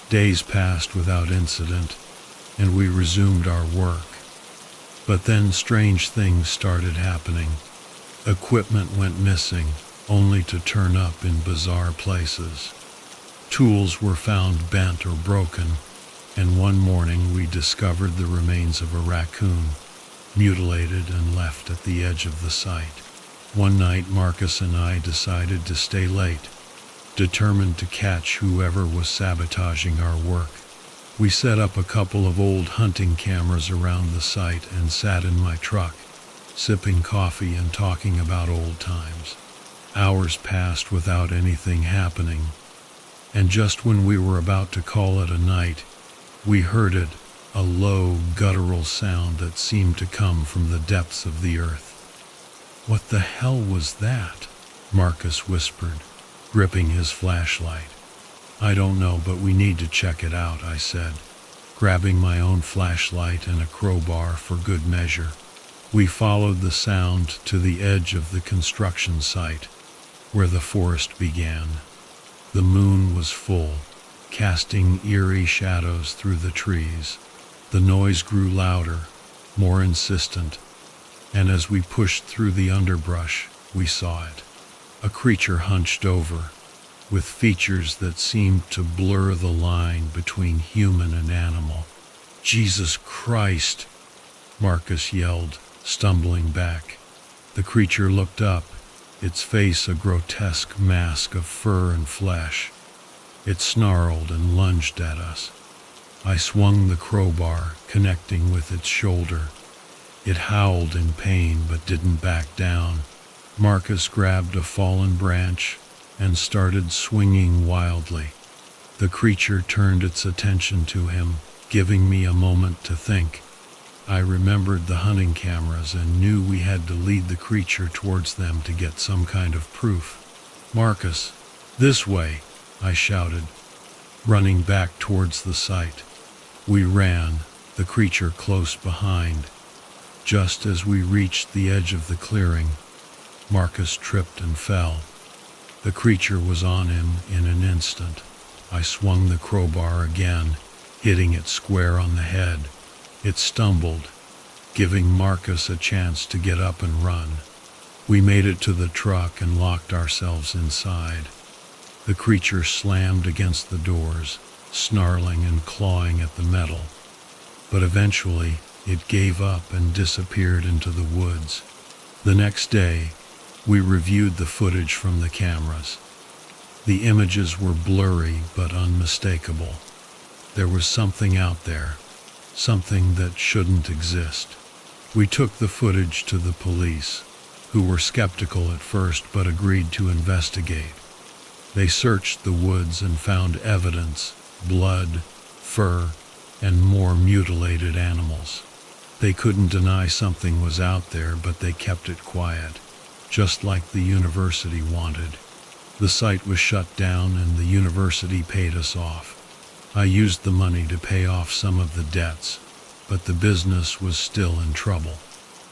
Days passed without incident, and we resumed our work. But then strange things started happening. Equipment went missing, only to turn up in bizarre places. Tools were found bent or broken, and one morning we discovered the remains of a raccoon, mutilated and left at the edge of the site. One night Marcus and I decided to stay late, determined to catch whoever was sabotaging our work. We set up a couple of old hunting cameras around the site and sat in my truck, sipping coffee and talking about old times. Hours passed without anything happening, and just when we were about to call it a night, we heard it, a low, guttural sound that seemed to come from the depths of the earth. "What the hell was that?" Marcus whispered, gripping his flashlight. "I don't know, but we need to check it out," I said, grabbing my own flashlight and a crowbar for good measure. We followed the sound to the edge of the construction site, where the forest began. The moon was full, casting eerie shadows through the trees. The noise grew louder, more insistent, and as we pushed through the underbrush, we saw it. A creature hunched over, with features that seemed to blur the line between human and animal. "Jesus Christ!" Marcus yelled, stumbling back. The creature looked up, its face a grotesque mask of fur and flesh. It snarled and lunged at us. I swung the crowbar, connecting with its shoulder. It howled in pain but didn't back down. Marcus grabbed a fallen branch and started swinging wildly. The creature turned its attention to him, giving me a moment to think. I remembered the hunting cameras and knew we had to lead the creature towards them to get some kind of proof. "Marcus, this way!" I shouted, running back towards the site. We ran, the creature close behind. Just as we reached the edge of the clearing, Marcus tripped and fell. The creature was on him in an instant. I swung the crowbar again, hitting it square on the head. It stumbled, giving Marcus a chance to get up and run. We made it to the truck and locked ourselves inside. The creature slammed against the doors, snarling and clawing at the metal. But eventually, it gave up and disappeared into the woods. The next day, we reviewed the footage from the cameras. The images were blurry but unmistakable. There was something out there, something that shouldn't exist. We took the footage to the police, who were skeptical at first but agreed to investigate. They searched the woods and found evidence, blood, fur, and more mutilated animals. They couldn't deny something was out there, but they kept it quiet, just like the university wanted. The site was shut down and the university paid us off. I used the money to pay off some of the debts, but the business was still in trouble.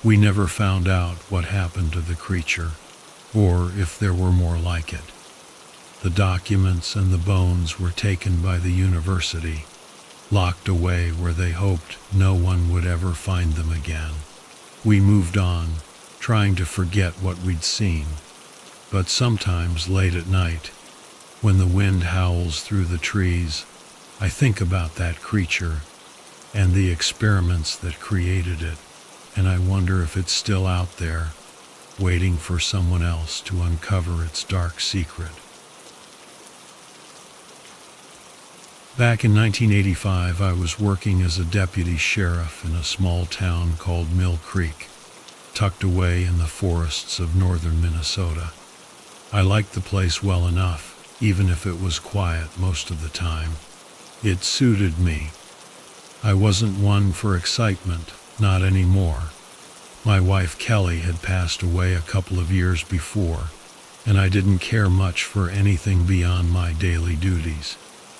We never found out what happened to the creature, or if there were more like it. The documents and the bones were taken by the university, locked away where they hoped no one would ever find them again. We moved on, trying to forget what we'd seen. But sometimes late at night, when the wind howls through the trees, I think about that creature and the experiments that created it, and I wonder if it's still out there, waiting for someone else to uncover its dark secret. Back in 1985, I was working as a deputy sheriff in a small town called Mill Creek, tucked away in the forests of northern Minnesota. I liked the place well enough, even if it was quiet most of the time. It suited me. I wasn't one for excitement, not anymore. My wife Kelly had passed away a couple of years before, and I didn't care much for anything beyond my daily duties.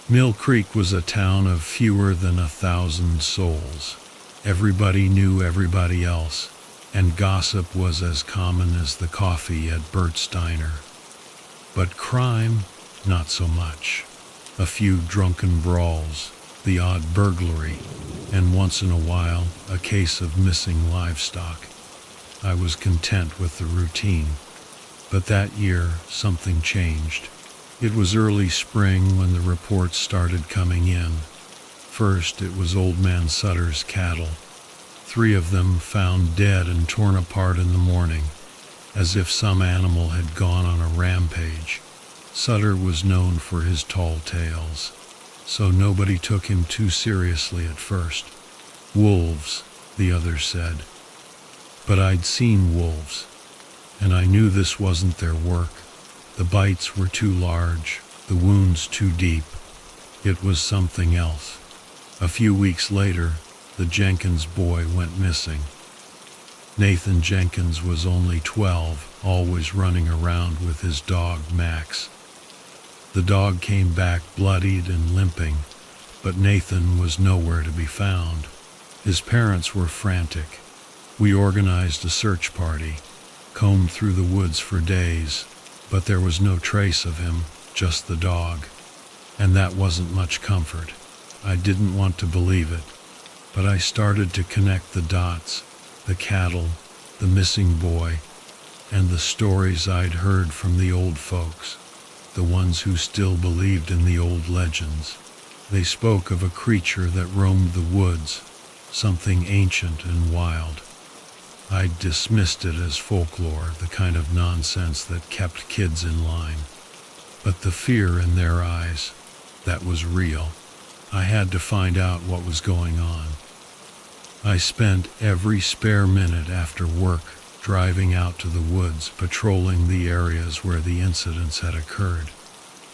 Mill Creek was a town of fewer than 1,000 souls. Everybody knew everybody else, and gossip was as common as the coffee at Bert's Diner. But crime, not so much. A few drunken brawls, the odd burglary, and once in a while, a case of missing livestock. I was content with the routine. But that year, something changed. It was early spring when the reports started coming in. First, it was Old Man Sutter's cattle. 3 of them found dead and torn apart in the morning, as if some animal had gone on a rampage. Sutter was known for his tall tales, so nobody took him too seriously at first. "Wolves," the others said. But I'd seen wolves, and I knew this wasn't their work. The bites were too large, the wounds too deep. It was something else. A few weeks later, the Jenkins boy went missing. Nathan Jenkins was only 12, always running around with his dog, Max. The dog came back bloodied and limping, but Nathan was nowhere to be found. His parents were frantic. We organized a search party, combed through the woods for days, but there was no trace of him. just the dog. And that wasn't much comfort. I didn't want to believe it, but I started to connect the dots, the cattle, the missing boy, and the stories I'd heard from the old folks, the ones who still believed in the old legends. They spoke of a creature that roamed the woods, something ancient and wild. I dismissed it as folklore, the kind of nonsense that kept kids in line. But the fear in their eyes, that was real. I had to find out what was going on. I spent every spare minute after work driving out to the woods, patrolling the areas where the incidents had occurred.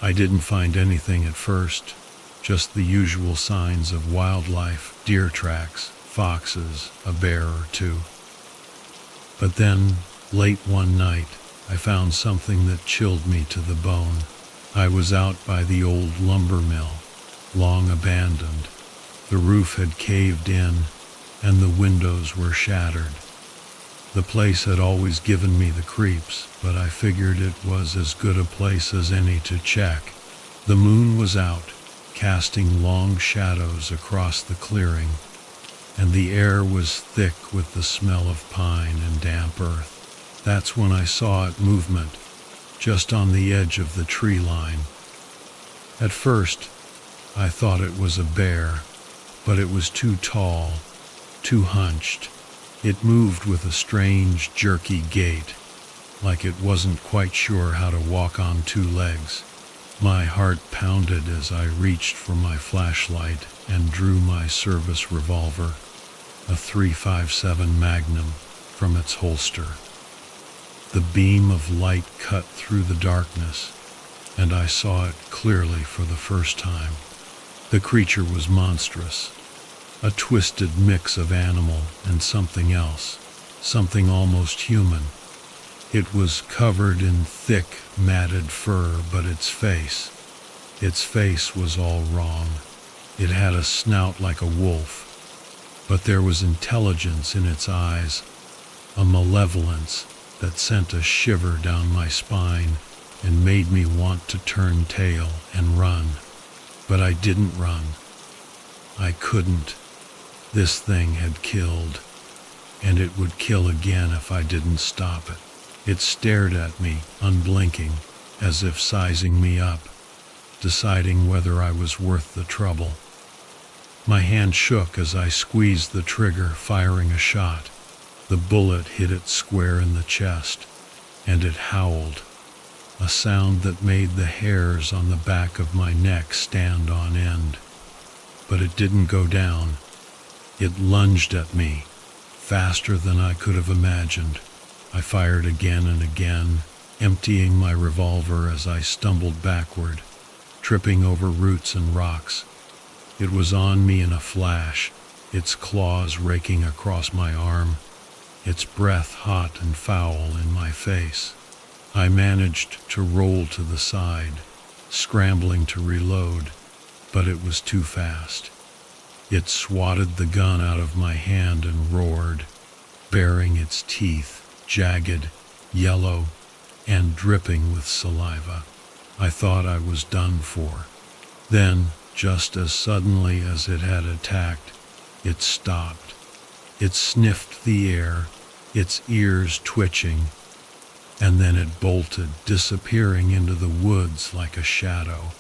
I didn't find anything at first, just the usual signs of wildlife, deer tracks, foxes, a bear or two. But then, late one night, I found something that chilled me to the bone. I was out by the old lumber mill, long abandoned. The roof had caved in, and the windows were shattered. The place had always given me the creeps, but I figured it was as good a place as any to check. The moon was out, casting long shadows across the clearing, and the air was thick with the smell of pine and damp earth. That's when I saw it movement, just on the edge of the tree line. At first, I thought it was a bear, but it was too tall, too hunched. It moved with a strange, jerky gait, like it wasn't quite sure how to walk on two legs. My heart pounded as I reached for my flashlight and drew my service revolver, a .357 Magnum, from its holster. The beam of light cut through the darkness, and I saw it clearly for the first time. The creature was monstrous, a twisted mix of animal and something else, something almost human. It was covered in thick, matted fur, but its face was all wrong. It had a snout like a wolf, but there was intelligence in its eyes, a malevolence that sent a shiver down my spine and made me want to turn tail and run. But I didn't run. I couldn't. This thing had killed, and it would kill again if I didn't stop it. It stared at me, unblinking, as if sizing me up, deciding whether I was worth the trouble. My hand shook as I squeezed the trigger, firing a shot. The bullet hit it square in the chest, and it howled, a sound that made the hairs on the back of my neck stand on end. But it didn't go down. It lunged at me, faster than I could have imagined. I fired again and again, emptying my revolver as I stumbled backward, tripping over roots and rocks. It was on me in a flash, its claws raking across my arm, its breath hot and foul in my face. I managed to roll to the side, scrambling to reload, but it was too fast. It swatted the gun out of my hand and roared, baring its teeth, jagged, yellow, and dripping with saliva. I thought I was done for. Then, just as suddenly as it had attacked, it stopped. It sniffed the air, its ears twitching, and then it bolted, disappearing into the woods like a shadow.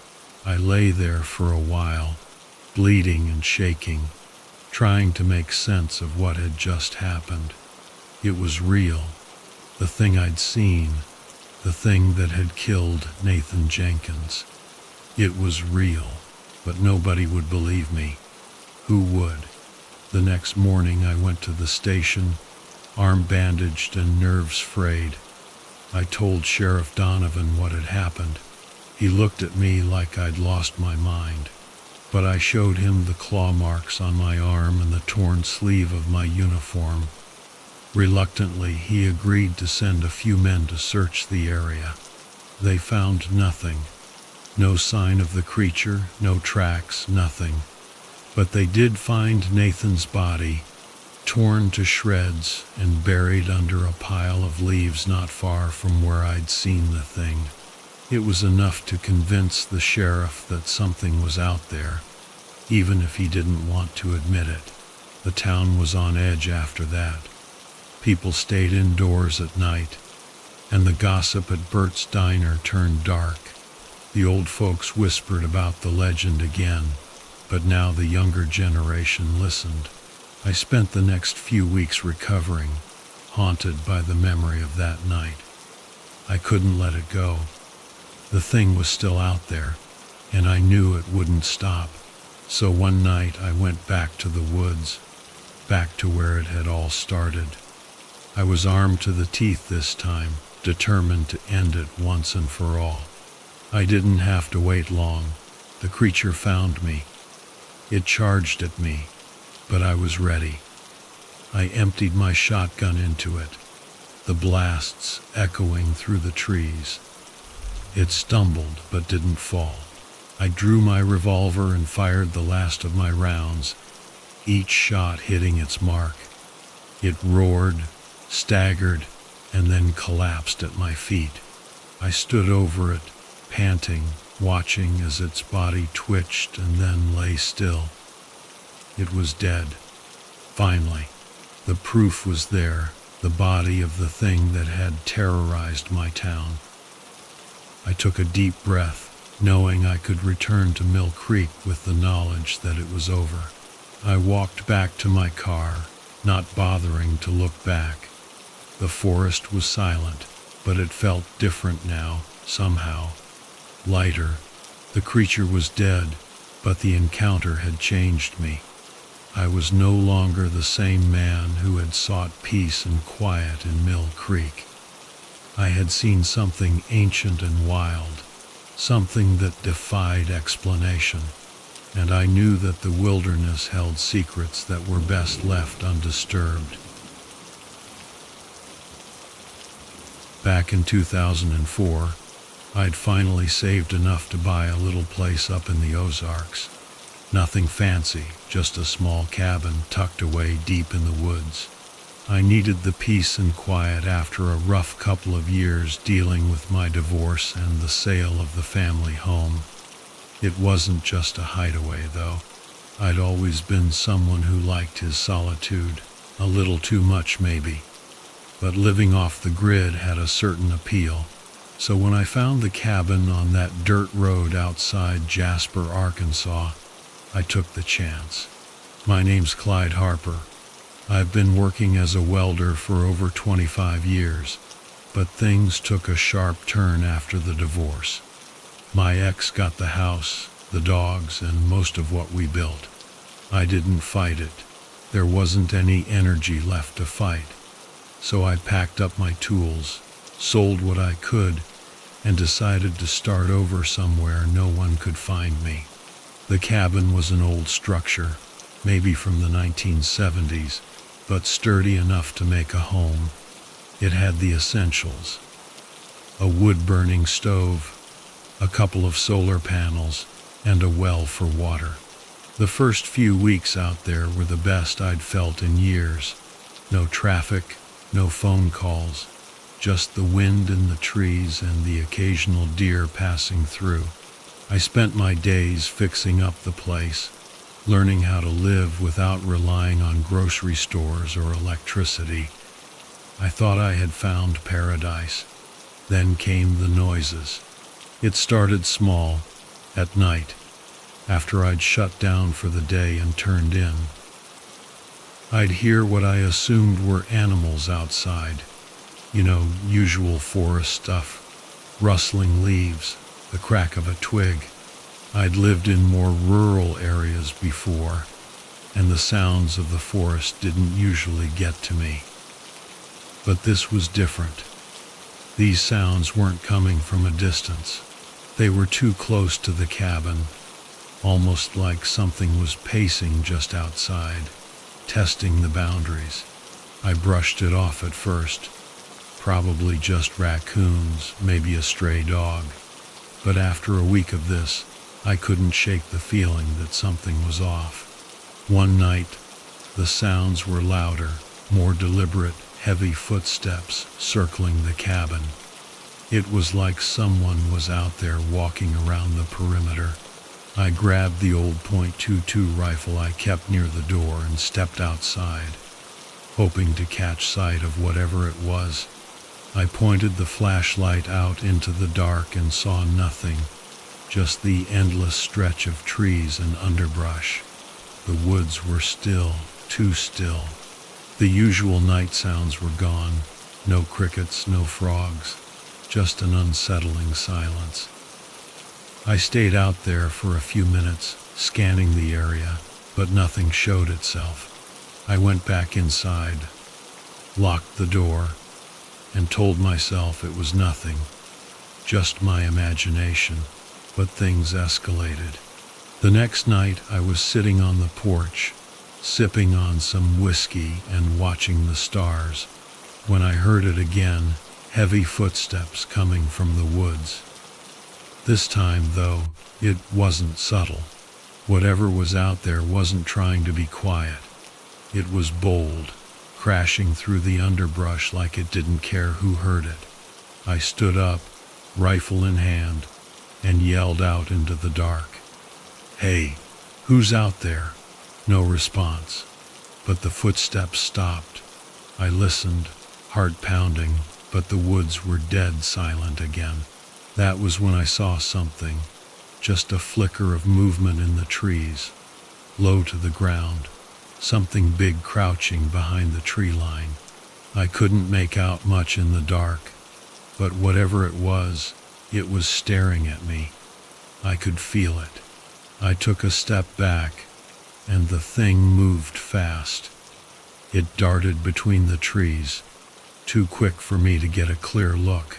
I lay there for a while, bleeding and shaking, trying to make sense of what had just happened. It was real, the thing I'd seen, the thing that had killed Nathan Jenkins. It was real, but nobody would believe me. Who would? The next morning I went to the station, arm bandaged and nerves frayed. I told Sheriff Donovan what had happened. He looked at me like I'd lost my mind, but I showed him the claw marks on my arm and the torn sleeve of my uniform. Reluctantly, he agreed to send a few men to search the area. They found nothing. No sign of the creature, no tracks, nothing. But they did find Nathan's body, torn to shreds and buried under a pile of leaves not far from where I'd seen the thing. It was enough to convince the sheriff that something was out there, even if he didn't want to admit it. The town was on edge after that. People stayed indoors at night, and the gossip at Bert's diner turned dark. The old folks whispered about the legend again, but now the younger generation listened. I spent the next few weeks recovering, haunted by the memory of that night. I couldn't let it go. The thing was still out there, and I knew it wouldn't stop. So one night I went back to the woods, back to where it had all started. I was armed to the teeth this time, determined to end it once and for all. I didn't have to wait long. The creature found me. It charged at me, but I was ready. I emptied my shotgun into it, the blasts echoing through the trees. It stumbled but didn't fall. I drew my revolver and fired the last of my rounds, each shot hitting its mark. It roared, staggered, and then collapsed at my feet. I stood over it, panting, watching as its body twitched and then lay still. It was dead. Finally, the proof was there, the body of the thing that had terrorized my town. I took a deep breath, knowing I could return to Mill Creek with the knowledge that it was over. I walked back to my car, not bothering to look back. The forest was silent, but it felt different now, somehow. Lighter. The creature was dead, but the encounter had changed me. I was no longer the same man who had sought peace and quiet in Mill Creek. I had seen something ancient and wild, something that defied explanation, and I knew that the wilderness held secrets that were best left undisturbed. Back in 2004, I'd finally saved enough to buy a little place up in the Ozarks. Nothing fancy, just a small cabin tucked away deep in the woods. I needed the peace and quiet after a rough couple of years dealing with my divorce and the sale of the family home. It wasn't just a hideaway, though. I'd always been someone who liked his solitude, a little too much maybe. But living off the grid had a certain appeal. So when I found the cabin on that dirt road outside Jasper, Arkansas, I took the chance. My name's Clyde Harper. I've been working as a welder for over 25 years, but things took a sharp turn after the divorce. My ex got the house, the dogs, and most of what we built. I didn't fight it. There wasn't any energy left to fight. So I packed up my tools, sold what I could, and decided to start over somewhere no one could find me. The cabin was an old structure, maybe from the 1970s, but sturdy enough to make a home. It had the essentials: a wood-burning stove, a couple of solar panels, and a well for water. The first few weeks out there were the best I'd felt in years. No traffic, no phone calls, just the wind in the trees and the occasional deer passing through. I spent my days fixing up the place, learning how to live without relying on grocery stores or electricity. I thought I had found paradise. Then came the noises. It started small, at night, after I'd shut down for the day and turned in. I'd hear what I assumed were animals outside. Usual forest stuff, rustling leaves, the crack of a twig. I'd lived in more rural areas before, and the sounds of the forest didn't usually get to me. But this was different. These sounds weren't coming from a distance. They were too close to the cabin, almost like something was pacing just outside, testing the boundaries. I brushed it off at first. Probably just raccoons, maybe a stray dog. But after a week of this, I couldn't shake the feeling that something was off. One night, the sounds were louder, more deliberate, heavy footsteps circling the cabin. It was like someone was out there walking around the perimeter. I grabbed the old .22 rifle I kept near the door and stepped outside, hoping to catch sight of whatever it was. I pointed the flashlight out into the dark and saw nothing, just the endless stretch of trees and underbrush. The woods were still, too still. The usual night sounds were gone. No crickets, no frogs, just an unsettling silence. I stayed out there for a few minutes, scanning the area, but nothing showed itself. I went back inside, locked the door, and told myself it was nothing, just my imagination, but things escalated. The next night I was sitting on the porch, sipping on some whiskey and watching the stars, when I heard it again, heavy footsteps coming from the woods. This time, though, it wasn't subtle. Whatever was out there wasn't trying to be quiet. It was bold, crashing through the underbrush like it didn't care who heard it. I stood up, rifle in hand, and yelled out into the dark. "Hey, who's out there?" No response, but the footsteps stopped. I listened, heart pounding, but the woods were dead silent again. That was when I saw something, just a flicker of movement in the trees, low to the ground, something big crouching behind the tree line. I couldn't make out much in the dark, but whatever it was staring at me. I could feel it. I took a step back, and the thing moved fast. It darted between the trees, too quick for me to get a clear look,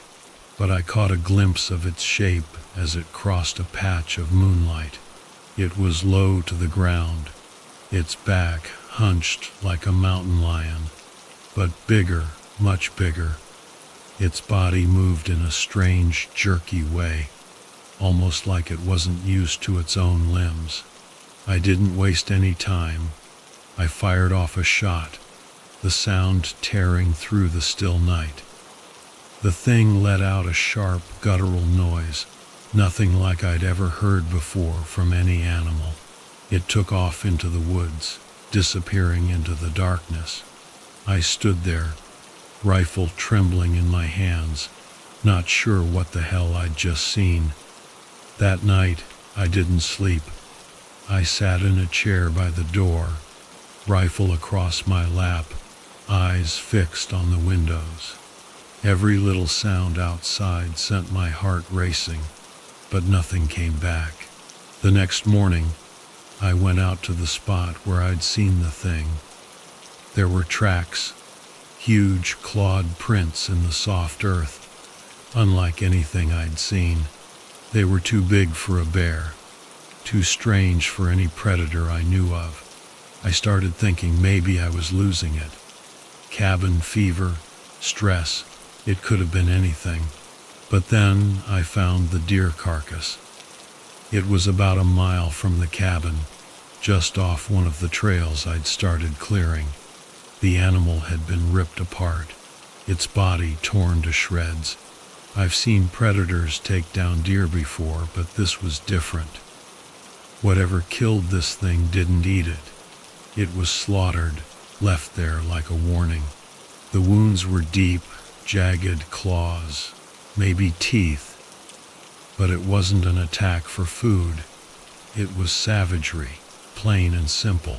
but I caught a glimpse of its shape as it crossed a patch of moonlight. It was low to the ground, its back hunched like a mountain lion, but bigger, much bigger. Its body moved in a strange, jerky way, almost like it wasn't used to its own limbs. I didn't waste any time. I fired off a shot, the sound tearing through the still night. The thing let out a sharp, guttural noise, nothing like I'd ever heard before from any animal. It took off into the woods, disappearing into the darkness. I stood there, rifle trembling in my hands, not sure what the hell I'd just seen. That night, I didn't sleep. I sat in a chair by the door, rifle across my lap, eyes fixed on the windows. Every little sound outside sent my heart racing, but nothing came back. The next morning, I went out to the spot where I'd seen the thing. There were tracks, huge clawed prints in the soft earth, unlike anything I'd seen. They were too big for a bear, too strange for any predator I knew of. I started thinking maybe I was losing it. Cabin fever, stress, it could have been anything. But then I found the deer carcass. It was about a mile from the cabin, just off one of the trails I'd started clearing. The animal had been ripped apart, its body torn to shreds. I've seen predators take down deer before, but this was different. Whatever killed this thing didn't eat it. It was slaughtered, left there like a warning. The wounds were deep, jagged claws, maybe teeth, but it wasn't an attack for food. It was savagery, plain and simple.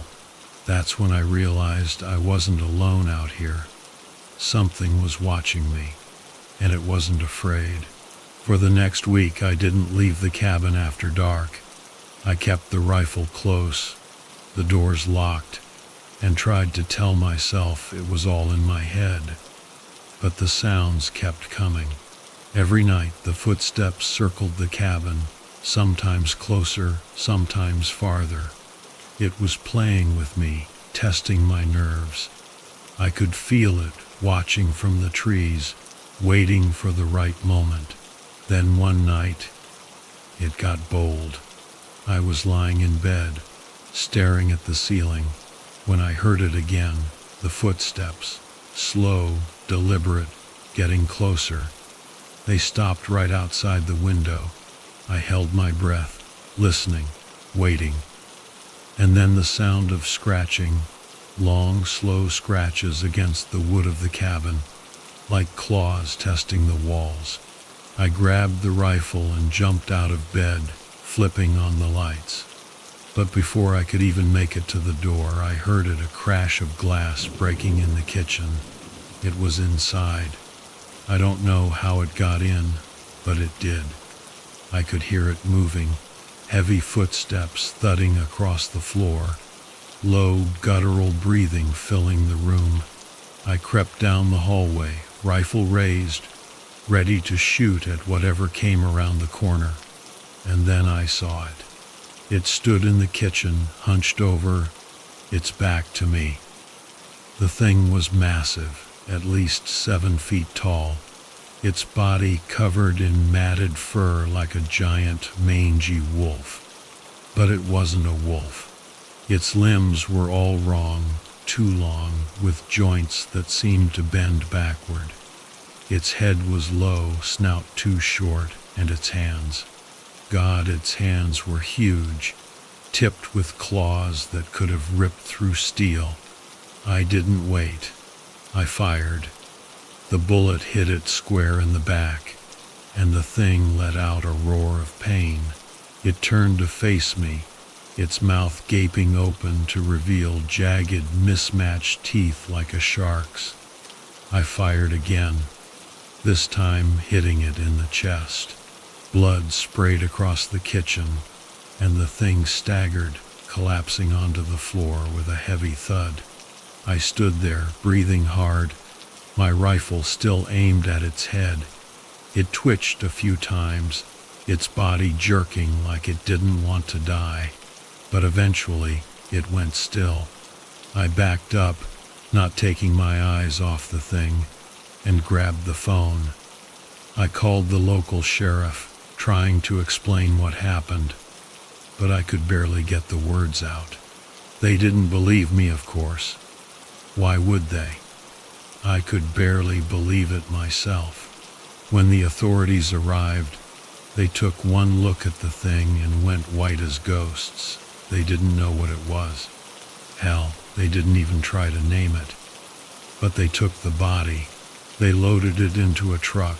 That's when I realized I wasn't alone out here. Something was watching me, and it wasn't afraid. For the next week, I didn't leave the cabin after dark. I kept the rifle close, the doors locked, and tried to tell myself it was all in my head. But the sounds kept coming. Every night, the footsteps circled the cabin, sometimes closer, sometimes farther. It was playing with me, testing my nerves. I could feel it, watching from the trees, waiting for the right moment. Then one night, it got bold. I was lying in bed, staring at the ceiling, when I heard it again, the footsteps, slow, deliberate, getting closer. They stopped right outside the window. I held my breath, listening, waiting. And then the sound of scratching, long, slow scratches against the wood of the cabin, like claws testing the walls. I grabbed the rifle and jumped out of bed, flipping on the lights. But before I could even make it to the door, I heard a crash of glass breaking in the kitchen. It was inside. I don't know how it got in, but it did. I could hear it moving, heavy footsteps thudding across the floor, low, guttural breathing filling the room. I crept down the hallway, rifle raised, ready to shoot at whatever came around the corner. And then I saw it. It stood in the kitchen, hunched over, its back to me. The thing was massive, at least 7 feet tall, its body covered in matted fur like a giant, mangy wolf. But it wasn't a wolf. Its limbs were all wrong, too long, with joints that seemed to bend backward. Its head was low, snout too short, and its hands. God, its hands were huge, tipped with claws that could have ripped through steel. I didn't wait. I fired. The bullet hit it square in the back, and the thing let out a roar of pain. It turned to face me, its mouth gaping open to reveal jagged, mismatched teeth like a shark's. I fired again, this time hitting it in the chest. Blood sprayed across the kitchen, and the thing staggered, collapsing onto the floor with a heavy thud. I stood there, breathing hard, my rifle still aimed at its head. It twitched a few times, its body jerking like it didn't want to die, but eventually it went still. I backed up, not taking my eyes off the thing, and grabbed the phone. I called the local sheriff, trying to explain what happened, but I could barely get the words out. They didn't believe me, of course. Why would they? I could barely believe it myself. When the authorities arrived, they took one look at the thing and went white as ghosts. They didn't know what it was. Hell, they didn't even try to name it. But they took the body. They loaded it into a truck,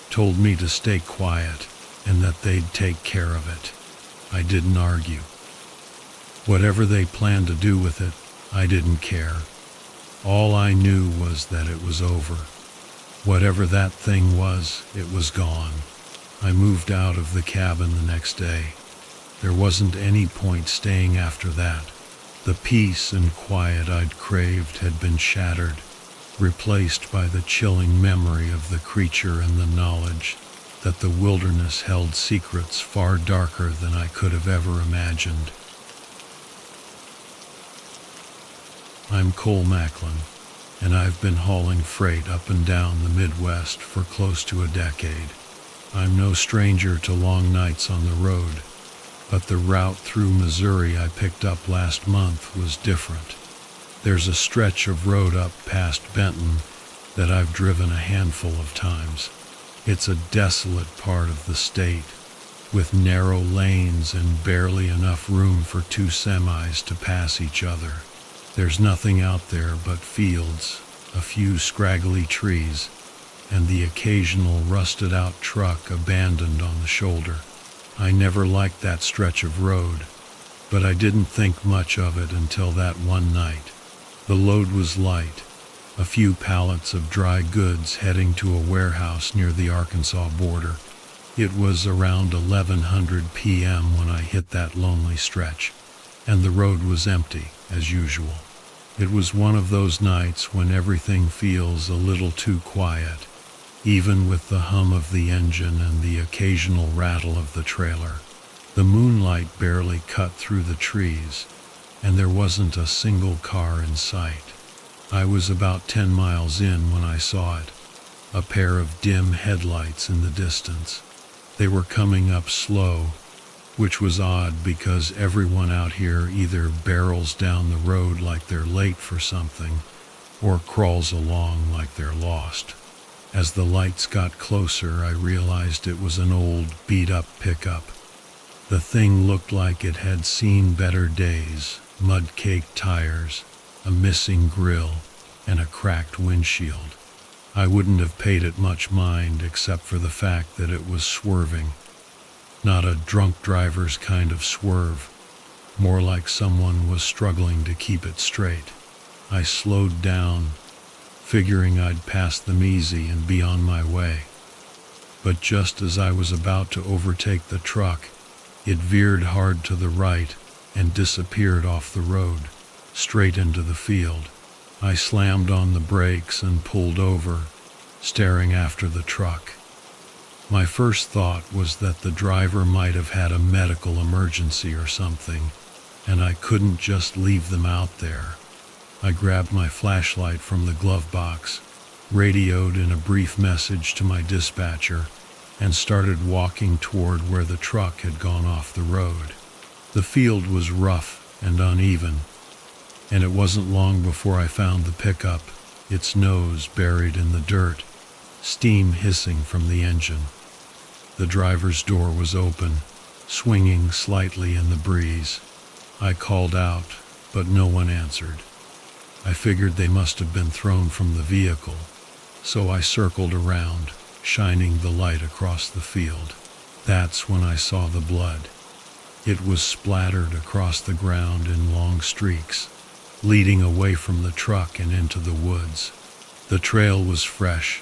told me to stay quiet, and that they'd take care of it. I didn't argue. Whatever they planned to do with it, I didn't care. All I knew was that it was over. Whatever that thing was, it was gone. I moved out of the cabin the next day. There wasn't any point staying after that. The peace and quiet I'd craved had been shattered, replaced by the chilling memory of the creature and the knowledge that the wilderness held secrets far darker than I could have ever imagined. I'm Cole Macklin, and I've been hauling freight up and down the Midwest for close to a decade. I'm no stranger to long nights on the road, but the route through Missouri I picked up last month was different. There's a stretch of road up past Benton that I've driven a handful of times. It's a desolate part of the state, with narrow lanes and barely enough room for 2 semis to pass each other. There's nothing out there but fields, a few scraggly trees, and the occasional rusted-out truck abandoned on the shoulder. I never liked that stretch of road, but I didn't think much of it until that one night. The load was light, a few pallets of dry goods heading to a warehouse near the Arkansas border. It was around 11:00 p.m. when I hit that lonely stretch, and the road was empty, as usual. It was one of those nights when everything feels a little too quiet, even with the hum of the engine and the occasional rattle of the trailer. The moonlight barely cut through the trees, and there wasn't a single car in sight. I was about 10 miles in when I saw it, a pair of dim headlights in the distance. They were coming up slow, which was odd because everyone out here either barrels down the road like they're late for something, or crawls along like they're lost. As the lights got closer, I realized it was an old, beat-up pickup. The thing looked like it had seen better days: mud-caked tires, a missing grille, and a cracked windshield. I wouldn't have paid it much mind except for the fact that it was swerving. Not a drunk driver's kind of swerve, more like someone was struggling to keep it straight. I slowed down, figuring I'd pass them easy and be on my way. But just as I was about to overtake the truck, it veered hard to the right and disappeared off the road, straight into the field. I slammed on the brakes and pulled over, staring after the truck. My first thought was that the driver might have had a medical emergency or something, and I couldn't just leave them out there. I grabbed my flashlight from the glove box, radioed in a brief message to my dispatcher, and started walking toward where the truck had gone off the road. The field was rough and uneven, and it wasn't long before I found the pickup, its nose buried in the dirt, steam hissing from the engine. The driver's door was open, swinging slightly in the breeze. I called out, but no one answered. I figured they must have been thrown from the vehicle, so I circled around, shining the light across the field. That's when I saw the blood. It was splattered across the ground in long streaks, leading away from the truck and into the woods. The trail was fresh,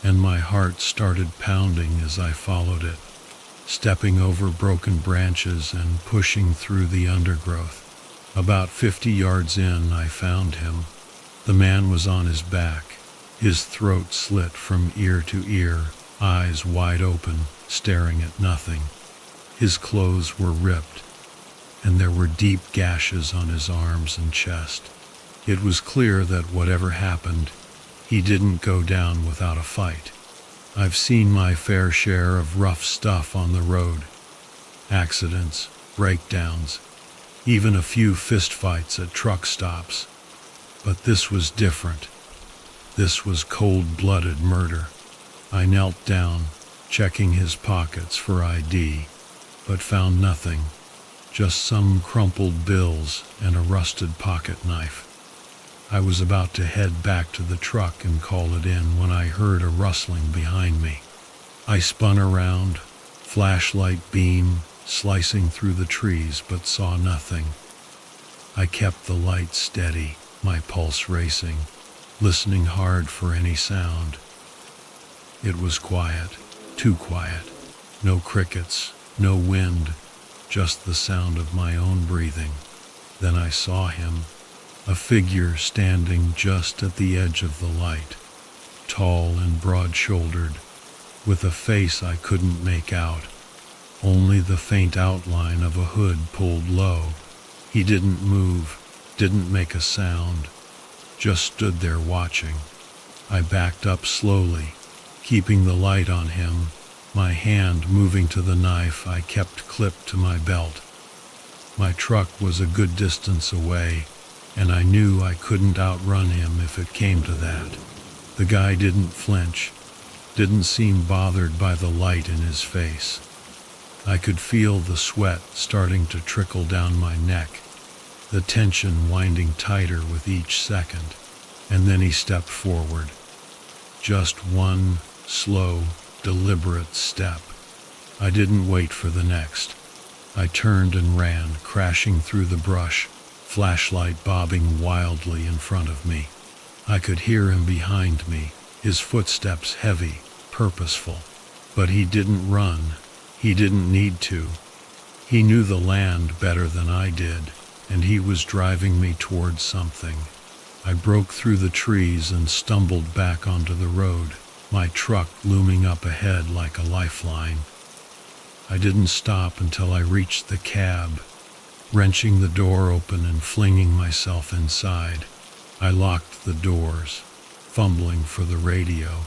and my heart started pounding as I followed it, stepping over broken branches and pushing through the undergrowth. About 50 yards in, I found him. The man was on his back, his throat slit from ear to ear, eyes wide open, staring at nothing. His clothes were ripped, and there were deep gashes on his arms and chest. It was clear that whatever happened, he didn't go down without a fight. I've seen my fair share of rough stuff on the road. Accidents, breakdowns, even a few fistfights at truck stops. But this was different. This was cold-blooded murder. I knelt down, checking his pockets for ID, but found nothing, just some crumpled bills and a rusted pocket knife. I was about to head back to the truck and call it in when I heard a rustling behind me. I spun around, flashlight beam slicing through the trees, but saw nothing. I kept the light steady, my pulse racing, listening hard for any sound. It was quiet, too quiet. No crickets, no wind, just the sound of my own breathing. Then I saw him, a figure standing just at the edge of the light, tall and broad-shouldered, with a face I couldn't make out, only the faint outline of a hood pulled low. He didn't move, didn't make a sound, just stood there watching. I backed up slowly, keeping the light on him, my hand moving to the knife I kept clipped to my belt. My truck was a good distance away, and I knew I couldn't outrun him if it came to that. The guy didn't flinch, didn't seem bothered by the light in his face. I could feel the sweat starting to trickle down my neck, the tension winding tighter with each second, and then he stepped forward. Just one slow, deliberate step. I didn't wait for the next. I turned and ran, crashing through the brush, flashlight bobbing wildly in front of me. I could hear him behind me, his footsteps heavy, purposeful. But he didn't run. He didn't need to. He knew the land better than I did, and he was driving me towards something. I broke through the trees and stumbled back onto the road, my truck looming up ahead like a lifeline. I didn't stop until I reached the cab, wrenching the door open and flinging myself inside. I locked the doors, fumbling for the radio,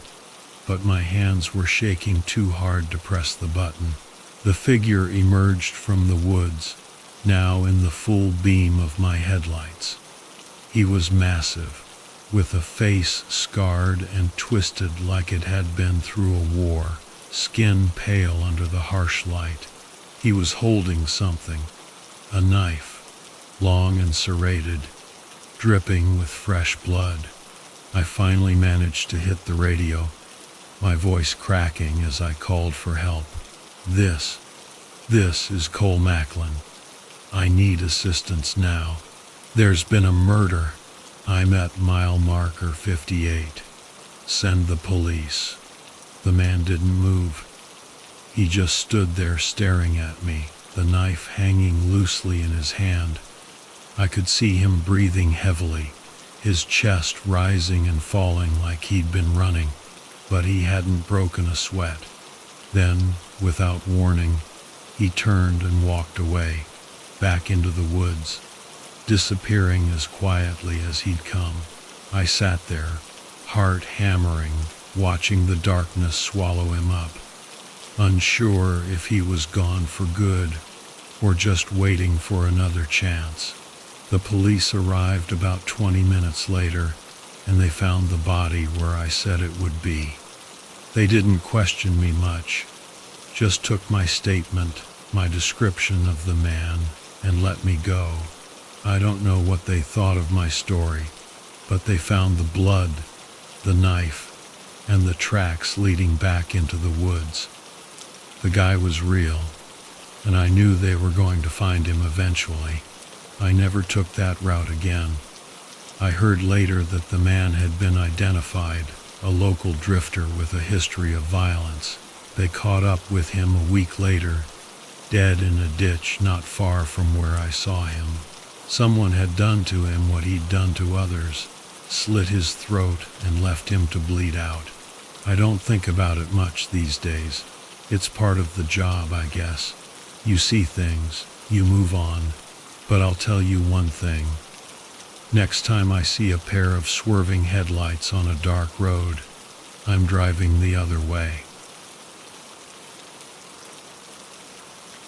but my hands were shaking too hard to press the button. The figure emerged from the woods, now in the full beam of my headlights. He was massive, with a face scarred and twisted like it had been through a war, skin pale under the harsh light. He was holding something, a knife, long and serrated, dripping with fresh blood. I finally managed to hit the radio, my voice cracking as I called for help. This is Cole Macklin. I need assistance now. There's been a murder. I'm at mile marker 58. Send the police. The man didn't move. He just stood there staring at me, the knife hanging loosely in his hand. I could see him breathing heavily, his chest rising and falling like he'd been running, but he hadn't broken a sweat. Then, without warning, he turned and walked away, back into the woods, disappearing as quietly as he'd come. I sat there, heart hammering, watching the darkness swallow him up, unsure if he was gone for good or just waiting for another chance. The police arrived about 20 minutes later, and they found the body where I said it would be. They didn't question me much, just took my statement, my description of the man, and let me go. I don't know what they thought of my story, but they found the blood, the knife, and the tracks leading back into the woods. The guy was real, and I knew they were going to find him eventually. I never took that route again. I heard later that the man had been identified, a local drifter with a history of violence. They caught up with him a week later, dead in a ditch not far from where I saw him. Someone had done to him what he'd done to others, slit his throat and left him to bleed out. I don't think about it much these days. It's part of the job, I guess. You see things, you move on. But I'll tell you one thing. Next time I see a pair of swerving headlights on a dark road, I'm driving the other way.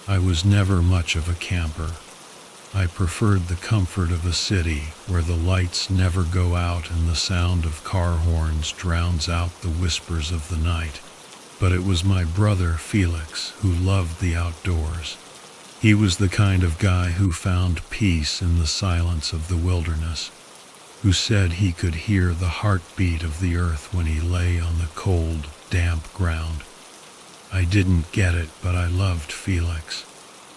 I was never much of a camper. I preferred the comfort of a city where the lights never go out and the sound of car horns drowns out the whispers of the night. But it was my brother Felix who loved the outdoors. He was the kind of guy who found peace in the silence of the wilderness, who said he could hear the heartbeat of the earth when he lay on the cold, damp ground. I didn't get it, but I loved Felix.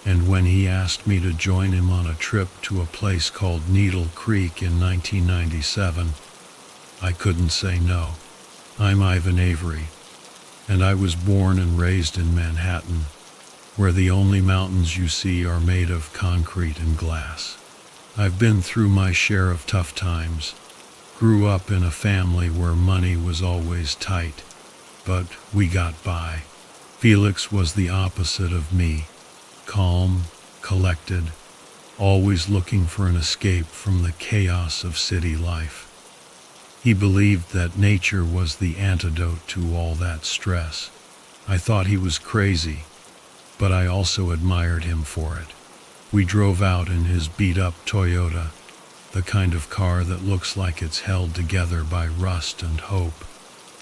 And when he asked me to join him on a trip to a place called Needle Creek in 1997, I couldn't say no. I'm Ivan Avery, and I was born and raised in Manhattan, where the only mountains you see are made of concrete and glass. I've been through my share of tough times, grew up in a family where money was always tight, but we got by. Felix was the opposite of me, calm, collected, always looking for an escape from the chaos of city life. He believed that nature was the antidote to all that stress. I thought he was crazy, but I also admired him for it. We drove out in his beat-up Toyota, the kind of car that looks like it's held together by rust and hope.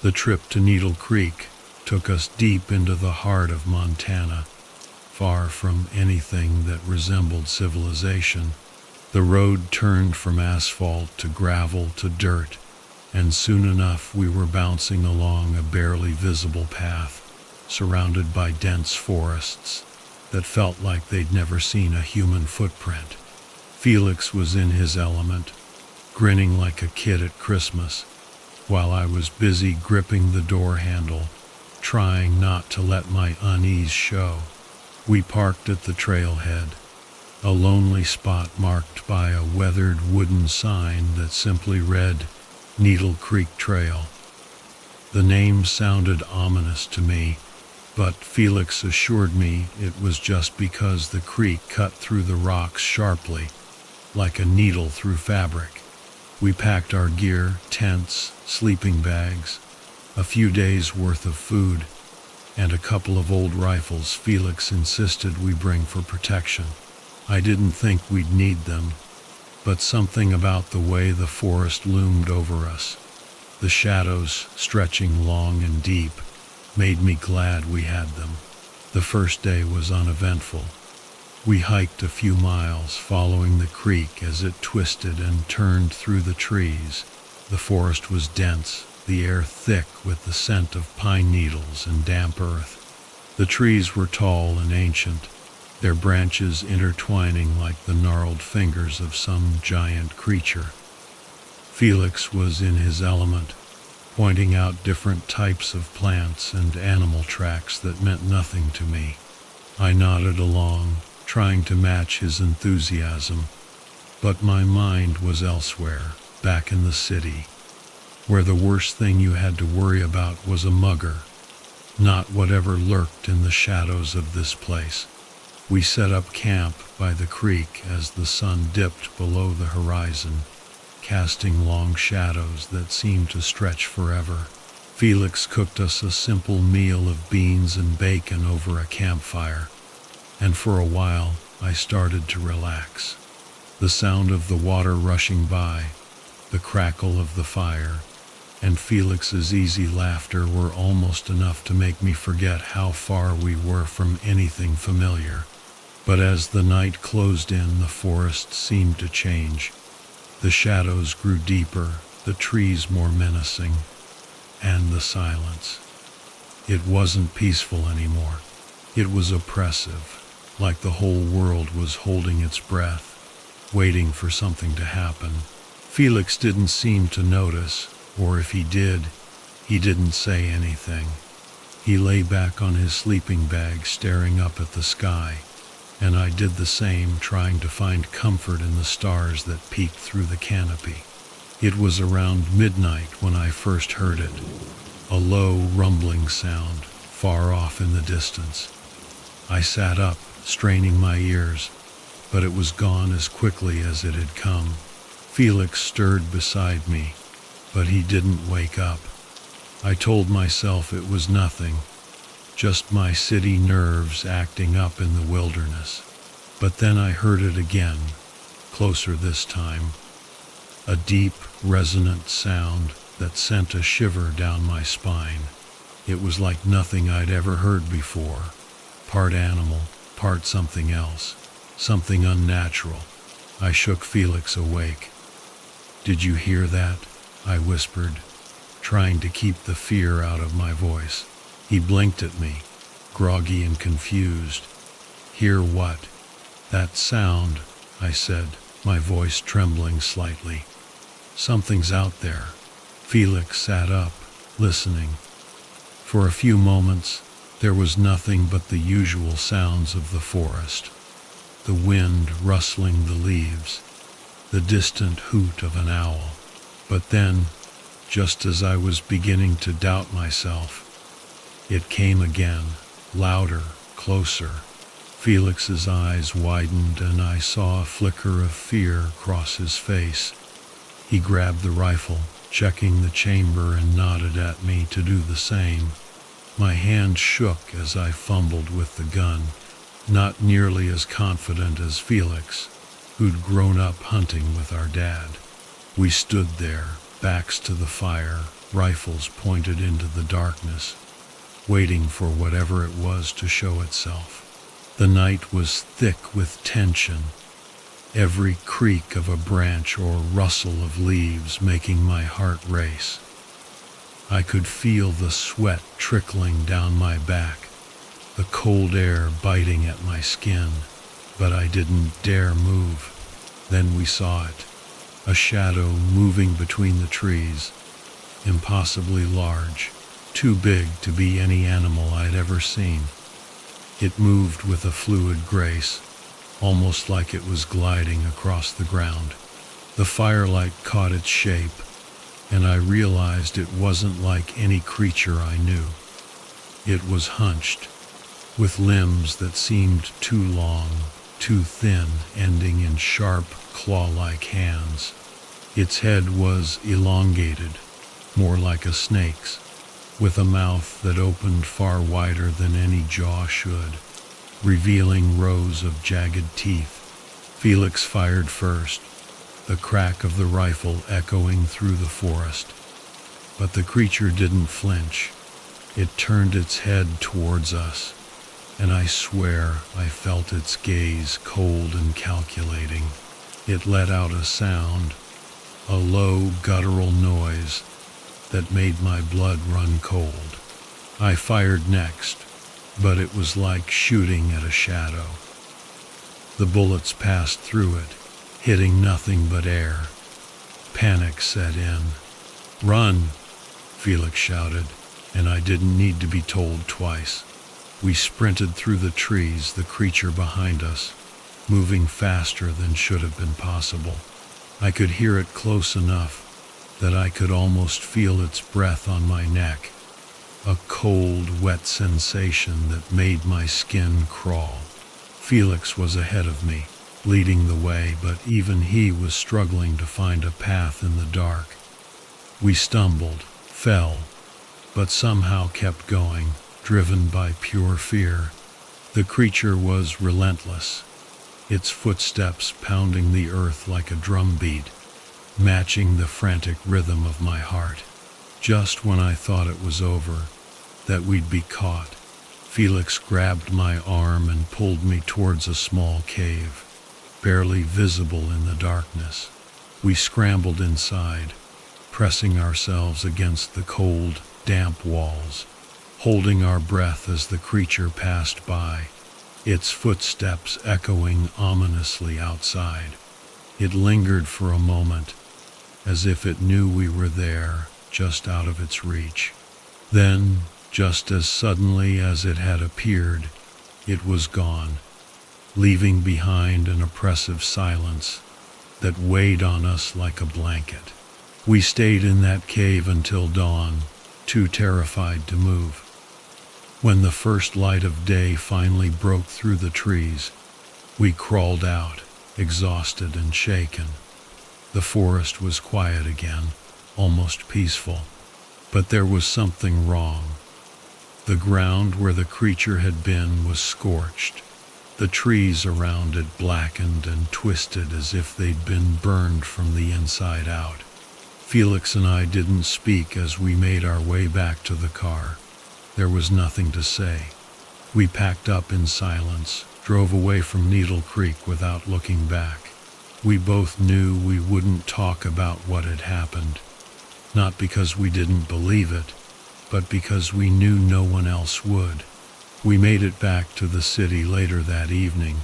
The trip to Needle Creek took us deep into the heart of Montana, far from anything that resembled civilization. The road turned from asphalt to gravel to dirt, and soon enough we were bouncing along a barely visible path, surrounded by dense forests that felt like they'd never seen a human footprint. Felix was in his element, grinning like a kid at Christmas, while I was busy gripping the door handle, trying not to let my unease show. We parked at the trailhead, a lonely spot marked by a weathered wooden sign that simply read, Needle Creek Trail. The name sounded ominous to me, but Felix assured me it was just because the creek cut through the rocks sharply, like a needle through fabric. We packed our gear, tents, sleeping bags, a few days' worth of food, and a couple of old rifles Felix insisted we bring for protection. I didn't think we'd need them, but something about the way the forest loomed over us, the shadows stretching long and deep, made me glad we had them. The first day was uneventful. We hiked a few miles, following the creek as it twisted and turned through the trees. The forest was dense, the air thick with the scent of pine needles and damp earth. The trees were tall and ancient, their branches intertwining like the gnarled fingers of some giant creature. Felix was in his element, pointing out different types of plants and animal tracks that meant nothing to me. I nodded along, trying to match his enthusiasm, but my mind was elsewhere, back in the city, where the worst thing you had to worry about was a mugger, not whatever lurked in the shadows of this place. We set up camp by the creek as the sun dipped below the horizon, casting long shadows that seemed to stretch forever. Felix cooked us a simple meal of beans and bacon over a campfire, and for a while I started to relax. The sound of the water rushing by, the crackle of the fire, and Felix's easy laughter were almost enough to make me forget how far we were from anything familiar. But as the night closed in, the forest seemed to change. The shadows grew deeper, the trees more menacing, and the silence. It wasn't peaceful anymore. It was oppressive, like the whole world was holding its breath, waiting for something to happen. Felix didn't seem to notice, or if he did, he didn't say anything. He lay back on his sleeping bag staring up at the sky, and I did the same, trying to find comfort in the stars that peeked through the canopy. It was around midnight when I first heard it, a low rumbling sound, far off in the distance. I sat up, straining my ears, but it was gone as quickly as it had come. Felix stirred beside me, but he didn't wake up. I told myself it was nothing, just my city nerves acting up in the wilderness. But then I heard it again, closer this time, a deep, resonant sound that sent a shiver down my spine. It was like nothing I'd ever heard before, part animal, part something else, something unnatural. I shook Felix awake. "Did you hear that?" I whispered, trying to keep the fear out of my voice. He blinked at me, groggy and confused. "Hear what?" "That sound," I said, my voice trembling slightly. "Something's out there." Felix sat up, listening. For a few moments, there was nothing but the usual sounds of the forest. The wind rustling the leaves, the distant hoot of an owl. But then, just as I was beginning to doubt myself, it came again, louder, closer. Felix's eyes widened and I saw a flicker of fear cross his face. He grabbed the rifle, checking the chamber, and nodded at me to do the same. My hand shook as I fumbled with the gun, not nearly as confident as Felix, who'd grown up hunting with our dad. We stood there, backs to the fire, rifles pointed into the darkness, waiting for whatever it was to show itself. The night was thick with tension, every creak of a branch or rustle of leaves making my heart race. I could feel the sweat trickling down my back, the cold air biting at my skin, but I didn't dare move. Then we saw it, a shadow moving between the trees, impossibly large, too big to be any animal I'd ever seen. It moved with a fluid grace, almost like it was gliding across the ground. The firelight caught its shape, and I realized it wasn't like any creature I knew. It was hunched, with limbs that seemed too long, too thin, ending in sharp, claw-like hands. Its head was elongated, more like a snake's, with a mouth that opened far wider than any jaw should, revealing rows of jagged teeth. Felix fired first, the crack of the rifle echoing through the forest. But the creature didn't flinch. It turned its head towards us, and I swear I felt its gaze, cold and calculating. It let out a sound, a low, guttural noise that made my blood run cold. I fired next, but it was like shooting at a shadow. The bullets passed through it, hitting nothing but air. Panic set in. "Run!" Felix shouted, and I didn't need to be told twice. We sprinted through the trees, the creature behind us, moving faster than should have been possible. I could hear it close enough that I could almost feel its breath on my neck, a cold, wet sensation that made my skin crawl. Felix was ahead of me, leading the way, but even he was struggling to find a path in the dark. We stumbled, fell, but somehow kept going, driven by pure fear. The creature was relentless, its footsteps pounding the earth like a drumbeat, matching the frantic rhythm of my heart. Just when I thought it was over, that we'd be caught, Felix grabbed my arm and pulled me towards a small cave, barely visible in the darkness. We scrambled inside, pressing ourselves against the cold, damp walls, holding our breath as the creature passed by, its footsteps echoing ominously outside. It lingered for a moment, as if it knew we were there, just out of its reach. Then, just as suddenly as it had appeared, it was gone, leaving behind an oppressive silence that weighed on us like a blanket. We stayed in that cave until dawn, too terrified to move. When the first light of day finally broke through the trees, we crawled out, exhausted and shaken. The forest was quiet again, almost peaceful, but there was something wrong. The ground where the creature had been was scorched, the trees around it blackened and twisted as if they'd been burned from the inside out. Felix and I didn't speak as we made our way back to the car. There was nothing to say. We packed up in silence, drove away from Needle Creek without looking back. We both knew we wouldn't talk about what had happened, not because we didn't believe it, but because we knew no one else would. We made it back to the city later that evening,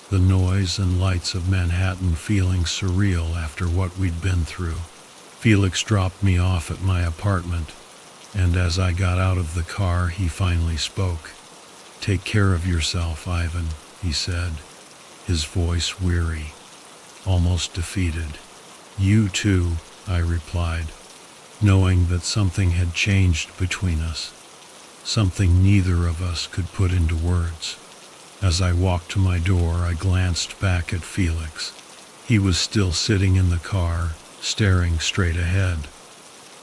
the noise and lights of Manhattan feeling surreal after what we'd been through. Felix dropped me off at my apartment, and as I got out of the car, he finally spoke. "Take care of yourself, Ivan," he said, his voice weary, almost defeated. "You too," I replied, knowing that something had changed between us, something neither of us could put into words. As I walked to my door, I glanced back at Felix. He was still sitting in the car, staring straight ahead,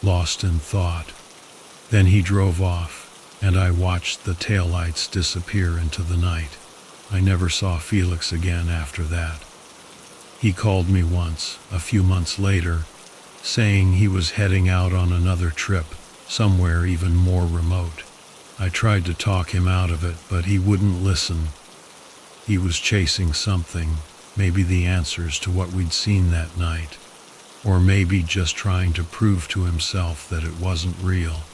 lost in thought. Then he drove off, and I watched the taillights disappear into the night. I never saw Felix again after that. He called me once, a few months later, saying he was heading out on another trip, somewhere even more remote. I tried to talk him out of it, but he wouldn't listen. He was chasing something, maybe the answers to what we'd seen that night, or maybe just trying to prove to himself that it wasn't real.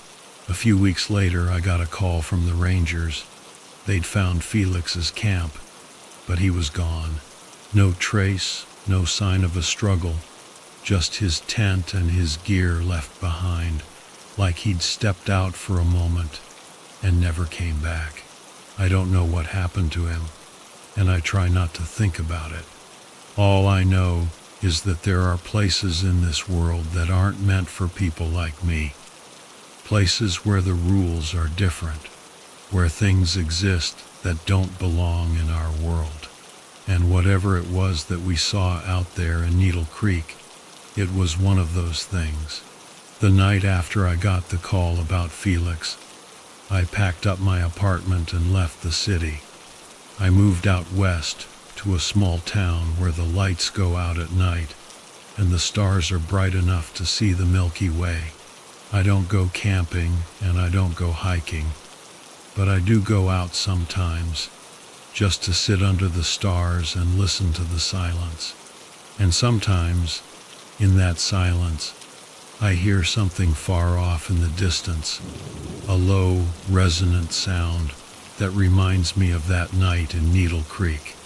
A few weeks later, I got a call from the Rangers. They'd found Felix's camp, but he was gone. No trace, no sign of a struggle, just his tent and his gear left behind, like he'd stepped out for a moment and never came back. I don't know what happened to him, and I try not to think about it. All I know is that there are places in this world that aren't meant for people like me. Places where the rules are different, where things exist that don't belong in our world. And whatever it was that we saw out there in Needle Creek, it was one of those things. The night after I got the call about Felix, I packed up my apartment and left the city. I moved out west to a small town where the lights go out at night and the stars are bright enough to see the Milky Way. I don't go camping and I don't go hiking, but I do go out sometimes, just to sit under the stars and listen to the silence. And sometimes, in that silence, I hear something far off in the distance, a low, resonant sound that reminds me of that night in Needle Creek.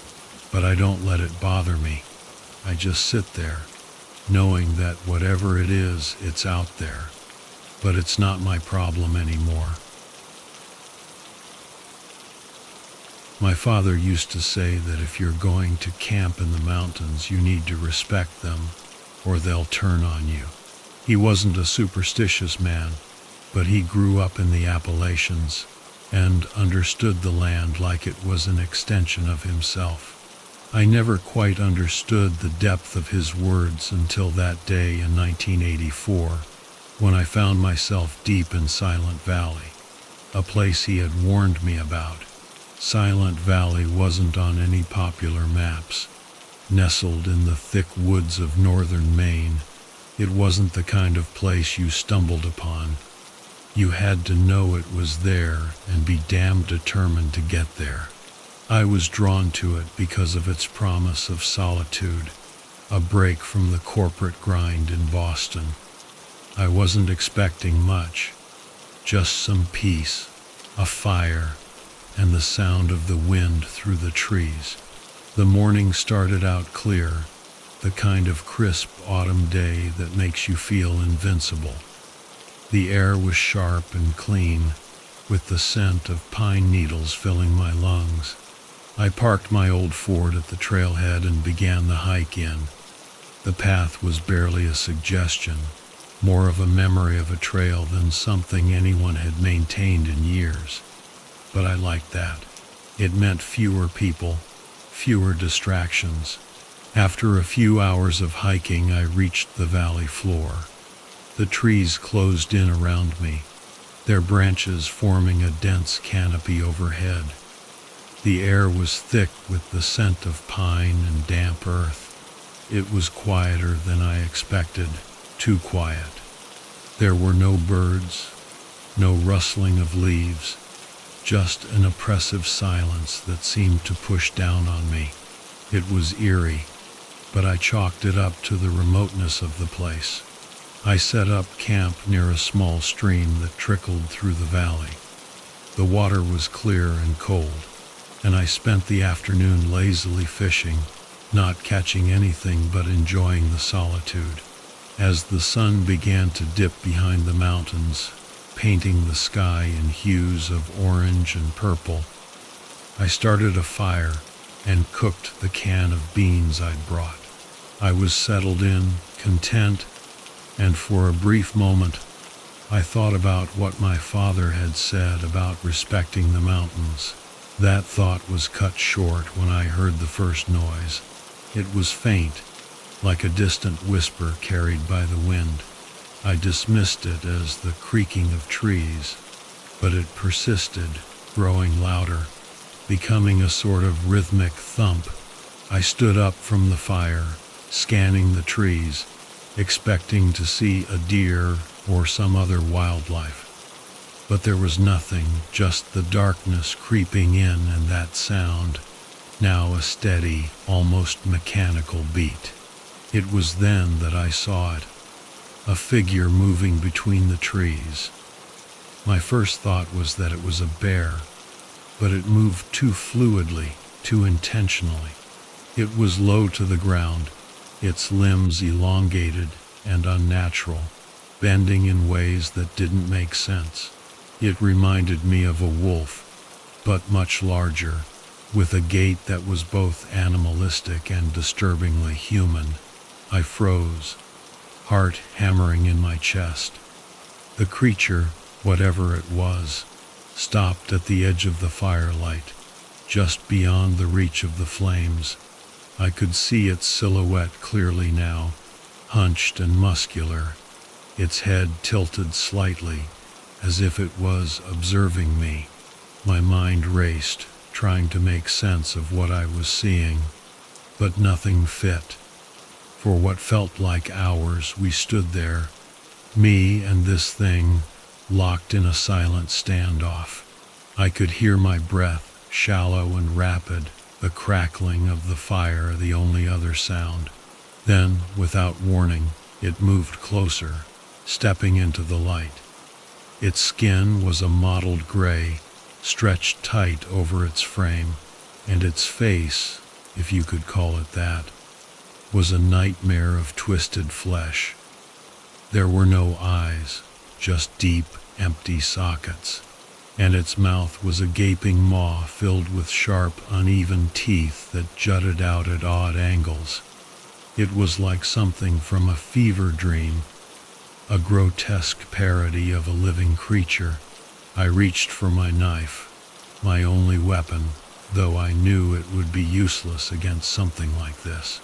But I don't let it bother me. I just sit there, knowing that whatever it is, it's out there. But it's not my problem anymore. My father used to say that if you're going to camp in the mountains, you need to respect them, or they'll turn on you. He wasn't a superstitious man, but he grew up in the Appalachians and understood the land like it was an extension of himself. I never quite understood the depth of his words until that day in 1984, when I found myself deep in Silent Valley, a place he had warned me about. Silent Valley wasn't on any popular maps. Nestled in the thick woods of northern Maine, it wasn't the kind of place you stumbled upon. You had to know it was there and be damned determined to get there. I was drawn to it because of its promise of solitude, a break from the corporate grind in Boston. I wasn't expecting much, just some peace, a fire, and the sound of the wind through the trees. The morning started out clear, the kind of crisp autumn day that makes you feel invincible. The air was sharp and clean, with the scent of pine needles filling my lungs. I parked my old Ford at the trailhead and began the hike in. The path was barely a suggestion, more of a memory of a trail than something anyone had maintained in years. But I liked that. It meant fewer people, fewer distractions. After a few hours of hiking, I reached the valley floor. The trees closed in around me, their branches forming a dense canopy overhead. The air was thick with the scent of pine and damp earth. It was quieter than I expected, too quiet. There were no birds, no rustling of leaves, just an oppressive silence that seemed to push down on me. It was eerie, but I chalked it up to the remoteness of the place. I set up camp near a small stream that trickled through the valley. The water was clear and cold, and I spent the afternoon lazily fishing, not catching anything but enjoying the solitude. As the sun began to dip behind the mountains, painting the sky in hues of orange and purple, I started a fire and cooked the can of beans I'd brought. I was settled in, content, and for a brief moment, I thought about what my father had said about respecting the mountains. That thought was cut short when I heard the first noise. It was faint, like a distant whisper carried by the wind. I dismissed it as the creaking of trees, but it persisted, growing louder, becoming a sort of rhythmic thump. I stood up from the fire, scanning the trees, expecting to see a deer or some other wildlife. But there was nothing, just the darkness creeping in and that sound, now a steady, almost mechanical beat. It was then that I saw it, a figure moving between the trees. My first thought was that it was a bear, but it moved too fluidly, too intentionally. It was low to the ground, its limbs elongated and unnatural, bending in ways that didn't make sense. It reminded me of a wolf, but much larger, with a gait that was both animalistic and disturbingly human. I froze, heart hammering in my chest. The creature, whatever it was, stopped at the edge of the firelight, just beyond the reach of the flames. I could see its silhouette clearly now, hunched and muscular, its head tilted slightly, as if it was observing me. My mind raced, trying to make sense of what I was seeing, but nothing fit. For what felt like hours, we stood there, me and this thing, locked in a silent standoff. I could hear my breath, shallow and rapid, the crackling of the fire the only other sound. Then, without warning, it moved closer, stepping into the light. Its skin was a mottled gray, stretched tight over its frame, and its face, if you could call it that, was a nightmare of twisted flesh. There were no eyes, just deep, empty sockets, and its mouth was a gaping maw filled with sharp, uneven teeth that jutted out at odd angles. It was like something from a fever dream, a grotesque parody of a living creature. I reached for my knife, my only weapon, though I knew it would be useless against something like this.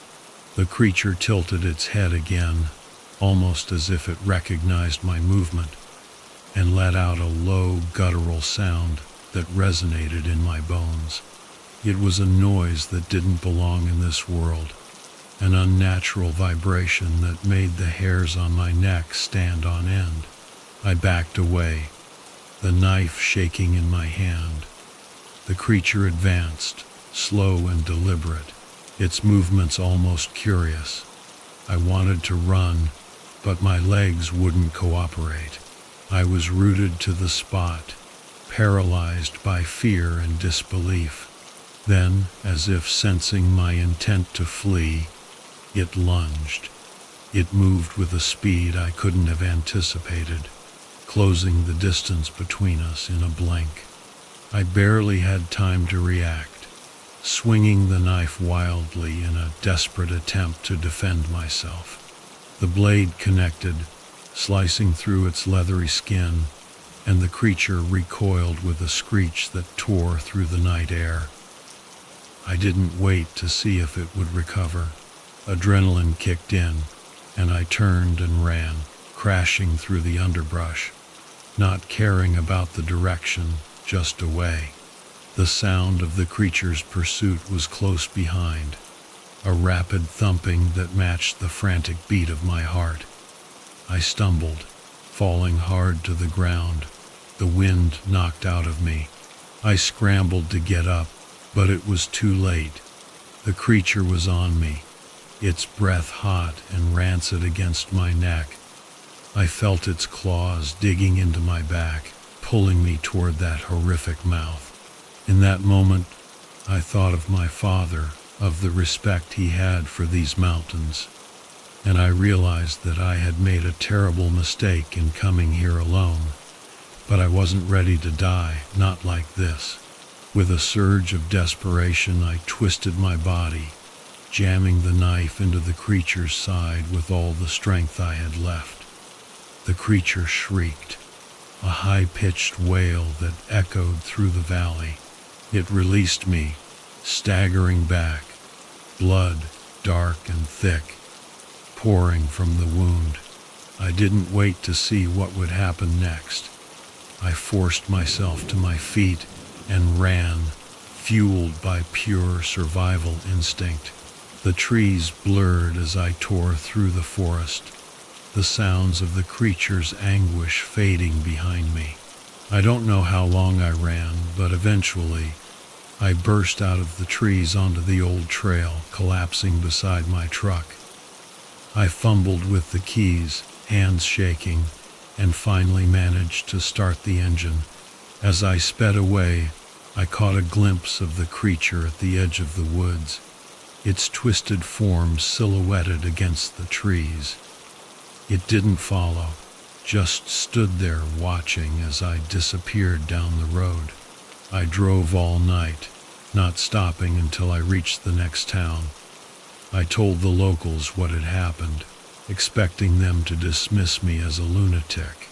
The creature tilted its head again, almost as if it recognized my movement, and let out a low, guttural sound that resonated in my bones. It was a noise that didn't belong in this world, an unnatural vibration that made the hairs on my neck stand on end. I backed away, the knife shaking in my hand. The creature advanced, slow and deliberate, its movements almost curious. I wanted to run, but my legs wouldn't cooperate. I was rooted to the spot, paralyzed by fear and disbelief. Then, as if sensing my intent to flee, it lunged. It moved with a speed I couldn't have anticipated, closing the distance between us in a blink. I barely had time to react, swinging the knife wildly in a desperate attempt to defend myself. The blade connected, slicing through its leathery skin, and the creature recoiled with a screech that tore through the night air. I didn't wait to see if it would recover. Adrenaline kicked in, and I turned and ran, crashing through the underbrush, not caring about the direction, just away. The sound of the creature's pursuit was close behind, a rapid thumping that matched the frantic beat of my heart. I stumbled, falling hard to the ground, the wind knocked out of me. I scrambled to get up, but it was too late. The creature was on me, its breath hot and rancid against my neck. I felt its claws digging into my back, pulling me toward that horrific mouth. In that moment, I thought of my father, of the respect he had for these mountains, and I realized that I had made a terrible mistake in coming here alone. But I wasn't ready to die, not like this. With a surge of desperation, I twisted my body, jamming the knife into the creature's side with all the strength I had left. The creature shrieked, a high-pitched wail that echoed through the valley. It released me, staggering back, blood, dark and thick, pouring from the wound. I didn't wait to see what would happen next. I forced myself to my feet and ran, fueled by pure survival instinct. The trees blurred as I tore through the forest, the sounds of the creature's anguish fading behind me. I don't know how long I ran, but eventually, I burst out of the trees onto the old trail, collapsing beside my truck. I fumbled with the keys, hands shaking, and finally managed to start the engine. As I sped away, I caught a glimpse of the creature at the edge of the woods, its twisted form silhouetted against the trees. It didn't follow, just stood there watching as I disappeared down the road. I drove all night, not stopping until I reached the next town. I told the locals what had happened, expecting them to dismiss me as a lunatic.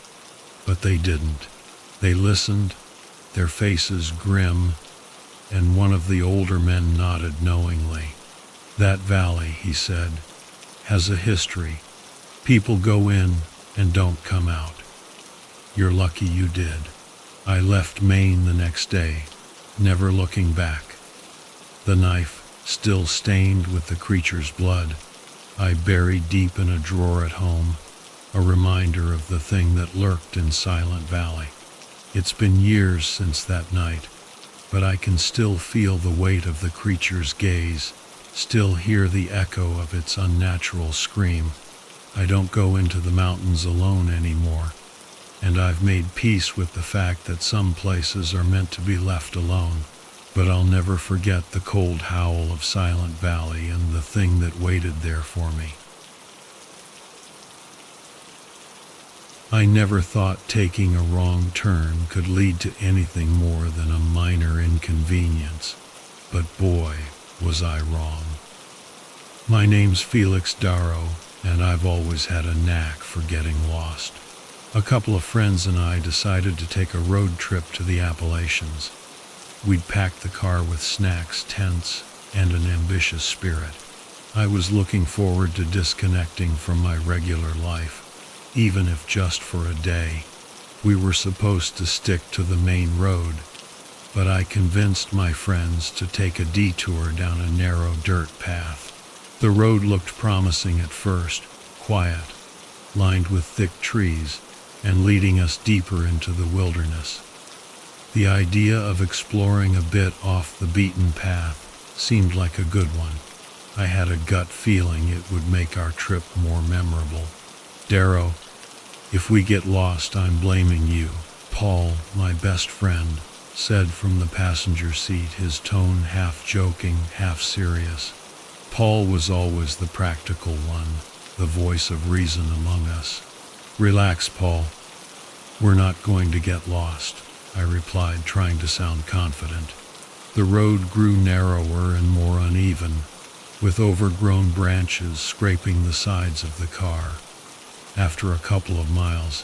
But they didn't. They listened, their faces grim, and one of the older men nodded knowingly. "That valley," he said, "has a history. People go in and don't come out. You're lucky you did." I left Maine the next day, never looking back. The knife, still stained with the creature's blood, I buried deep in a drawer at home, a reminder of the thing that lurked in Silent Valley. It's been years since that night, but I can still feel the weight of the creature's gaze, still hear the echo of its unnatural scream. I don't go into the mountains alone anymore, and I've made peace with the fact that some places are meant to be left alone. But I'll never forget the cold howl of Silent Valley and the thing that waited there for me. I never thought taking a wrong turn could lead to anything more than a minor inconvenience, but boy, was I wrong. My name's Felix Darrow, and I've always had a knack for getting lost. A couple of friends and I decided to take a road trip to the Appalachians. We'd packed the car with snacks, tents, and an ambitious spirit. I was looking forward to disconnecting from my regular life, even if just for a day. We were supposed to stick to the main road, but I convinced my friends to take a detour down a narrow dirt path. The road looked promising at first, quiet, lined with thick trees, and leading us deeper into the wilderness. The idea of exploring a bit off the beaten path seemed like a good one. I had a gut feeling it would make our trip more memorable. "Darrow, if we get lost, I'm blaming you," Paul, my best friend, said from the passenger seat, his tone half joking, half serious. Paul was always the practical one, the voice of reason among us. "Relax, Paul. We're not going to get lost," I replied, trying to sound confident. The road grew narrower and more uneven, with overgrown branches scraping the sides of the car. After a couple of miles,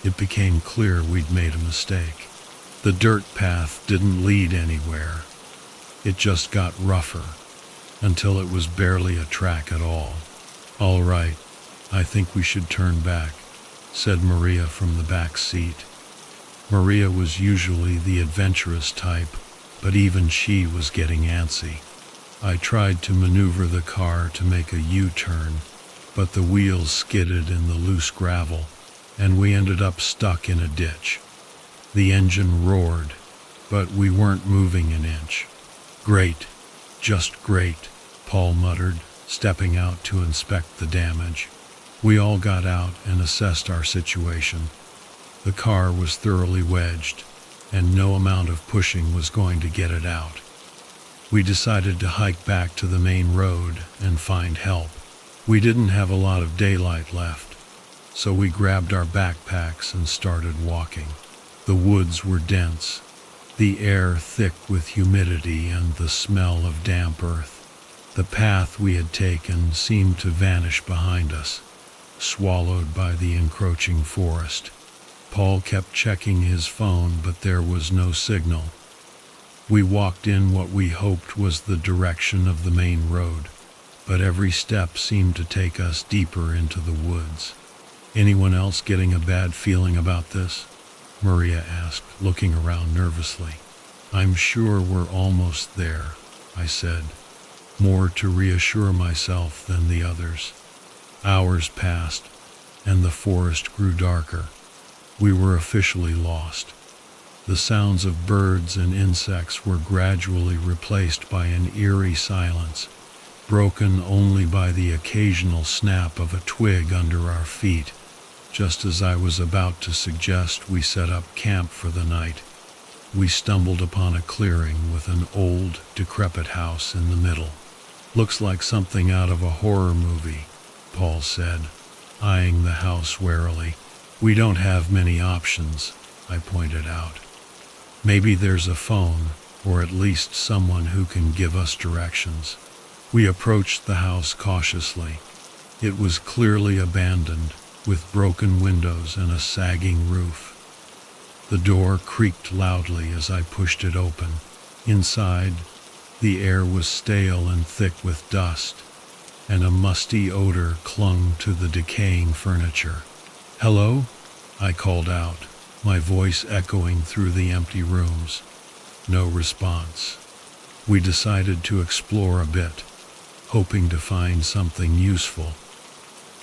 it became clear we'd made a mistake. The dirt path didn't lead anywhere. It just got rougher, until it was barely a track at all. "All right, I think we should turn back," said Maria from the back seat. Maria was usually the adventurous type, but even she was getting antsy. I tried to maneuver the car to make a U-turn, but the wheels skidded in the loose gravel, and we ended up stuck in a ditch. The engine roared, but we weren't moving an inch. "Great, just great," Paul muttered, stepping out to inspect the damage. We all got out and assessed our situation. The car was thoroughly wedged, and no amount of pushing was going to get it out. We decided to hike back to the main road and find help. We didn't have a lot of daylight left, so we grabbed our backpacks and started walking. The woods were dense, the air thick with humidity and the smell of damp earth. The path we had taken seemed to vanish behind us, swallowed by the encroaching forest. Paul kept checking his phone, but there was no signal. We walked in what we hoped was the direction of the main road, but every step seemed to take us deeper into the woods. "Anyone else getting a bad feeling about this?" Maria asked, looking around nervously. "I'm sure we're almost there," I said, more to reassure myself than the others. Hours passed, and the forest grew darker. We were officially lost. The sounds of birds and insects were gradually replaced by an eerie silence, broken only by the occasional snap of a twig under our feet. Just as I was about to suggest we set up camp for the night, we stumbled upon a clearing with an old, decrepit house in the middle. "Looks like something out of a horror movie," Paul said, eyeing the house warily. "We don't have many options," I pointed out. "Maybe there's a phone, or at least someone who can give us directions." We approached the house cautiously. It was clearly abandoned, with broken windows and a sagging roof. The door creaked loudly as I pushed it open. Inside, the air was stale and thick with dust, and a musty odor clung to the decaying furniture. "Hello?" I called out, my voice echoing through the empty rooms. No response. We decided to explore a bit. hoping to find something useful.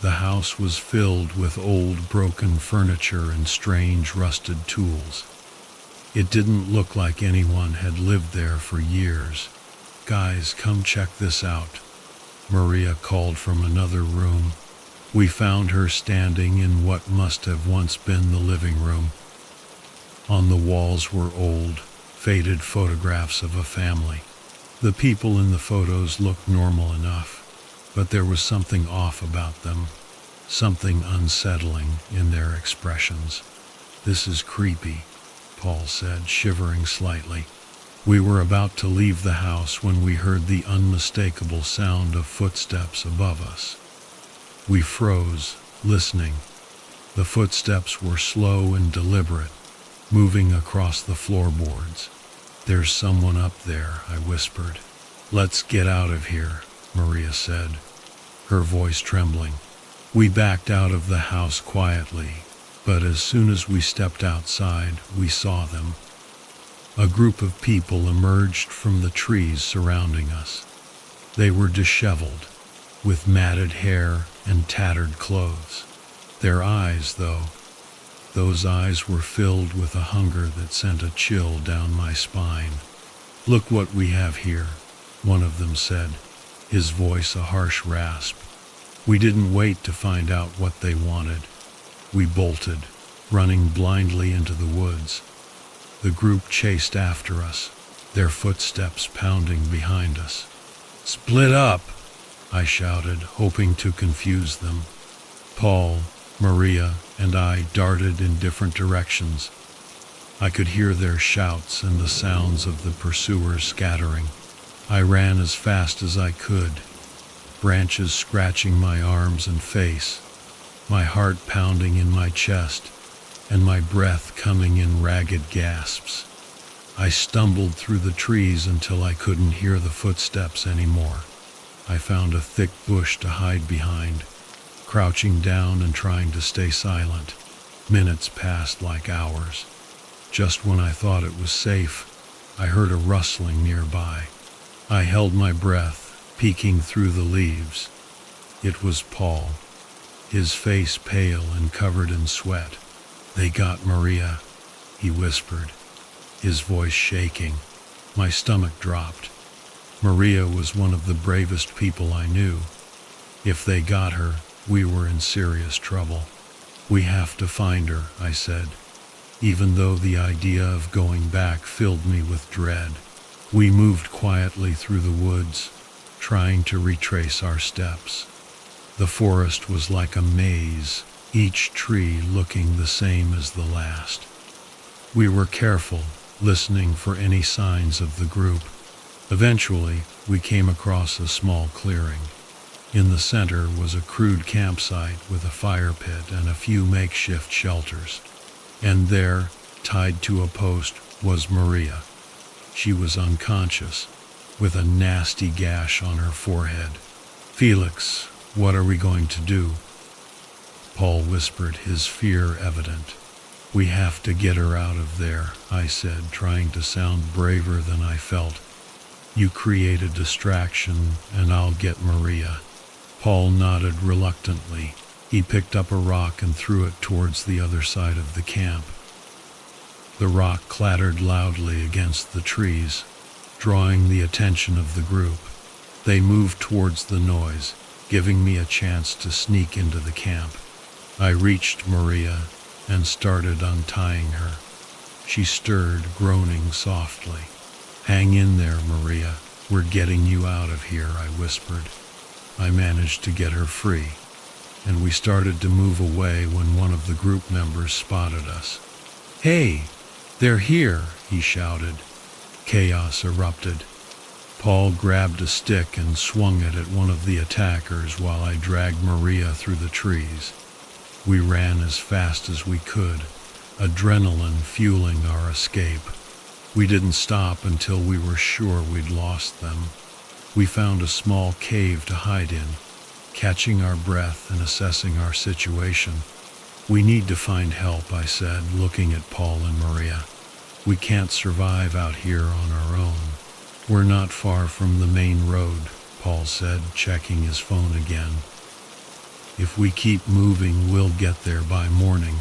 The house was filled with old broken furniture and strange rusted tools. It didn't look like anyone had lived there for years. "Guys, come check this out," Maria called from another room. We found her standing in what must have once been the living room. On the walls were old, faded photographs of a family. The people in the photos looked normal enough, but there was something off about them, something unsettling in their expressions. "This is creepy," Paul said, shivering slightly. We were about to leave the house when we heard the unmistakable sound of footsteps above us. We froze, listening. The footsteps were slow and deliberate, moving across the floorboards. "There's someone up there," I whispered. "Let's get out of here," Maria said, her voice trembling. We backed out of the house quietly, but as soon as we stepped outside, we saw them. A group of people emerged from the trees surrounding us. They were disheveled, with matted hair and tattered clothes. Their eyes, though, those eyes were filled with a hunger that sent a chill down my spine. "Look what we have here," one of them said, his voice a harsh rasp. We didn't wait to find out what they wanted. We bolted, running blindly into the woods. The group chased after us, their footsteps pounding behind us. "Split up!" I shouted, hoping to confuse them. Paul, Maria, and I darted in different directions. I could hear their shouts and the sounds of the pursuers scattering. I ran as fast as I could, branches scratching my arms and face, my heart pounding in my chest, and my breath coming in ragged gasps. I stumbled through the trees until I couldn't hear the footsteps anymore. I found a thick bush to hide behind, crouching down and trying to stay silent. Minutes passed like hours. Just when I thought it was safe, I heard a rustling nearby. I held my breath, peeking through the leaves. It was Paul, his face pale and covered in sweat. "They got Maria," he whispered, his voice shaking. My stomach dropped. Maria was one of the bravest people I knew. If they got her, we were in serious trouble. "We have to find her," I said, even though the idea of going back filled me with dread. We moved quietly through the woods, trying to retrace our steps. The forest was like a maze, each tree looking the same as the last. We were careful, listening for any signs of the group. Eventually, we came across a small clearing. In the center was a crude campsite with a fire pit and a few makeshift shelters. And there, tied to a post, was Maria. She was unconscious, with a nasty gash on her forehead. "Felix, what are we going to do?" Paul whispered, his fear evident. "We have to get her out of there," I said, trying to sound braver than I felt. "You create a distraction, and I'll get Maria." Paul nodded reluctantly. He picked up a rock and threw it towards the other side of the camp. The rock clattered loudly against the trees, drawing the attention of the group. They moved towards the noise, giving me a chance to sneak into the camp. I reached Maria and started untying her. She stirred, groaning softly. "Hang in there, Maria. We're getting you out of here," I whispered. I managed to get her free, and we started to move away when one of the group members spotted us. "Hey, they're here!" he shouted. Chaos erupted. Paul grabbed a stick and swung it at one of the attackers while I dragged Maria through the trees. We ran as fast as we could, adrenaline fueling our escape. We didn't stop until we were sure we'd lost them. We found a small cave to hide in, catching our breath and assessing our situation. "We need to find help," I said, looking at Paul and Maria. "We can't survive out here on our own." "We're not far from the main road," Paul said, checking his phone again. If we keep moving, we'll get there by morning.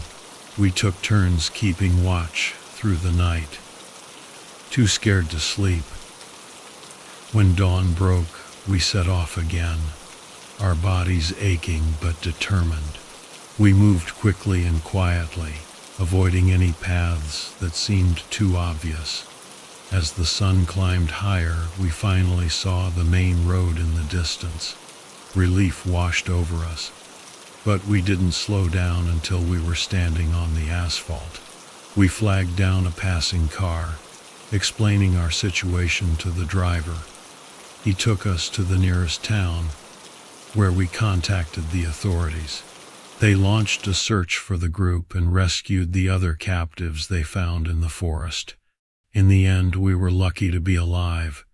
We took turns keeping watch through the night, too scared to sleep. When dawn broke, we set off again, our bodies aching but determined. We moved quickly and quietly, avoiding any paths that seemed too obvious. As the sun climbed higher, we finally saw the main road in the distance. Relief washed over us, but we didn't slow down until we were standing on the asphalt. We flagged down a passing car, explaining our situation to the driver. He took us to the nearest town, where we contacted the authorities. They launched a search for the group and rescued the other captives they found in the forest. In the end, we were lucky to be alive.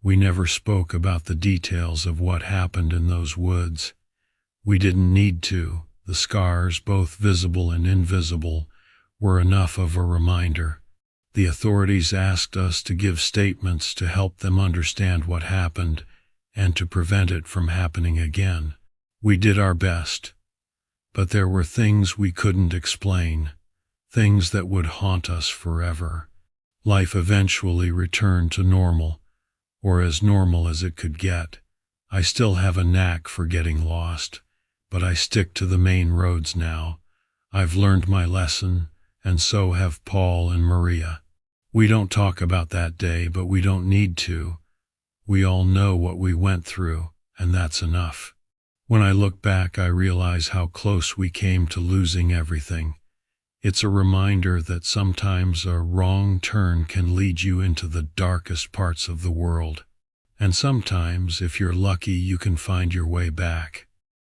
We never spoke about the details of what happened in those woods. We didn't need to. The scars, both visible and invisible, were enough of a reminder. The authorities asked us to give statements to help them understand what happened and to prevent it from happening again. We did our best, but there were things we couldn't explain, things that would haunt us forever. Life eventually returned to normal, or as normal as it could get. I still have a knack for getting lost, but I stick to the main roads now. I've learned my lesson, and so have Paul and Maria. We don't talk about that day, but we don't need to. We all know what we went through, and that's enough. When I look back, I realize how close we came to losing everything. It's a reminder that sometimes a wrong turn can lead you into the darkest parts of the world. And sometimes, if you're lucky, you can find your way back.